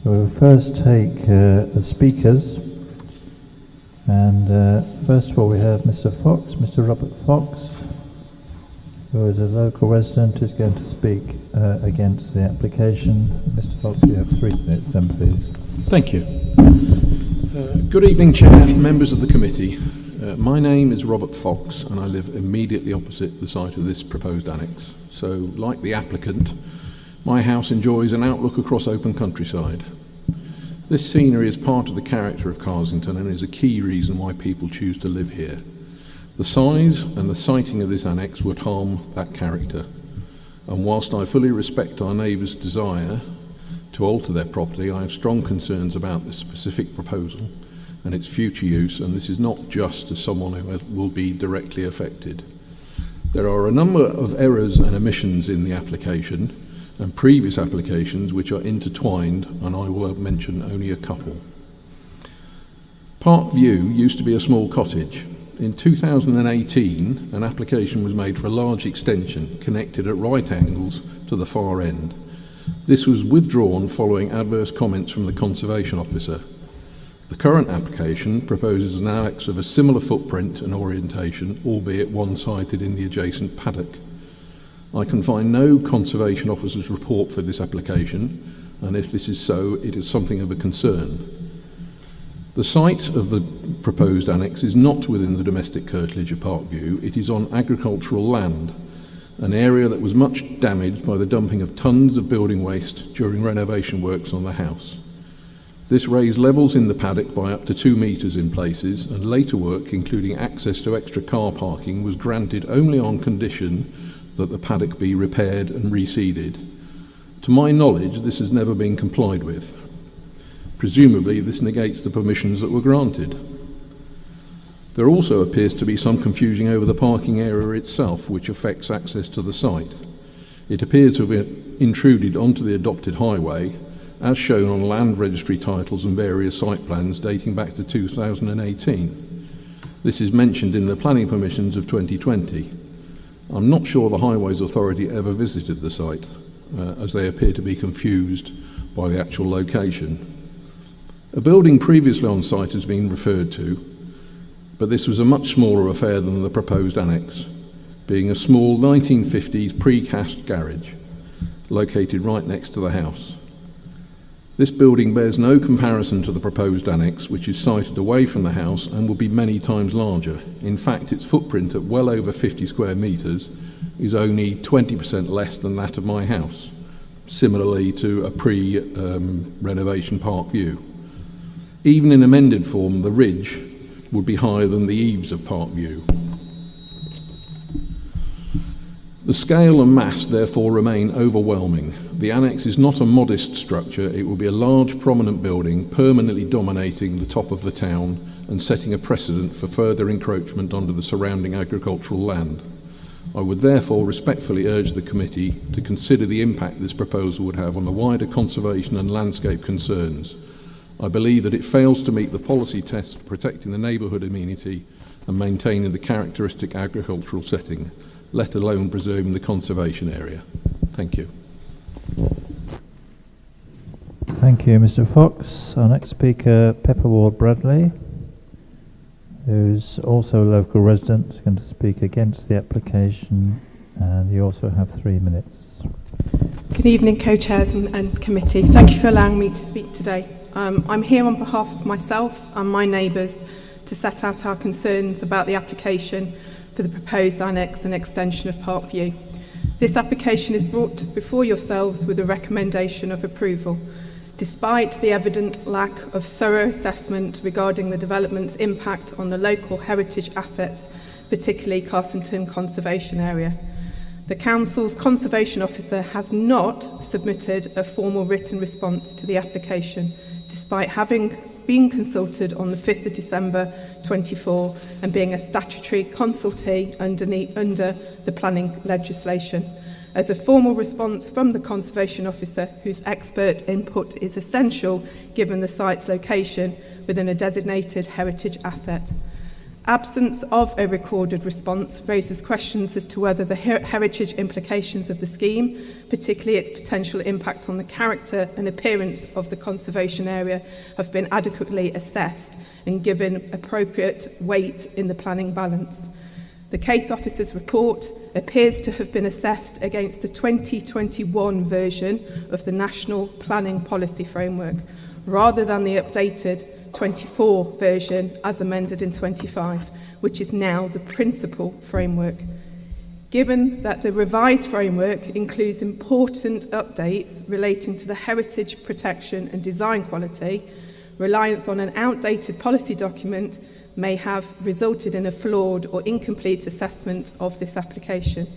So we'll first take the speakers. And first of all, we have Mr. Fox, Mr. Robert Fox, who is a local resident, who's going to speak against the application. Mr. Fox, you have 3 minutes then, please. Thank you. Good evening, Chair, members of the committee. My name is Robert Fox, and I live immediately opposite the site of this proposed annex. So, like the applicant, my house enjoys an outlook across open countryside. This scenery is part of the character of Carsington and is a key reason why people choose to live here. The size and the siting of this annex would harm that character. And whilst I fully respect our neighbours' desire to alter their property, I have strong concerns about this specific proposal and its future use, and this is not just as someone who will be directly affected. There are a number of errors and omissions in the application and previous applications which are intertwined, and I will mention only a couple. Parkview used to be a small cottage. In 2018, an application was made for a large extension connected at right angles to the far end. This was withdrawn following adverse comments from the Conservation Officer. The current application proposes an annex of a similar footprint and orientation, albeit one-sided in the adjacent paddock. I can find no Conservation Officer's report for this application, and if this is so, it is something of a concern. The site of the proposed annex is not within the domestic curtilage of Parkview. It is on agricultural land, an area that was much damaged by the dumping of tons of building waste during renovation works on the house. This raised levels in the paddock by up to 2 metres in places, and later work, including access to extra car parking, was granted only on condition that the paddock be repaired and reseeded. To my knowledge, this has never been complied with. Presumably, this negates the permissions that were granted. There also appears to be some confusion over the parking area itself, which affects access to the site. It appears to have intruded onto the adopted highway, as shown on land registry titles and various site plans dating back to 2018. This is mentioned in the planning permissions of 2020. I'm not sure the Highways Authority ever visited the site, as they appear to be confused by the actual location. A building previously on site has been referred to, but this was a much smaller affair than the proposed annex, being a small 1950s precast garage located right next to the house. This building bears no comparison to the proposed annex, which is sited away from the house and will be many times larger. In fact, its footprint at well over 50 square metres is only 20% less than that of my house, similarly to a pre-renovation Parkview. Even in amended form, the ridge would be higher than the eaves of Parkview. The scale and mass therefore remain overwhelming. The annex is not a modest structure. It will be a large prominent building permanently dominating the top of the town and setting a precedent for further encroachment onto the surrounding agricultural land. I would therefore respectfully urge the committee to consider the impact this proposal would have on the wider conservation and landscape concerns. I believe that it fails to meet the policy tests for protecting the neighbourhood amenity and maintaining the characteristic agricultural setting, let alone preserving the conservation area. Thank you. Thank you, Mr. Fox. Our next speaker, Pepper Ward Bradley, who's also a local resident, is going to speak against the application, and you also have 3 minutes. Good evening, co-chairs and committee. Thank you for allowing me to speak today. I'm here on behalf of myself and my neighbours to set out our concerns about the application for the proposed annex and extension of Parkview. This application is brought before yourselves with a recommendation of approval, despite the evident lack of thorough assessment regarding the development's impact on the local heritage assets, particularly Carsington Conservation Area. The Council's Conservation Officer has not submitted a formal written response to the application, despite having been consulted on the 5th of December 24 and being a statutory consultee under the planning legislation. As a formal response from the Conservation Officer, whose expert input is essential given the site's location within a designated heritage asset. Absence of a recorded response raises questions as to whether the heritage implications of the scheme, particularly its potential impact on the character and appearance of the conservation area, have been adequately assessed and given appropriate weight in the planning balance. The case officer's report appears to have been assessed against the 2021 version of the National Planning Policy Framework, rather than the updated 24 version as amended in 25, which is now the principal framework. Given that the revised framework includes important updates relating to the heritage protection and design quality, reliance on an outdated policy document may have resulted in a flawed or incomplete assessment of this application.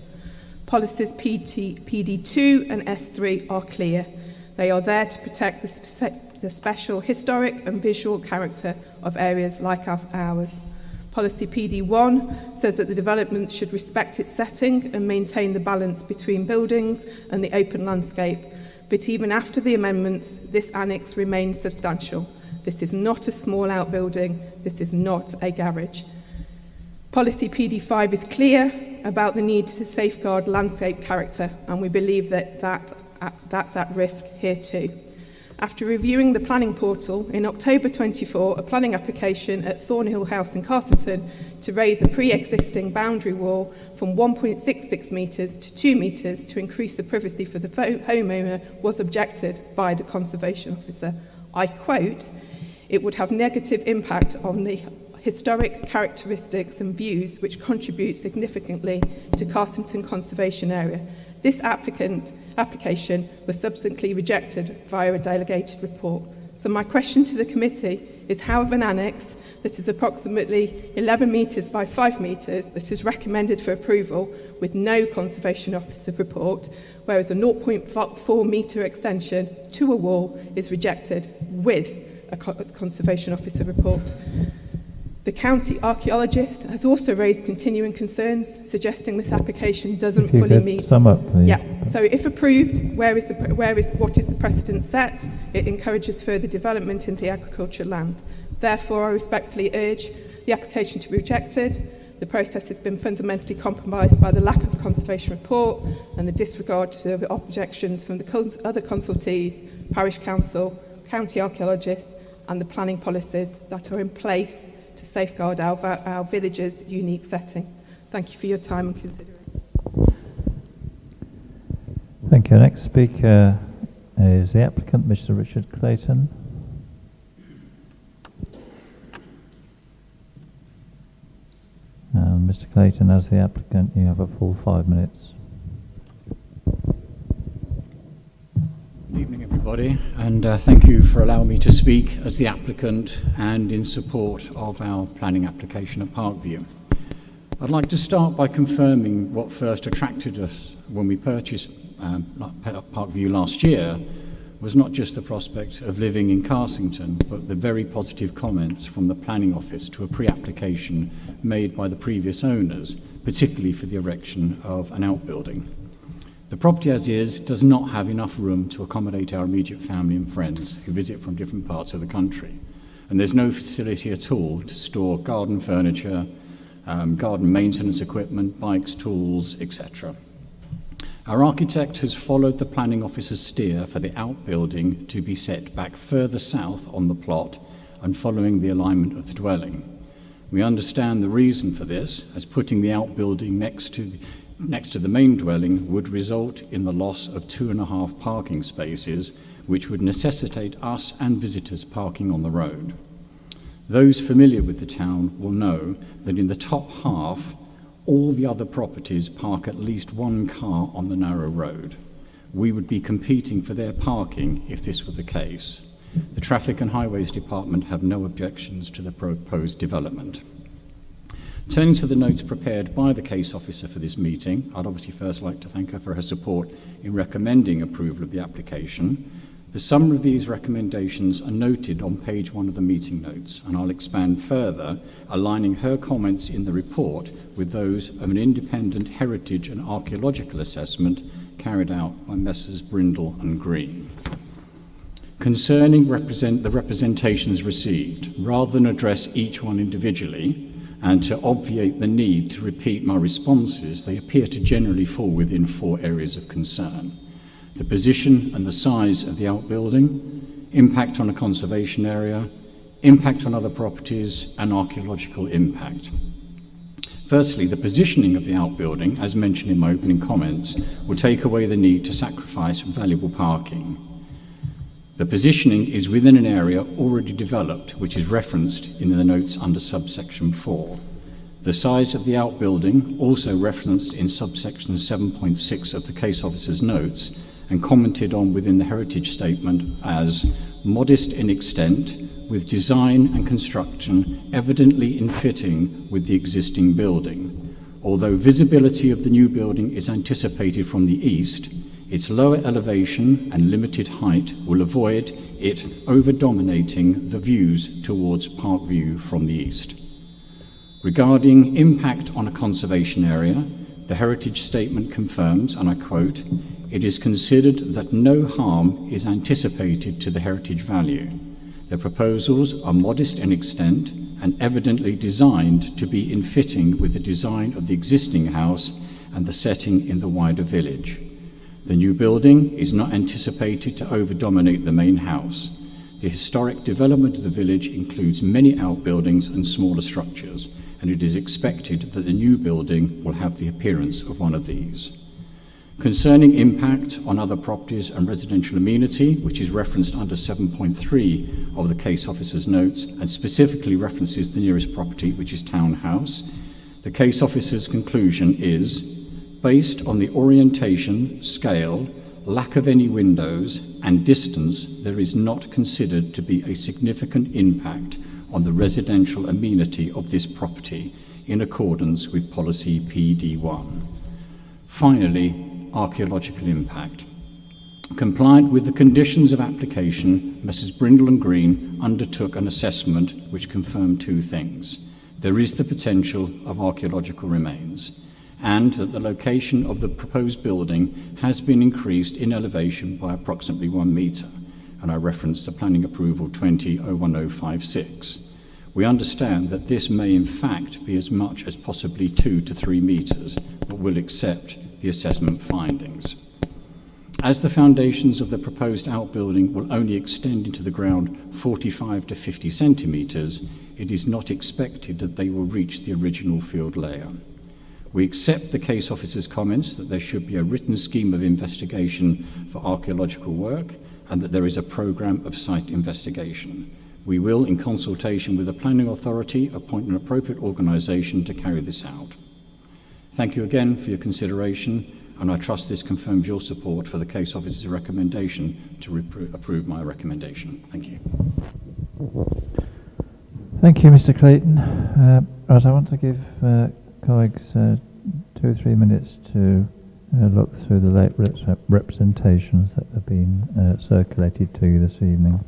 Policies PD2 and S3 are clear. They are there to protect the special historic and visual character of areas like ours. Policy PD1 says that the development should respect its setting and maintain the balance between buildings and the open landscape. But even after the amendments, this annex remains substantial. This is not a small outbuilding. This is not a garage. Policy PD5 is clear about the need to safeguard landscape character, and we believe that's at risk here too. After reviewing the planning portal, in October 24, a planning application at Thornhill House in Carsington to raise a pre-existing boundary wall from 1.66 metres to 2 metres to increase the privacy for the homeowner was objected by the Conservation Officer. I quote, "It would have negative impact on the historic characteristics and views which contribute significantly to Carsington Conservation Area. This application was subsequently rejected via a delegated report." So my question to the committee is how of an annex that is approximately 11 metres by 5 metres that is recommended for approval with no Conservation Officer report, whereas a 0.4 metre extension to a wall is rejected with a Conservation Officer report. The county archaeologist has also raised continuing concerns, suggesting this application doesn't fully meet. Sum up, please. Yeah. So, if approved, what is the precedent set? It encourages further development in the agricultural land. Therefore, I respectfully urge the application to be rejected. The process has been fundamentally compromised by the lack of a conservation report and the disregard to the objections from the other consultees, parish council, county archaeologists, and the planning policies that are in place to safeguard our village's unique setting. Thank you for your time and consideration. Thank you. Next speaker is the applicant, Mr. Richard Clayton. And Mr. Clayton, as the applicant, you have a full 5 minutes. Good evening, everybody, and thank you for allowing me to speak as the applicant and in support of our planning application at Parkview. I'd like to start by confirming what first attracted us when we purchased Parkview last year was not just the prospect of living in Carsington, but the very positive comments from the planning office to a pre-application made by the previous owners, particularly for the erection of an outbuilding. The property as is does not have enough room to accommodate our immediate family and friends who visit from different parts of the country. And there's no facility at all to store garden furniture, garden maintenance equipment, bikes, tools, etc. Our architect has followed the planning officer's steer for the outbuilding to be set back further south on the plot and following the alignment of the dwelling. We understand the reason for this, as putting the outbuilding next to the main dwelling would result in the loss of 2.5 parking spaces, which would necessitate us and visitors parking on the road. Those familiar with the town will know that in the top half, all the other properties park at least one car on the narrow road. We would be competing for their parking if this were the case. The Traffic and Highways Department have no objections to the proposed development. Turning to the notes prepared by the case officer for this meeting, I'd obviously first like to thank her for her support in recommending approval of the application. The summary of these recommendations are noted on page 1 of the meeting notes, and I'll expand further, aligning her comments in the report with those of an independent heritage and archaeological assessment carried out by Messrs. Brindle and Green. Concerning the representations received, rather than address each one individually, and to obviate the need to repeat my responses, they appear to generally fall within 4 areas of concern: the position and the size of the outbuilding, impact on a conservation area, impact on other properties, and archaeological impact. Firstly, the positioning of the outbuilding, as mentioned in my opening comments, will take away the need to sacrifice valuable parking. The positioning is within an area already developed, which is referenced in the notes under subsection 4. The size of the outbuilding, also referenced in subsection 7.6 of the case officer's notes, and commented on within the heritage statement as modest in extent, with design and construction evidently in fitting with the existing building. Although visibility of the new building is anticipated from the east, its lower elevation and limited height will avoid it over-dominating the views towards Parkview from the east. Regarding impact on a conservation area, the heritage statement confirms, and I quote, "It is considered that no harm is anticipated to the heritage value. The proposals are modest in extent and evidently designed to be in fitting with the design of the existing house and the setting in the wider village. The new building is not anticipated to over-dominate the main house. The historic development of the village includes many outbuildings and smaller structures, and it is expected that the new building will have the appearance of one of these. Concerning impact on other properties and residential amenity, which is referenced under 7.3 of the case officer's notes and specifically references the nearest property, which is Town House, the case officer's conclusion is, based on the orientation, scale, lack of any windows, and distance, there is not considered to be a significant impact on the residential amenity of this property in accordance with policy PD1. Finally, archaeological impact. Compliant with the conditions of application, Messrs. Brindle and Green undertook an assessment which confirmed 2 things. There is the potential of archaeological remains, and that the location of the proposed building has been increased in elevation by approximately 1 metre, and I reference the planning approval 20-01056. We understand that this may in fact be as much as possibly 2 to 3 metres, but will accept the assessment findings. As the foundations of the proposed outbuilding will only extend into the ground 45 to 50 centimetres, it is not expected that they will reach the original field layer. We accept the case officer's comments that there should be a written scheme of investigation for archaeological work and that there is a programme of site investigation. We will, in consultation with the planning authority, appoint an appropriate organisation to carry this out. Thank you again for your consideration, and I trust this confirms your support for the case officer's recommendation to approve my recommendation. Thank you. Thank you, Mr. Clayton. Right, I want to give colleagues 2 or 3 minutes to look through the late representations that have been circulated to you this evening.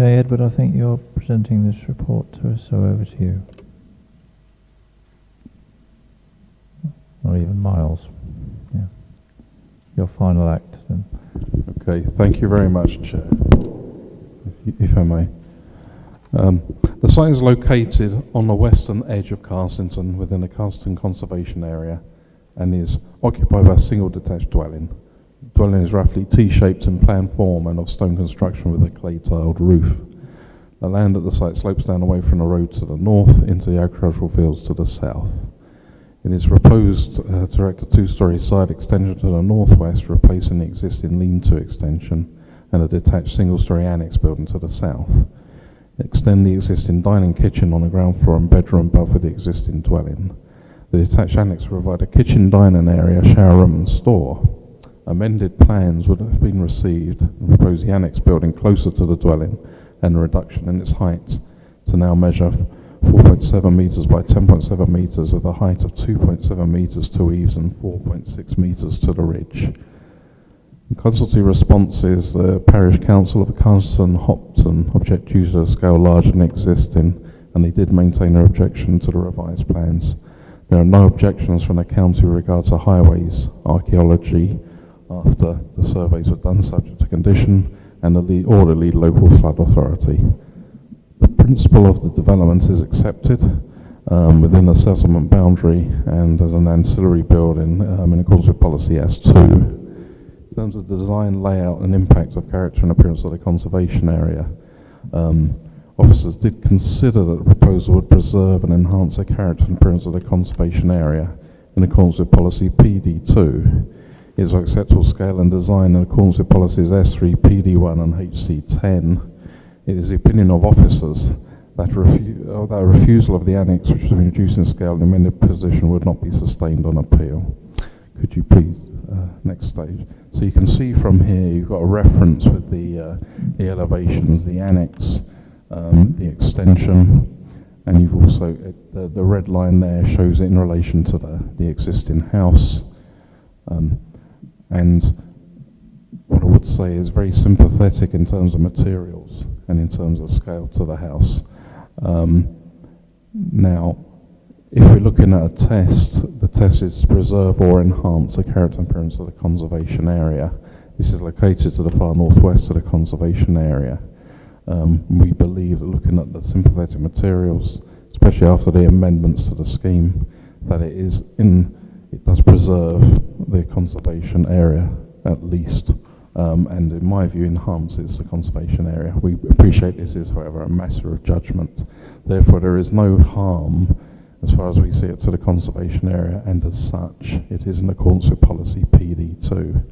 Okay, Edward, I think you're presenting this report to us, so over to you. Or even Miles. Yeah. Your final act then. Okay, thank you very much, Chair. If I may. The site is located on the western edge of Carsington within the Carsington Conservation Area and is occupied by a single detached dwelling. The dwelling is roughly T-shaped in plan form and of stone construction with a clay-tiled roof. The land at the site slopes down away from the road to the north into the agricultural fields to the south. It is proposed to erect a two-storey side extension to the northwest, replacing the existing lean-to extension, and a detached single-storey annex building to the south. Extend the existing dining kitchen on the ground floor and bedroom above the existing dwelling. The detached annex will provide a kitchen, dining area, shower room and store. Amended plans would have been received and propose the annex building closer to the dwelling and a reduction in its height to now measure 4.7 metres by 10.7 metres with a height of 2.7 metres to eaves and 4.6 metres to the ridge. In consultative responses, the Parish Council of Carsington Hopton object due to a scale larger than existing, and they did maintain their objection to the revised plans. There are no objections from the county with regard to highways, archaeology, after the surveys were done subject to condition, and the lead local flood authority. The principle of the development is accepted within the settlement boundary and as an ancillary building in accordance with policy S2. In terms of design, layout and impact of character and appearance of the conservation area, officers did consider that the proposal would preserve and enhance the character and appearance of the conservation area in accordance with policy PD2. It is of acceptable scale and design in accordance with policies S3, PD1 and HC10. It is the opinion of officers that a refusal of the annex, which has been reduced in scale and amended position, would not be sustained on appeal. Could you please, next stage. So you can see from here, you've got a reference with the elevations, the annex, the extension, and you've also, the red line there shows it in relation to the existing house. And what I would say is very sympathetic in terms of materials and in terms of scale to the house. Now, if we're looking at a test, the test is to preserve or enhance the character and appearance of the conservation area. This is located to the far northwest of the conservation area. We believe that looking at the sympathetic materials, especially after the amendments to the scheme, that it does preserve the conservation area at least, and in my view enhances the conservation area. We appreciate this is, however, a matter of judgment. Therefore, there is no harm, as far as we see it, to the conservation area, and as such, it is in accordance with policy PD2.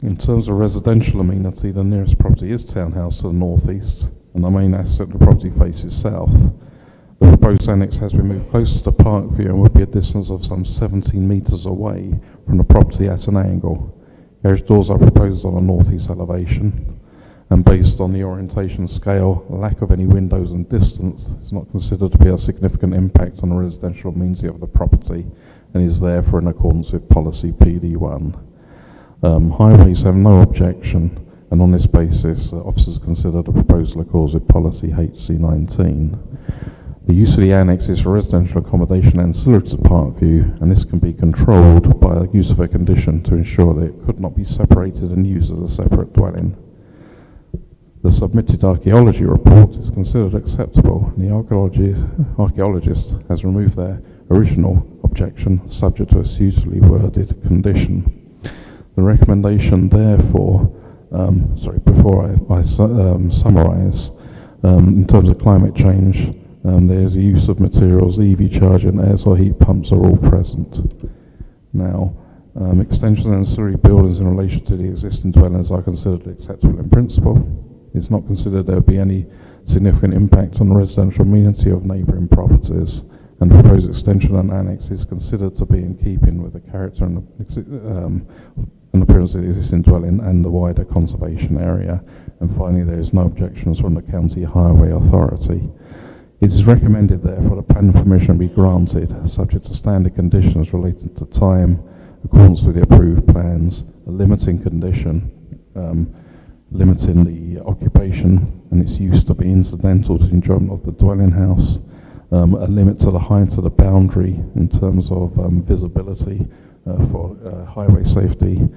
In terms of residential amenity, the nearest property is townhouse to the northeast, and the main asset of the property faces south. The proposed annex has been moved closer to Parkview and would be a distance of some 17 metres away from the property at an angle. Garage doors are proposed on a northeast elevation, and based on the orientation scale, lack of any windows and distance is not considered to be a significant impact on the residential amenity of the property and is therefore in accordance with policy PD1. Highways have no objection, and on this basis, officers consider the proposal accords with policy HC19. The use of the annex is for residential accommodation ancillary to Parkview, and this can be controlled by the use of a condition to ensure that it could not be separated and used as a separate dwelling. The submitted archaeology report is considered acceptable, and the archaeologist has removed their original objection subject to a suitably worded condition. The recommendation, therefore, before I summarise, in terms of climate change, there's a use of materials, EV charging, air source heat pumps are all present. Now, extensions and ancillary buildings in relation to the existing dwellings are considered acceptable in principle. It's not considered there would be any significant impact on the residential amenity of neighbouring properties, and the proposed extension and annex is considered to be in keeping with the character and appearance of the existing dwelling and the wider conservation area. And finally, there is no objections from the County Highway Authority. It is recommended, therefore, the planning permission be granted, subject to standard conditions relating to time, accordance with the approved plans, a limiting condition limiting the occupation and its use to be incidental to the enjoyment of the dwelling house, a limit to the height of the boundary in terms of visibility for highway safety,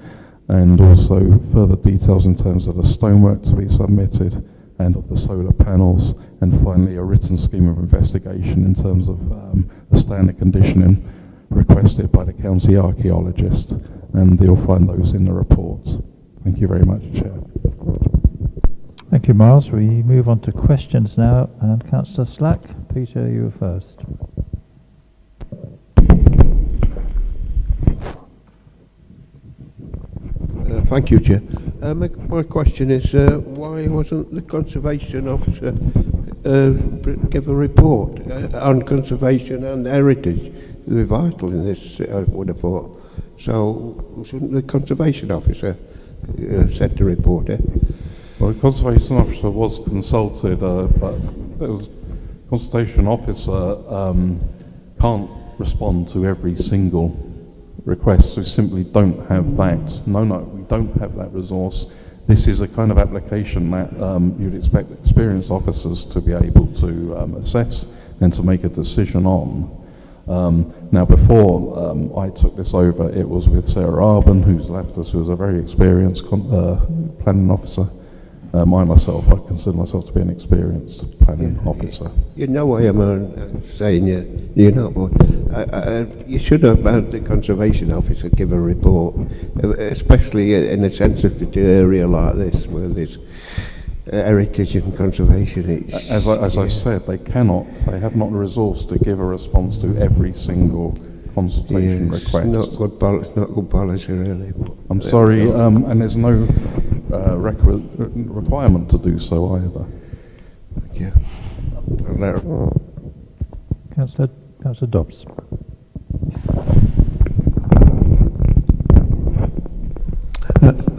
and also further details in terms of the stonework to be submitted and of the solar panels, and finally a written scheme of investigation in terms of the standard conditioning requested by the county archaeologist, and you'll find those in the report. Thank you very much, Chair. Thank you, Miles. We move on to questions now, and Councillor Slack. Peter, you were first. Thank you, Chair. My question is, why wasn't the Conservation Officer give a report on conservation and heritage? They're vital in this, I would have thought. So, shouldn't the Conservation Officer set the report, Well, the Conservation Officer was consulted, but the Conservation Officer can't respond to every single request. We simply don't have that. No, we don't have that resource. This is a kind of application that you'd expect experienced officers to be able to assess and to make a decision on. Now, before I took this over, it was with Sarah Arben, who's left us, who was a very experienced planning officer. I myself, I consider myself to be an experienced planning officer. You know why I'm saying you're not, but you should have had the Conservation Officer give a report, especially in a sensitive area like this, where there's heritage and conservation. As I said, they have not the resource to give a response to every single consultation request. It's not good policy, really. I'm sorry, and there's no requirement to do so either. Thank you. Councillor Dobbs.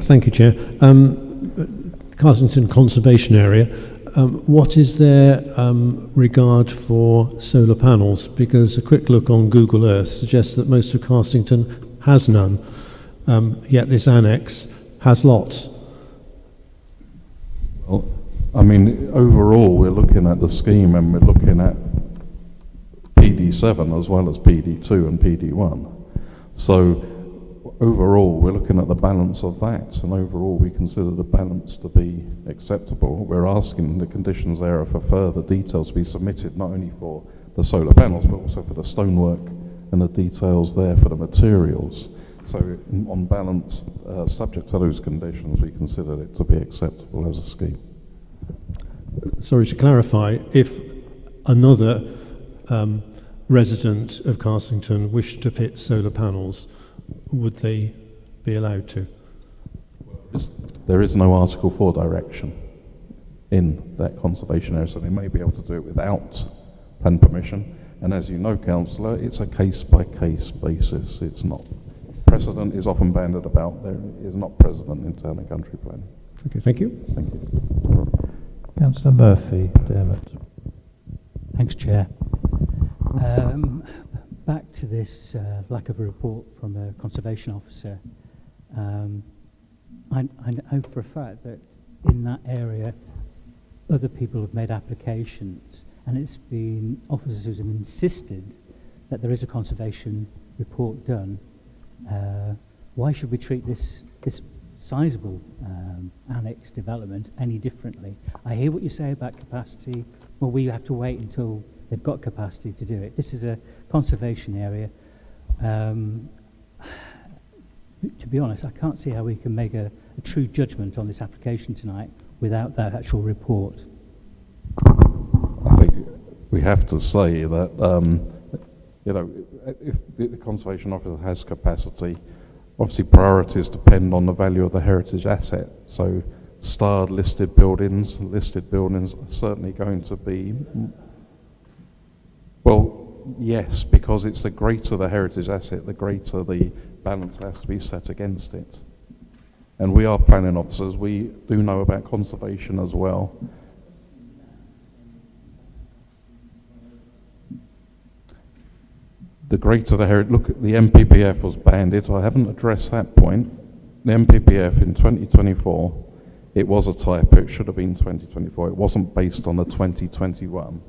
Thank you, Chair. Carsington Conservation Area, what is their regard for solar panels? Because a quick look on Google Earth suggests that most of Carsington has none, yet this annex has lots. Well, I mean, overall, we're looking at the scheme and we're looking at PD7 as well as PD2 and PD1. So overall, we're looking at the balance of that, and overall, we consider the balance to be acceptable. We're asking the conditions there for further details to be submitted, not only for the solar panels, but also for the stonework and the details there for the materials. So on balance, subject to those conditions, we consider it to be acceptable as a scheme. Sorry, to clarify, if another resident of Carsington wished to fit solar panels, would they be allowed to? There is no Article 4 direction in that conservation area, so they may be able to do it without plan permission. And as you know, Councillor, it's a case-by-case basis. It's not. Precedent is often banded about. There is not precedent in town and country planning. Okay, thank you. Thank you. Councillor Murphy, Dermot. Thanks, Chair. Back to this lack of a report from a conservation officer. I know for a fact that in that area, other people have made applications, and it's been officers who have insisted that there is a conservation report done. Why should we treat this sizable annex development any differently? I hear what you say about capacity. Well, we have to wait until they've got capacity to do it. This is a conservation area. To be honest, I can't see how we can make a true judgment on this application tonight without that actual report. I think we have to say that, if the conservation officer has capacity, obviously priorities depend on the value of the heritage asset. So starred listed buildings are certainly going to be, well, yes, because it's the greater the heritage asset, the greater the balance has to be set against it. And we are planning officers, we do know about conservation as well. The greater the heritage, look at the MPPF was banded, I haven't addressed that point. The MPPF in 2024 It was a typo. It should have been 2024. It wasn't based on the 2021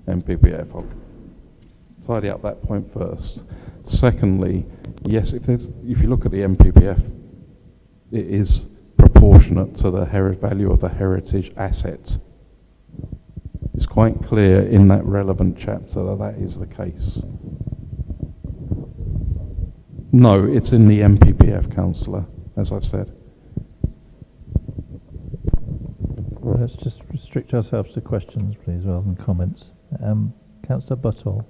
MPPF. I'll tidy up that point first. Secondly, yes, if you look at the MPPF, it is proportionate to the value of the heritage asset. It's quite clear in that relevant chapter that that is the case. No, it's in the MPPF, Councillor, as I said. Let's just restrict ourselves to questions, please, rather than comments. Councillor Butthall.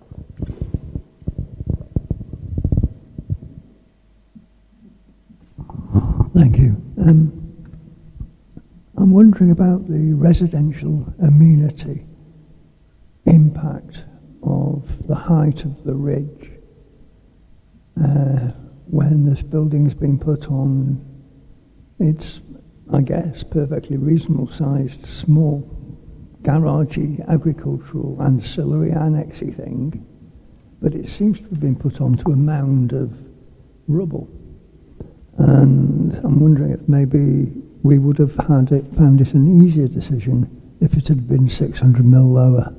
Thank you. I'm wondering about the residential amenity impact of the height of the ridge when this building's been put on. It's, I guess, perfectly reasonable sized, small, garagey, agricultural, ancillary, annexy thing, but it seems to have been put onto a mound of rubble. And I'm wondering if maybe we would have found it an easier decision if it had been 600 mil lower.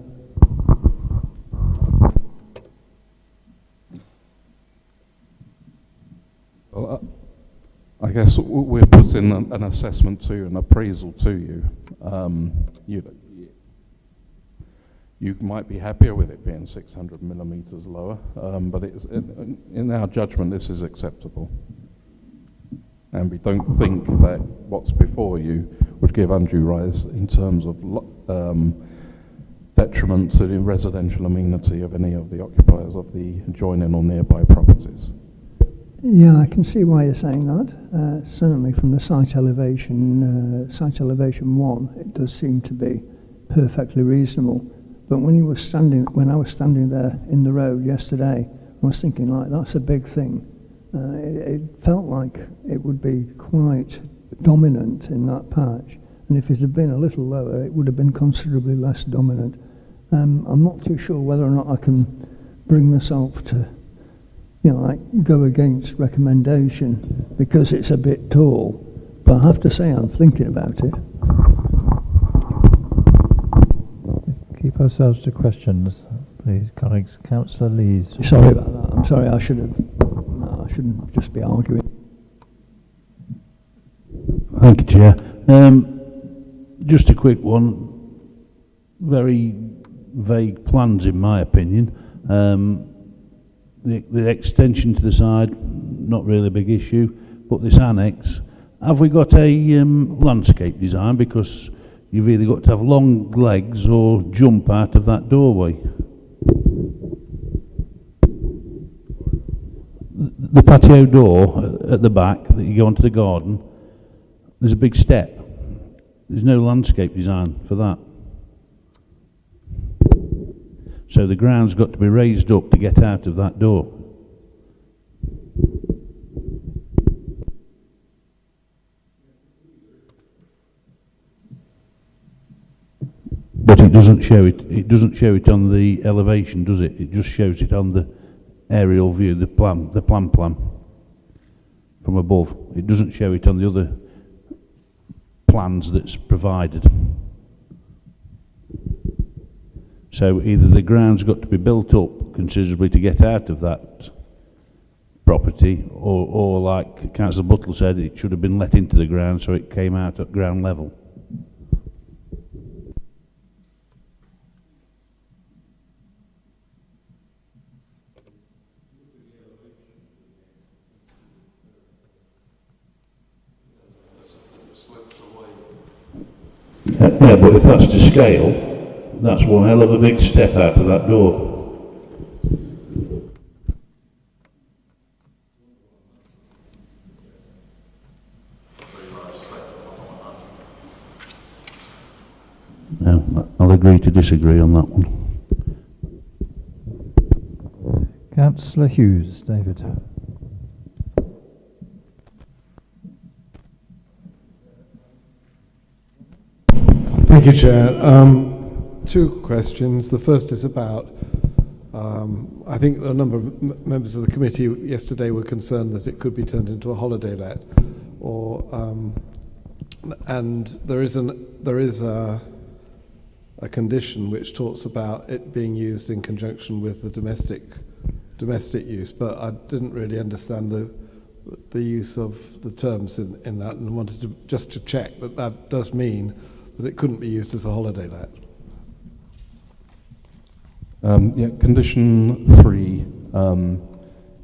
Well, I guess we're putting an assessment to you, an appraisal to you. You might be happier with it being 600 millimetres lower, but it's, in our judgment, this is acceptable. And we don't think that what's before you would give undue rise in terms of detriment to the residential amenity of any of the occupiers of the adjoining or nearby properties. Yeah, I can see why you're saying that. Certainly from the site elevation 1, it does seem to be perfectly reasonable. But when I was standing there in the road yesterday, I was thinking, like, that's a big thing. It felt like it would be quite dominant in that patch, and if it had been a little lower, it would have been considerably less dominant. I'm not too sure whether or not I can bring myself to, go against recommendation because it's a bit tall, but I have to say I'm thinking about it. Keep ourselves to questions, please, colleagues. Councillor Lees. Sorry about that. I'm sorry. I shouldn't just be arguing. Thank you, Chair. Just a quick one. Very vague plans, in my opinion. The extension to the side, not really a big issue, but this annex, have we got a landscape design? Because you've either got to have long legs or jump out of that doorway. The patio door at the back that you go onto the garden, there's a big step. There's no landscape design for that. So the ground's got to be raised up to get out of that door. But it doesn't show it on the elevation, does it? It just shows it on the aerial view, the plan from above. It doesn't show it on the other plans that's provided. So either the ground's got to be built up considerably to get out of that property, or like Councillor Buttle said, it should have been let into the ground so it came out at ground level. Yeah, but if that's to scale, that's one hell of a big step out of that door. No, I'll agree to disagree on that one. Councillor Hughes, David. Thank you, Chair. Two questions. The first is about, I think a number of members of the committee yesterday were concerned that it could be turned into a holiday let, or and there is a condition which talks about it being used in conjunction with the domestic use, but I didn't really understand the use of the terms in that, and wanted to check that does mean that it couldn't be used as a holiday let. Condition 3,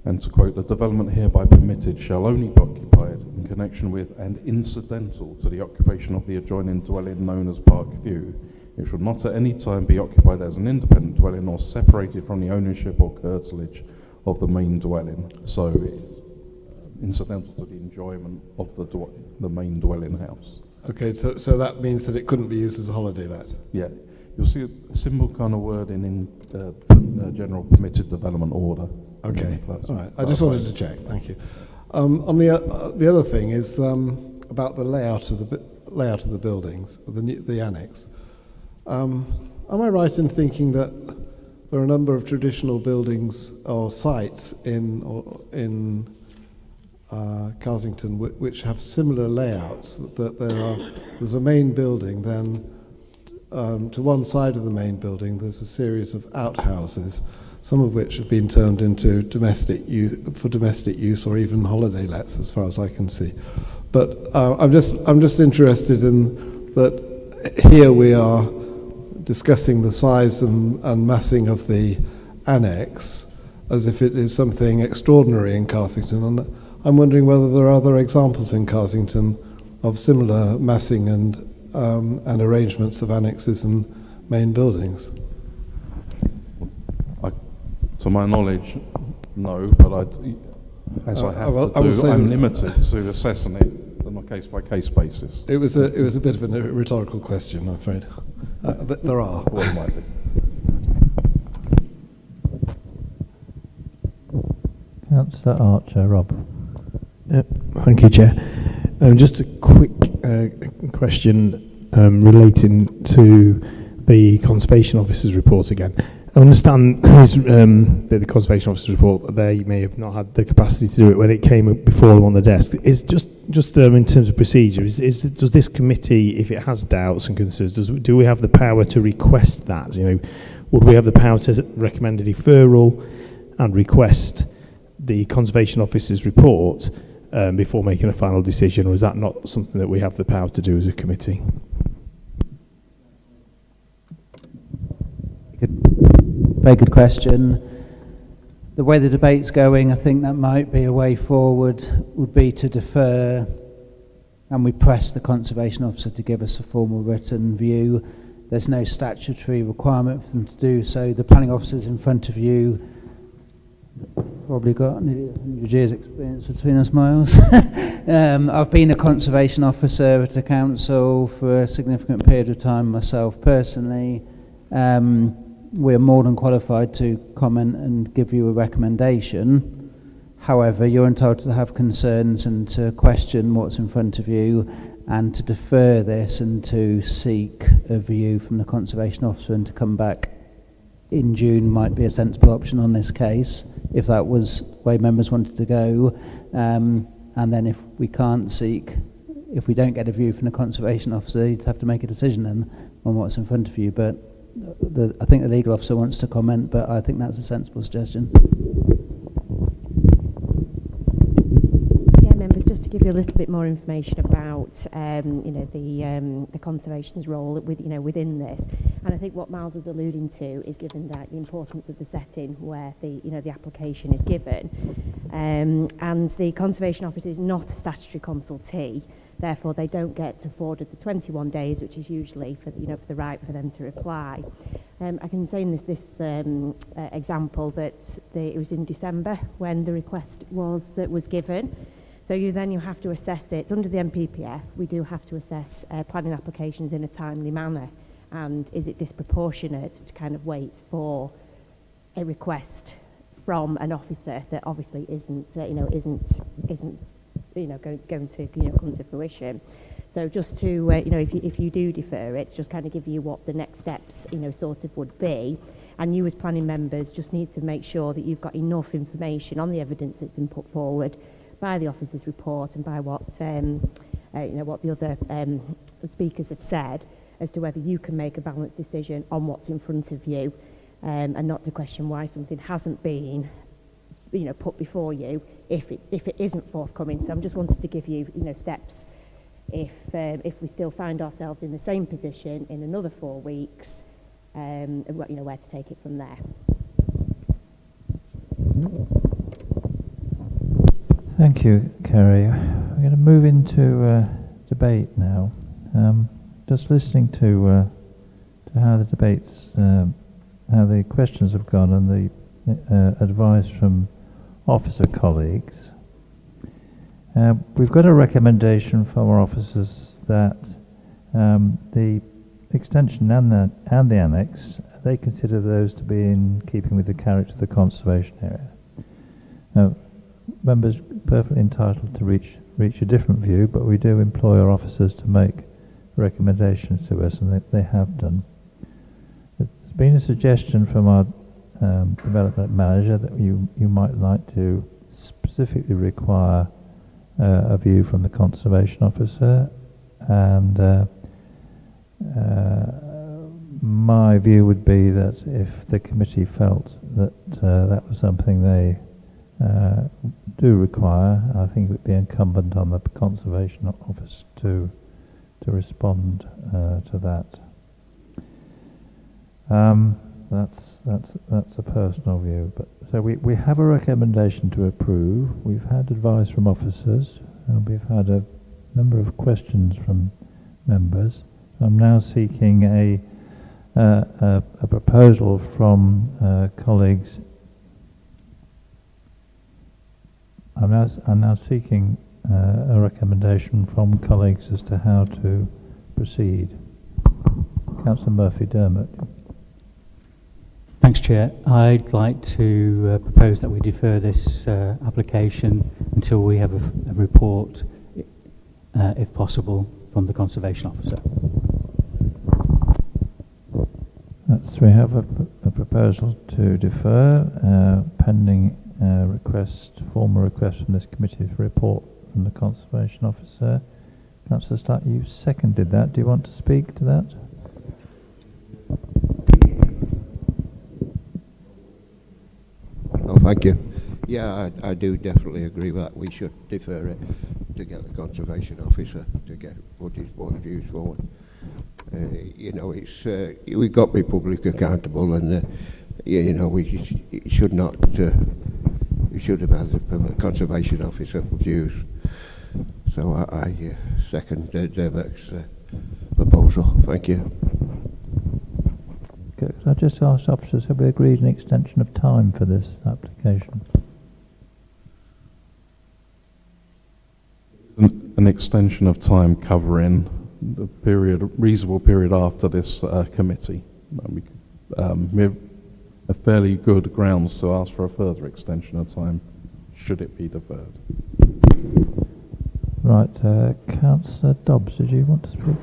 and to quote, the development hereby permitted shall only be occupied in connection with and incidental to the occupation of the adjoining dwelling known as Park View. It should not at any time be occupied as an independent dwelling or separated from the ownership or curtilage of the main dwelling. So it's incidental to the enjoyment of the main dwelling house. Okay, so that means that it couldn't be used as a holiday let? Yeah, you'll see a similar kind of wording in general permitted development order. Okay, all right. I just wanted to check. Thank you. On the other thing is about the layout of the buildings, the annex. Am I right in thinking that there are a number of traditional buildings or sites in Carsington which have similar layouts? That there's a main building, then to one side of the main building there's a series of outhouses, some of which have been turned into domestic use or even holiday lets, as far as I can see. But I'm just interested in that here we are discussing the size and massing of the annex as if it is something extraordinary in Carsington, and I'm wondering whether there are other examples in Carsington of similar massing and arrangements of annexes and main buildings. To my knowledge, no, but I'm limited to assessing it on a case-by-case basis. It was a bit of a rhetorical question, I'm afraid. There are. Well, it might be. Councillor Archer, Rob. Thank you, Chair. Just a quick question relating to the Conservation Officer's report again. I understand the Conservation Officer's report, they may have not had the capacity to do it when it came before them on the desk. Is just in terms of procedure, does this committee, if it has doubts and concerns, do we have the power to request that? Would we have the power to recommend a deferral and request the Conservation Officer's report before making a final decision, or is that not something that we have the power to do as a committee? Very good question. The way the debate's going, I think that might be a way forward, would be to defer and we press the Conservation Officer to give us a formal written view. There's no statutory requirement for them to do so. The planning officers in front of you probably got nearly 100 years experience between us, Miles. I've been a conservation officer at a council for a significant period of time myself personally. We're more than qualified to comment and give you a recommendation. However, you're entitled to have concerns and to question what's in front of you and to defer this and to seek a view from the Conservation Officer and to come back in June might be a sensible option on this case, if that was the way members wanted to go. And then if we don't get a view from the Conservation Officer, you'd have to make a decision then on what's in front of you. But I think the legal officer wants to comment, but I think that's a sensible suggestion. Yeah, members, just to give you a little bit more information about the conservation's role within this, and I think what Miles was alluding to is given that the importance of the setting where the application is given, and the Conservation Officer is not a statutory consultee. Therefore, they don't get afforded the 21 days, which is usually for the right for them to reply. I can say in this example that it was in December when the request was given. So you have to assess it under the MPPF. We do have to assess planning applications in a timely manner, and is it disproportionate to kind of wait for a request from an officer that obviously isn't going to come to fruition. So just to if you do defer it, just kind of give you what the next steps sort of would be, and you as planning members just need to make sure that you've got enough information on the evidence that's been put forward by the officer's report and by what what the other speakers have said as to whether you can make a balanced decision on what's in front of you, and not to question why something hasn't been put before you if it isn't forthcoming. So I'm just wanted to give you steps if we still find ourselves in the same position in another 4 weeks, where to take it from there. Thank you, Kerry. We're going to move into debate now. Just listening to how the debates, how the questions have gone, and the advice from officer colleagues. We've got a recommendation from our officers that the extension and the annex, they consider those to be in keeping with the character of the conservation area. Now, members are perfectly entitled to reach a different view, but we do employ our officers to make recommendations to us, and they have done. There's been a suggestion from our development manager that you might like to specifically require a view from the conservation officer, and my view would be that if the committee felt that that was something they do require, I think it would be incumbent on the conservation office to respond to that. That's a personal view, but so we have a recommendation to approve. We've had advice from officers, and we've had a number of questions from members. I'm now seeking a proposal from colleagues. I'm now seeking a recommendation from colleagues as to how to proceed. Councillor Murphy-Dermott. Thanks, Chair. I'd like to propose that we defer this application until we have a report, if possible, from the Conservation Officer. We have a proposal to defer pending formal request from this committee for a report from the Conservation Officer. Councillor Stark, you seconded that. Do you want to speak to that? Oh, thank you. Yeah, I do definitely agree with that. We should defer it to get the Conservation Officer to put his point of views forward. It's we've got to be public accountable, and we should not. We should have had the Conservation Officer views. So I second Dermot's proposal. Thank you. Could I just ask officers, have we agreed an extension of time for this application? An extension of time covering the reasonable period after this committee. We have a fairly good grounds to ask for a further extension of time, should it be deferred. Right, Councillor Dobbs, did you want to speak?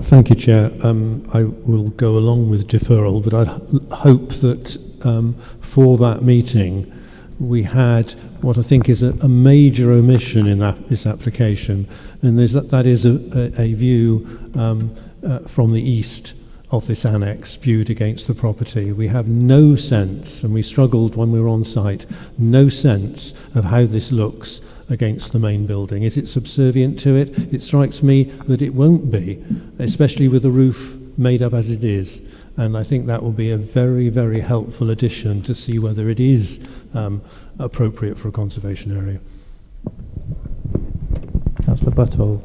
Thank you, Chair. I will go along with deferral, but I hope that for that meeting we had what I think is a major omission in this application, and that is a view from the east of this annex viewed against the property. We have no sense, and we struggled when we were on site, no sense of how this looks against the main building. Is it subservient to it? It strikes me that it won't be, especially with the roof made up as it is. And I think that will be a very, very helpful addition to see whether it is appropriate for a conservation area. Councillor Buttle.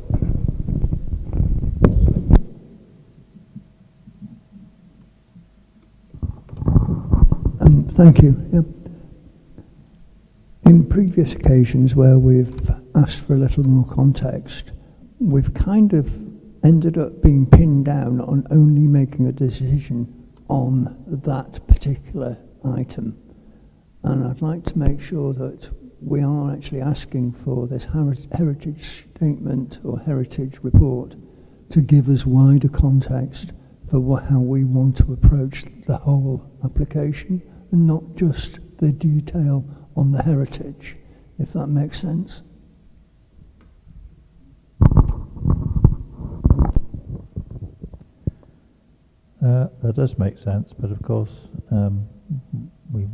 Thank you. Yeah. In previous occasions where we've asked for a little more context, we've kind of ended up being pinned down on only making a decision on that particular item. And I'd like to make sure that we are actually asking for this heritage statement or heritage report to give us wider context for how we want to approach the whole application, and not just the detail on the heritage. if that makes sense. That does make sense, but of course we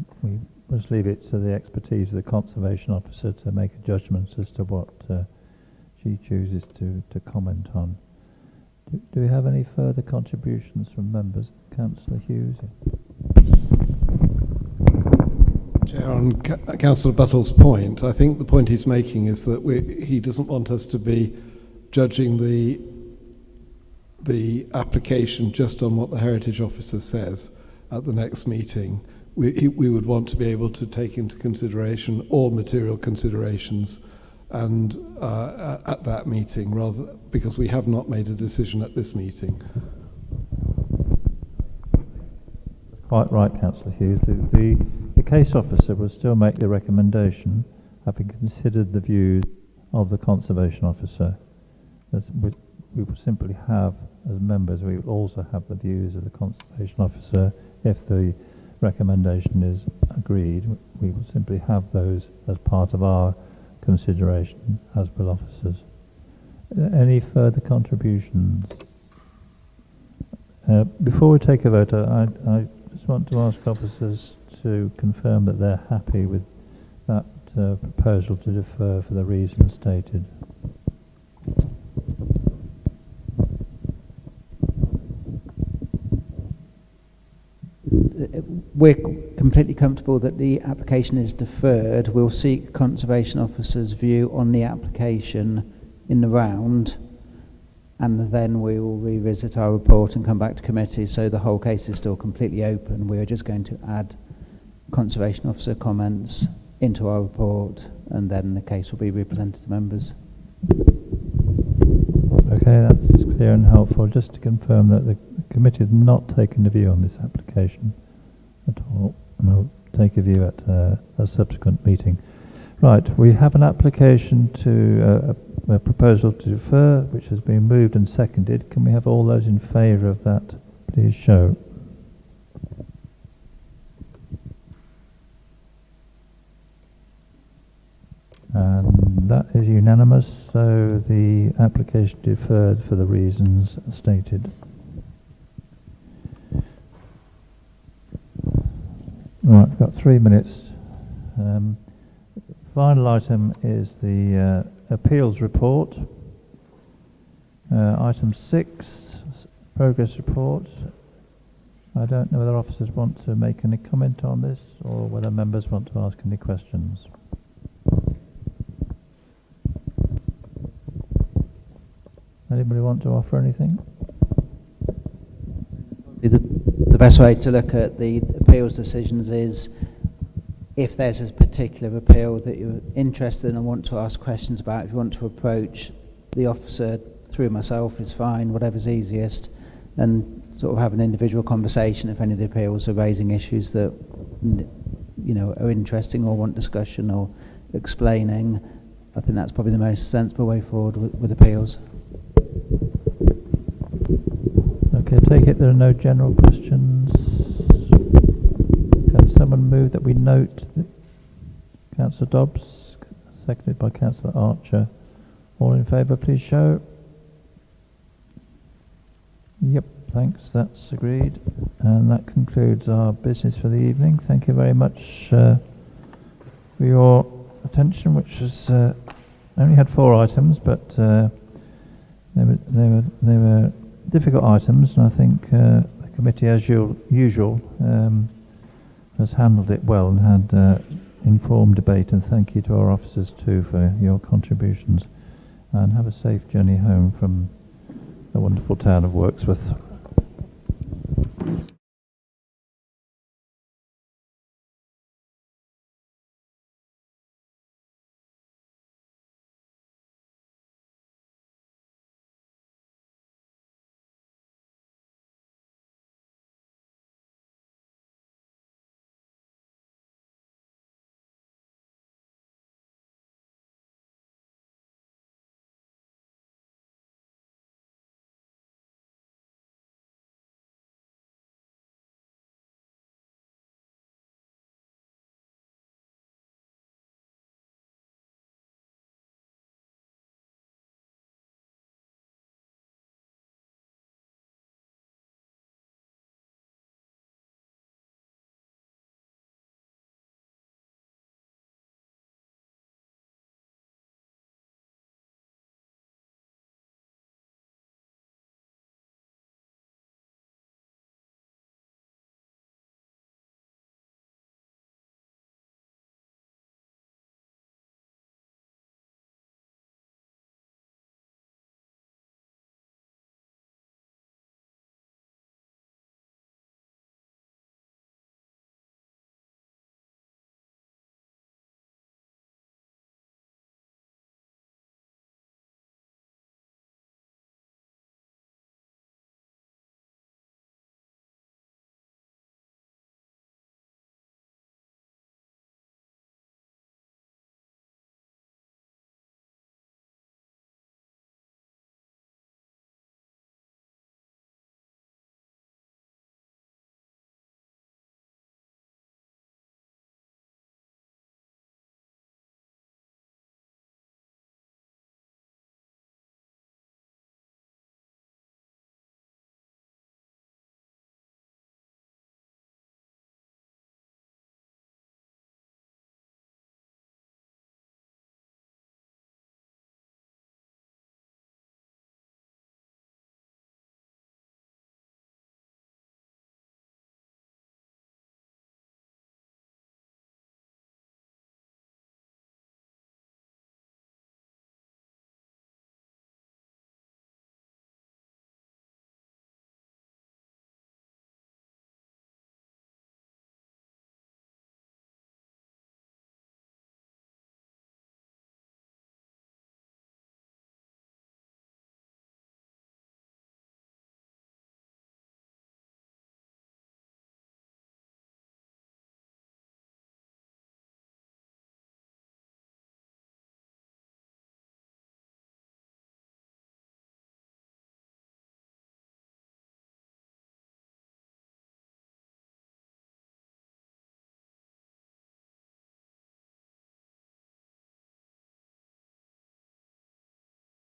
must leave it to the expertise of the Conservation Officer to make a judgment as to what she chooses to comment on. Do we have any further contributions from members? Councillor Hughes? Chair, on Councillor Buttle's point, I think the point he's making is that he doesn't want us to be judging the application just on what the Heritage Officer says at the next meeting. We would want to be able to take into consideration all material considerations and at that meeting, rather because we have not made a decision at this meeting. Quite right, Councillor Hughes. The case officer will still make the recommendation, having considered the views of the Conservation Officer. We will simply have, as members, we will also have the views of the Conservation Officer. If the recommendation is agreed, we will simply have those as part of our consideration as will officers. Any further contributions? Before we take a vote, I just want to ask officers to confirm that they're happy with that proposal to defer for the reasons stated. We're completely comfortable that the application is deferred. We'll seek Conservation Officer's view on the application in the round, and then we will revisit our report and come back to committee. So the whole case is still completely open. We're just going to add Conservation Officer comments into our report, and then the case will be represented to members. Okay, that's clear and helpful. Just to confirm that the committee has not taken a view on this application at all, and we'll take a view at a subsequent meeting. Right, we have an application to a proposal to defer, which has been moved and seconded. Can we have all those in favour of that, please show? And that is unanimous, so the application deferred for the reasons stated. Right, we've got 3 minutes. Final item is the appeals report. Item 6, progress report. I don't know whether officers want to make any comment on this or whether members want to ask any questions. Anybody want to offer anything? The best way to look at the appeals decisions is if there's a particular appeal that you're interested in and want to ask questions about, if you want to approach the officer through myself is fine, whatever's easiest, and sort of have an individual conversation if any of the appeals are raising issues that are interesting or want discussion or explaining. I think that's probably the most sensible way forward with appeals. Okay, take it there are no general questions. Can someone move that we note that Councillor Dobbs, seconded by Councillor Archer. All in favour, please show. Yep, thanks, that's agreed. And that concludes our business for the evening. Thank you very much for your attention, which was only had 4 items, but they were difficult items, and I think the committee, as usual, has handled it well and had informed debate, and thank you to our officers too for your contributions, and have a safe journey home from the wonderful town of Wirksworth.